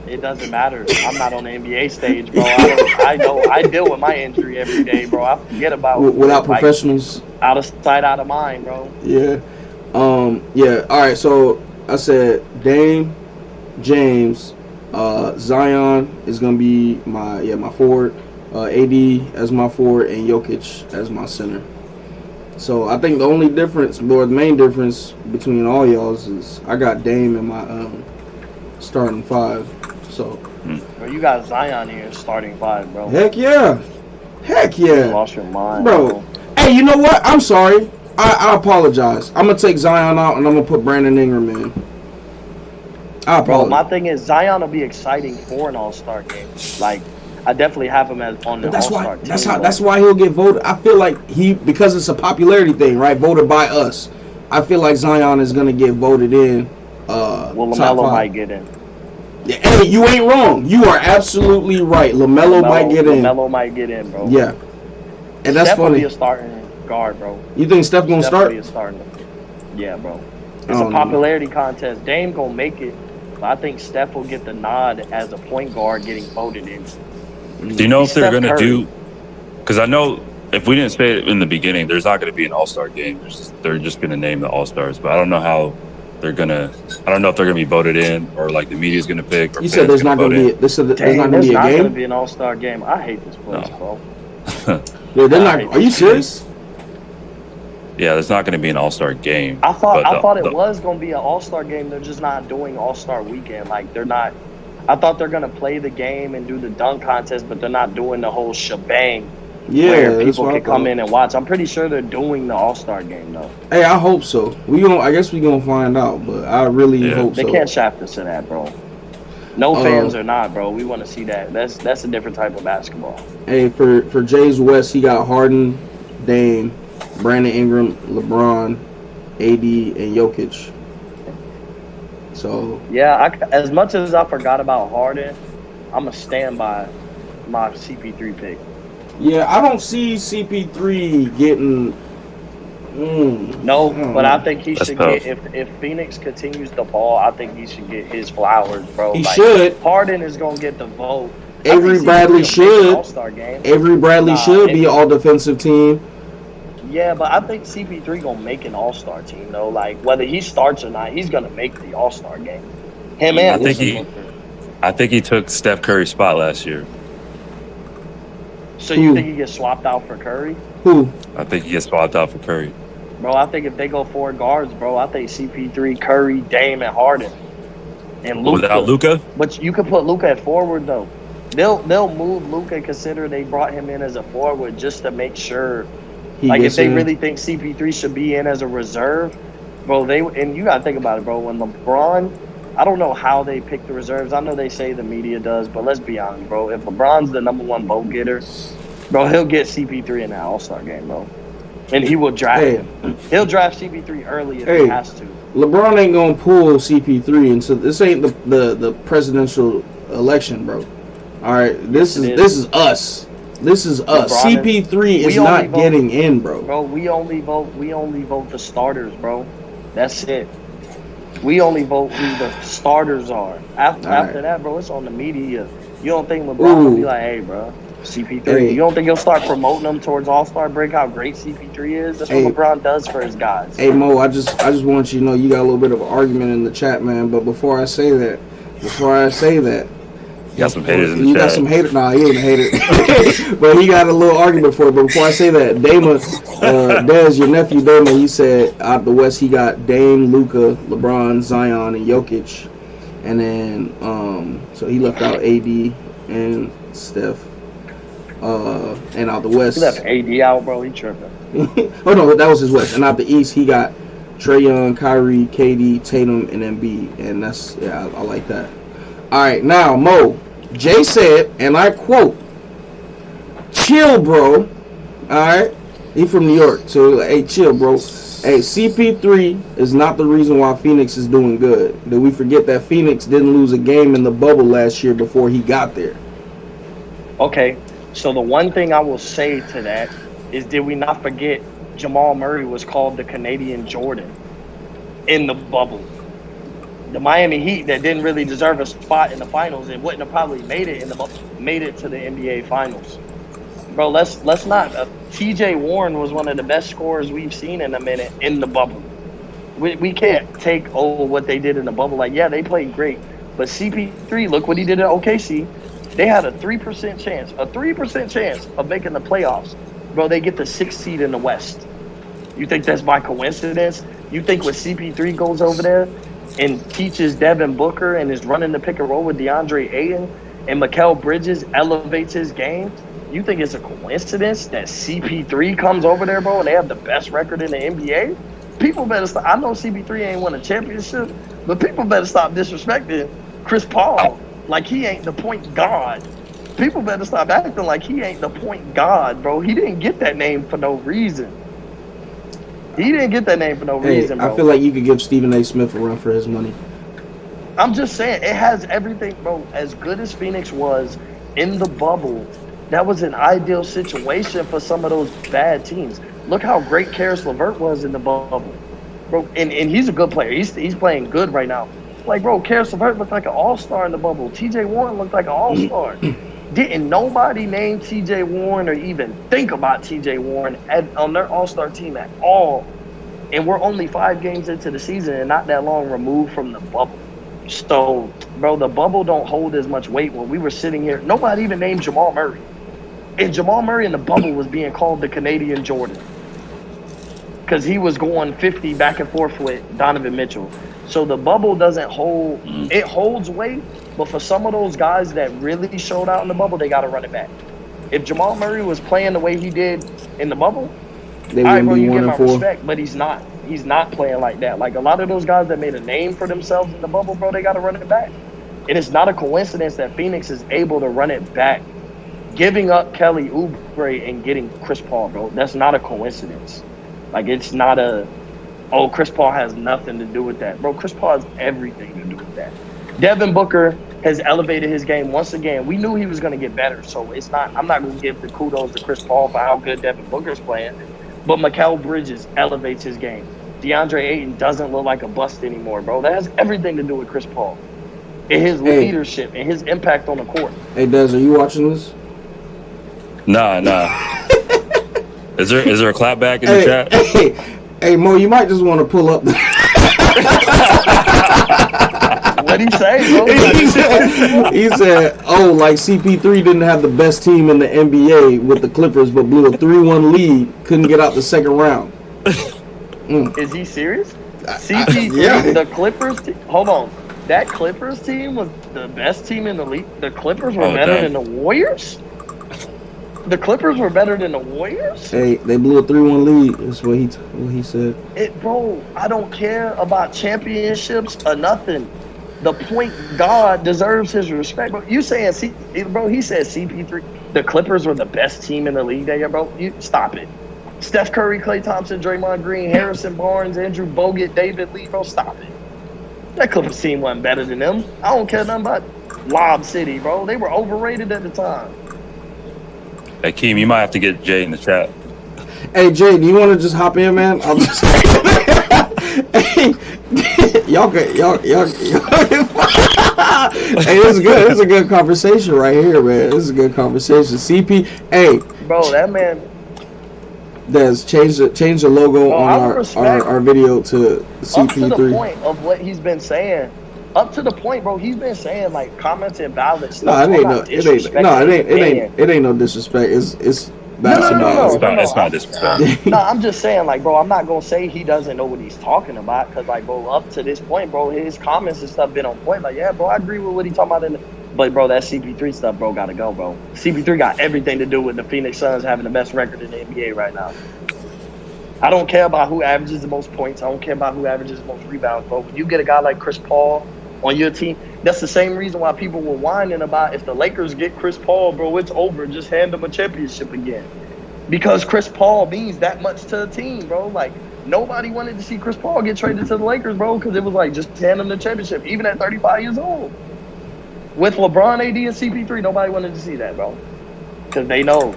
It doesn't matter. I'm not on the NBA stage, bro. I deal with my injury every day, bro. I forget about without professionals. Out of sight, out of mind, bro. Yeah. Yeah. All right. So I said Dame, James, Zion is gonna be my forward. AD as my forward and Jokic as my center. So I think the only difference, or the main difference between all y'all's is I got Dame in my starting five. So, bro, you got Zion here starting five, bro. Heck yeah. You lost your mind, bro. Hey, you know what? I'm sorry. I apologize. I'm gonna take Zion out and I'm gonna put Brandon Ingram in. I apologize. Bro, my thing is Zion will be exciting for an All-Star game. Like, I definitely have him as on the All-Star team. That's why he'll get voted. I feel like because it's a popularity thing, right? Voted by us. I feel like Zion is gonna get voted in. Well, LaMelo might get in. Yeah, hey, you ain't wrong. You are absolutely right. LaMelo might get in. LaMelo might get in, bro. Yeah, and that's Steph funny. Will be a starting guard, bro. You think Steph gonna start? Be a starting. Yeah, bro. It's a popularity contest. Dame gonna make it, but I think Steph will get the nod as a point guard getting voted in. Do you know if they're gonna do? Because I know if we didn't say it in the beginning, there's not gonna be an All-Star game. They're just gonna name the All-Stars, but I don't know how they're gonna. I don't know if they're gonna be voted in or like the media's gonna pick. Or you said there's not gonna be. There's not gonna be a game. There's not gonna be an All-Star game. I hate this place, bro. Yeah, they're not. Are you serious? Yeah, there's not going to be an All-Star game. I thought it was going to be an All-Star game. They're just not doing All-Star weekend. Like, they're not. I thought they're going to play the game and do the dunk contest, but they're not doing the whole shebang where people can come in and watch. I'm pretty sure they're doing the All-Star game, though. Hey, I hope so. I guess we're going to find out, but I really hope so. They can't shaft us to that, bro. No fans or not, bro. We want to see that. That's a different type of basketball. Hey, for Jays West, he got Harden, Dame, Brandon Ingram, LeBron, AD, and Jokic. So yeah, as much as I forgot about Harden, I'm gonna stand by my CP3 pick. Yeah, I don't see CP3 getting. No, but I think he should get if Phoenix continues the ball. I think he should get his flowers, bro. He should. Harden is gonna get the vote. Avery Bradley should. All-Star game. Avery Bradley should be all defensive team. Yeah, but I think CP3 gonna make an All-Star team though. Like whether he starts or not, he's gonna make the All-Star game. I think he took Steph Curry's spot last year. So you think he gets swapped out for Curry? Who? I think he gets swapped out for Curry. Bro, I think if they go 4 guards, bro, I think CP3, Curry, Dame, and Harden, and Luka. Without Luka? But you could put Luka at forward though. They'll move Luka. Consider they brought him in as a forward just to make sure. Like if they really think CP3 should be in as a reserve, bro, and you gotta think about it, bro. When LeBron, I don't know how they pick the reserves. I know they say the media does, but let's be honest, bro. If LeBron's the number 1 vote getter, bro, he'll get CP3 in that All-Star game, bro. And he will draft him. He'll draft CP3 early if he has to. LeBron ain't gonna pull CP3, and so this ain't the presidential election, bro. All right, this is us. This is us. CP3 is not getting in, bro. Bro, we only vote the starters, bro. That's it. We only vote who the starters are. After that, bro, it's on the media. You don't think LeBron will be like, hey, bro, CP3. Hey. You don't think he'll start promoting them towards All-Star break, how great CP3 is? That's what LeBron does for his guys. Hey, Mo, I just want you to know you got a little bit of an argument in the chat, man. But before I say that, you got some haters in the chat. You got some haters. Nah, he ain't a hater. But he got a little argument for it. But before I say that, Dez, your nephew Dama, he said out the West he got Dame, Luka, LeBron, Zion, and Jokic. And then, so he left out AD and Steph. And out the West. He left AD out, bro. He tripping. Oh, no, that was his West. And out the East, he got Trae Young, Kyrie, KD, Tatum, and Embiid. And that's, I like that. All right, now, Mo. Jay said, and I quote, chill, bro. All right? He from New York. So, hey, chill, bro. Hey, CP3 is not the reason why Phoenix is doing good. Did we forget that Phoenix didn't lose a game in the bubble last year before he got there? Okay, so the one thing I will say to that is did we not forget Jamal Murray was called the Canadian Jordan in the bubble? The Miami Heat that didn't really deserve a spot in the finals and wouldn't have probably made it made it to the NBA Finals. Bro, let's not. T.J. Warren was one of the best scorers we've seen in a minute in the bubble. We can't take what they did in the bubble. Like, yeah, they played great, but CP3, look what he did at OKC. They had a 3% chance of making the playoffs. Bro, they get the 6th seed in the West. You think that's by coincidence? You think when CP3 goes over there and teaches Devin Booker and is running the pick and roll with DeAndre Ayton and Mikal Bridges elevates his game, you think it's a coincidence that CP3 comes over there, bro, and they have the best record in the NBA? People better stop. I know CP3 ain't won a championship, but people better stop disrespecting Chris Paul like he ain't the point guard. People better stop acting like he ain't the point guard, bro. He didn't get that name for no reason. Reason, bro. I feel like you could give Stephen A. Smith a run for his money. I'm just saying, it has everything, bro. As good as Phoenix was in the bubble, that was an ideal situation for some of those bad teams. Look how great Karis LeVert was in the bubble, bro. And he's a good player. He's playing good right now. Like, bro, Karis LeVert looked like an all-star in the bubble. T.J. Warren looked like an all-star. Didn't nobody name T.J. Warren or even think about T.J. Warren on their all-star team at all. And we're only 5 games into the season and not that long removed from the bubble. So, bro, the bubble don't hold as much weight. When we were sitting here, nobody even named Jamal Murray. And Jamal Murray in the bubble was being called the Canadian Jordan because he was going 50 back and forth with Donovan Mitchell. So the bubble doesn't hold – it holds weight, but for some of those guys that really showed out in the bubble, they got to run it back. If Jamal Murray was playing the way he did in the bubble, They all right, wouldn't bro, be you get 1 my and 4. respect, but he's not. He's not playing like that. Like, a lot of those guys that made a name for themselves in the bubble, bro, they got to run it back. And it's not a coincidence that Phoenix is able to run it back. Giving up Kelly Oubre and getting Chris Paul, bro, that's not a coincidence. Like, it's not Chris Paul has nothing to do with that. Bro, Chris Paul has everything to do with that. Devin Booker has elevated his game once again. We knew he was going to get better, so I'm not going to give the kudos to Chris Paul for how good Devin Booker's playing. But Mikal Bridges elevates his game. DeAndre Ayton doesn't look like a bust anymore, bro. That has everything to do with Chris Paul and his leadership and his impact on the court. Hey, Des, are you watching this? Nah. Is there a clap back in the chat? Hey, Mo, you might just want to pull up. What'd he say, bro? he said, like CP3 didn't have the best team in the NBA with the Clippers, but blew a 3-1 lead, couldn't get out the second round. Is he serious? CP3, the Clippers hold on. That Clippers team was the best team in the league. The Clippers were better than the Warriors? The Clippers were better than the Warriors? Hey, they blew a 3-1 lead. That's what he said. Bro, I don't care about championships or nothing. The point guard deserves his respect. Bro, you saying he said CP3. The Clippers were the best team in the league that year, bro. You stop it. Steph Curry, Klay Thompson, Draymond Green, Harrison Barnes, Andrew Bogut, David Lee, bro, stop it. That Clippers team wasn't better than them. I don't care nothing about Lob City, bro. They were overrated at the time. Hey, Keem, you might have to get Jay in the chat. Hey, Jay, do you want to just hop in, man? I'll just. Hey, y'all. Hey, this is good. This is a good conversation right here, man. This is a good conversation. Hey, bro, that man. Des, change the logo on our video to CP3. Up to the point of what he's been saying. Up to the point, bro, he's been saying like comments and valid stuff. No, it ain't no disrespect. It's basketball. It's not disrespect. No, I'm just saying, like, bro, I'm not gonna say he doesn't know what he's talking about, because, like, bro, up to this point, bro, his comments and stuff been on point. Like, yeah, bro, I agree with what he talking about. But, bro, that CP3 stuff, bro, gotta go, bro. CP3 got everything to do with the Phoenix Suns having the best record in the NBA right now. I don't care about who averages the most points. I don't care about who averages the most rebounds, bro. When you get a guy like Chris Paul on your team, that's the same reason why people were whining about if the Lakers get Chris Paul, bro, it's over. Just hand them a championship again. Because Chris Paul means that much to the team, bro. Like, nobody wanted to see Chris Paul get traded to the Lakers, bro, because it was like, just hand them the championship, even at 35 years old. With LeBron, AD, and CP3, nobody wanted to see that, bro. Because they know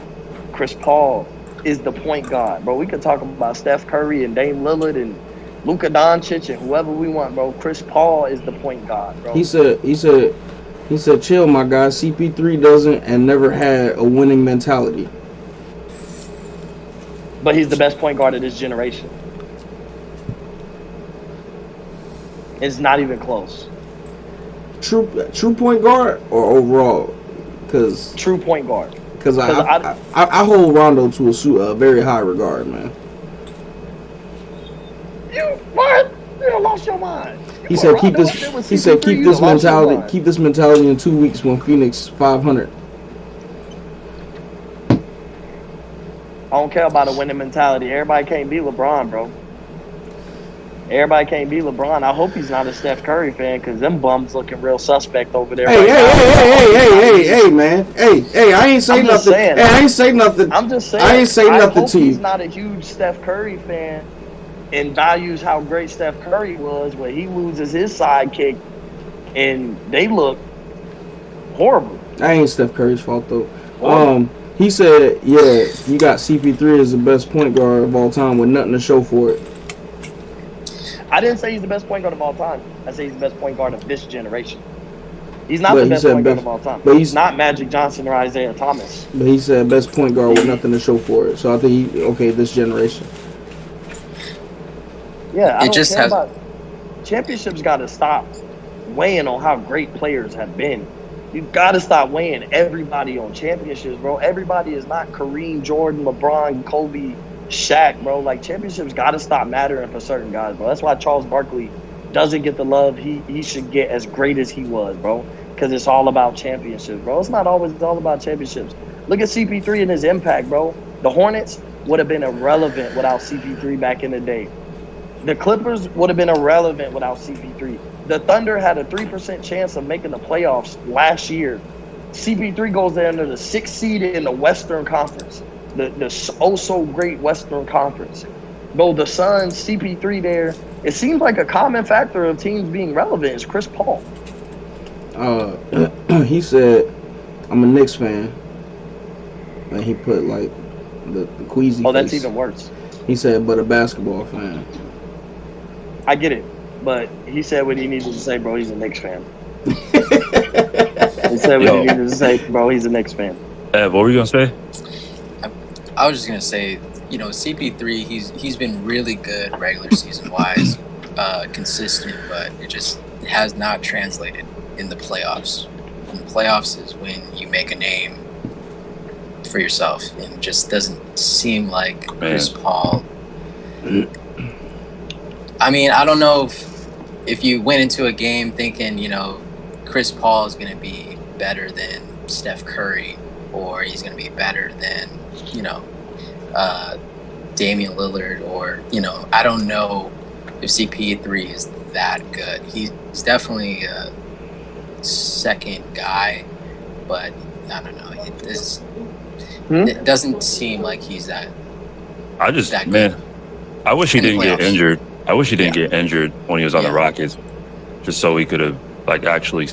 Chris Paul is the point guard, bro. We could talk about Steph Curry and Dame Lillard and Luka Doncic and whoever we want, bro. Chris Paul is the point guard, bro. He said, chill, my guy. CP3 doesn't and never had a winning mentality. But he's the best point guard of this generation. It's not even close. True point guard or overall? Because True point guard. Because I hold Rondo to a very high regard, man. You what? You lost your mind. He said keep this mentality in 2 weeks when Phoenix 500. I don't care about a winning mentality. Everybody can't be LeBron, bro. Everybody can't be LeBron. I hope he's not a Steph Curry fan because them bums looking real suspect over there. Hey, man. Hey, I ain't say nothing. I ain't say nothing. I'm just saying. I ain't say nothing to you. He's not a huge Steph Curry fan and values how great Steph Curry was when he loses his sidekick and they look horrible. That ain't Steph Curry's fault, though. He said, yeah, you got CP3 as the best point guard of all time with nothing to show for it. I didn't say he's the best point guard of all time. I say he's the best point guard of this generation. He's not the best point guard of all time. But he's not Magic Johnson or Isaiah Thomas. But he said best point guard with nothing to show for it. So I think this generation. Yeah, I don't care about championships. Got to stop weighing on how great players have been. You've got to stop weighing everybody on championships, bro. Everybody is not Kareem, Jordan, LeBron, Kobe, Shaq, bro. Like, championships got to stop mattering for certain guys, bro. That's why Charles Barkley doesn't get the love he should get as great as he was, bro. Because it's all about championships, bro. It's not always all about championships. Look at CP3 and his impact, bro. The Hornets would have been irrelevant without CP3 back in the day. The Clippers would have been irrelevant without CP3. The Thunder had a 3% chance of making the playoffs last year. CP3 goes there under the 6th seed in the Western Conference, the oh-so-great Western Conference. Bro, the Suns, CP3 there, it seems like a common factor of teams being relevant is Chris Paul. He said, I'm a Knicks fan. And he put, like, the queasy Oh, that's face. even worse. He said, but a basketball fan. I get it. But he said what he needed to say, bro. He's a Knicks fan. He said what he needed to say, bro. He's a Knicks fan. Ev, what were you going to say? I was just going to say, CP3, he's been really good regular season-wise, consistent, but it has not translated in the playoffs. And the playoffs is when you make a name for yourself, and it just doesn't seem like Chris Paul. I mean, I don't know if you went into a game thinking, Chris Paul is going to be better than Steph Curry, or he's going to be better than, Damian Lillard, or, I don't know if CP3 is that good. He's definitely a second guy, but I don't know. It doesn't seem like he's that. I wish he didn't get injured. I wish he didn't get injured when he was on the Rockets, just so he could have actually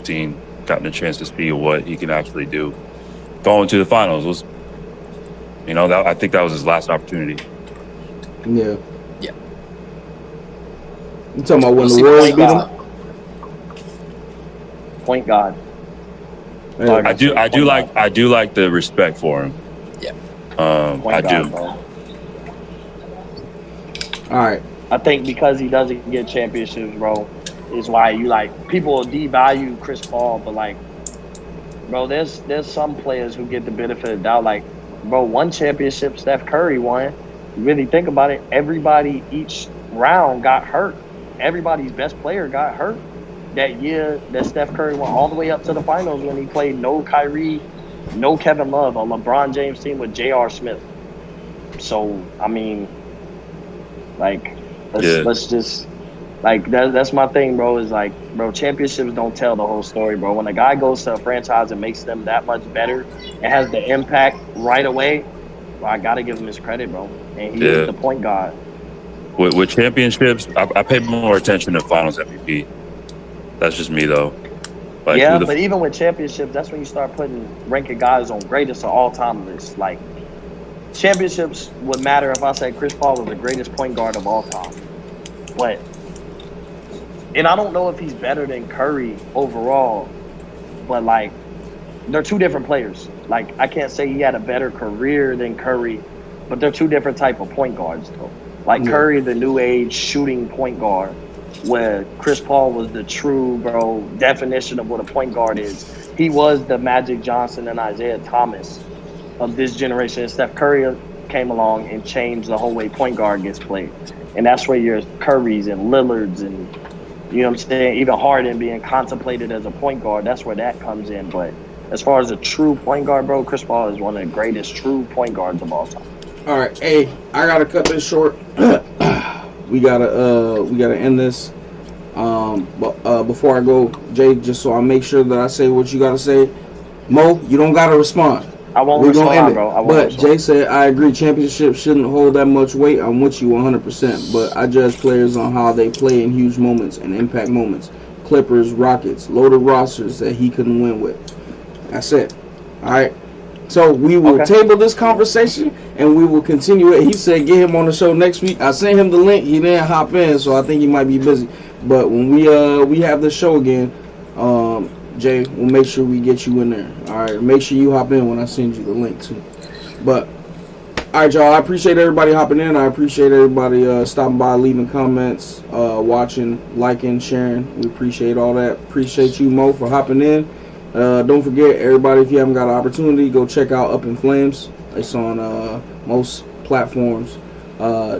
gotten a chance to see what he can actually do. Going to the finals I think that was his last opportunity. Yeah. Yeah. You talking about when the Warriors beat him? Point guard. I do like the respect for him. Yeah. I do. Bro. All right. I think because he doesn't get championships, bro, is why people devalue Chris Paul, but bro, there's some players who get the benefit of the doubt. Bro, one championship Steph Curry won. You really think about it, everybody each round got hurt. Everybody's best player got hurt that year that Steph Curry went all the way up to the finals when he played no Kyrie, no Kevin Love, a LeBron James team with J.R. Smith. So, I mean, let's just that's my thing, bro, is bro, championships don't tell the whole story, bro. When a guy goes to a franchise and makes them that much better and has the impact right away, well, I gotta give him his credit, bro. And he is the point guard. With championships, I pay more attention to finals MVP. That's just me, though. But even with championships, that's when you start ranking guys on greatest of all time lists. championships would matter if I said Chris Paul was the greatest point guard of all time. But, and I don't know if he's better than Curry overall, but like, they're two different players. Like, I can't say he had a better career than Curry, but they're two different type of point guards, though. Like, Curry, the new age shooting point guard, where Chris Paul was the true, definition of what a point guard is. He was the Magic Johnson and Isaiah Thomas of this generation. And Steph Curry came along and changed the whole way point guard gets played. And that's where your Currys and Lillards and, you know what I'm saying, even Harden being contemplated as a point guard, that's where that comes in. But as far as a true point guard, bro, Chris Paul is one of the greatest true point guards of all time. All right, hey, I gotta cut this short. we gotta end this. But before I go, Jay, just so I make sure that I say what you gotta say, Mo, you don't gotta respond. I won't respond, bro. I won't But respond. Jay said, I agree, championships shouldn't hold that much weight. I'm with you 100%. But I judge players on how they play in huge moments and impact moments. Clippers, Rockets, loaded rosters that he couldn't win with. That's it. All right. So we will table this conversation and we will continue it. He said get him on the show next week. I sent him the link. He didn't hop in, so I think he might be busy. But when we have the show again, Jay, we'll make sure we get you in there. All right. Make sure you hop in when I send you the link too. But all right, y'all. I appreciate everybody hopping in. I appreciate everybody stopping by, leaving comments, watching, liking, sharing. We appreciate all that. Appreciate you, Mo, for hopping in. Don't forget, everybody, if you haven't got an opportunity, go check out Up in Flames. It's on most platforms.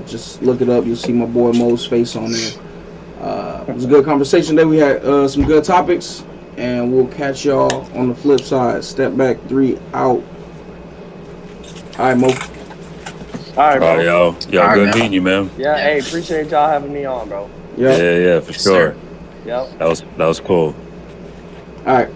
Just look it up. You'll see my boy Mo's face on there. It was a good conversation today. We had some good topics, and we'll catch y'all on the flip side. Step back 3 out. All right, Mo. All right, bro. All right, y'all. All Good right, meeting you, man. Yeah, hey, appreciate y'all having me on, bro. Yep. Yeah, for sure. sir. Yep. That was cool. All right.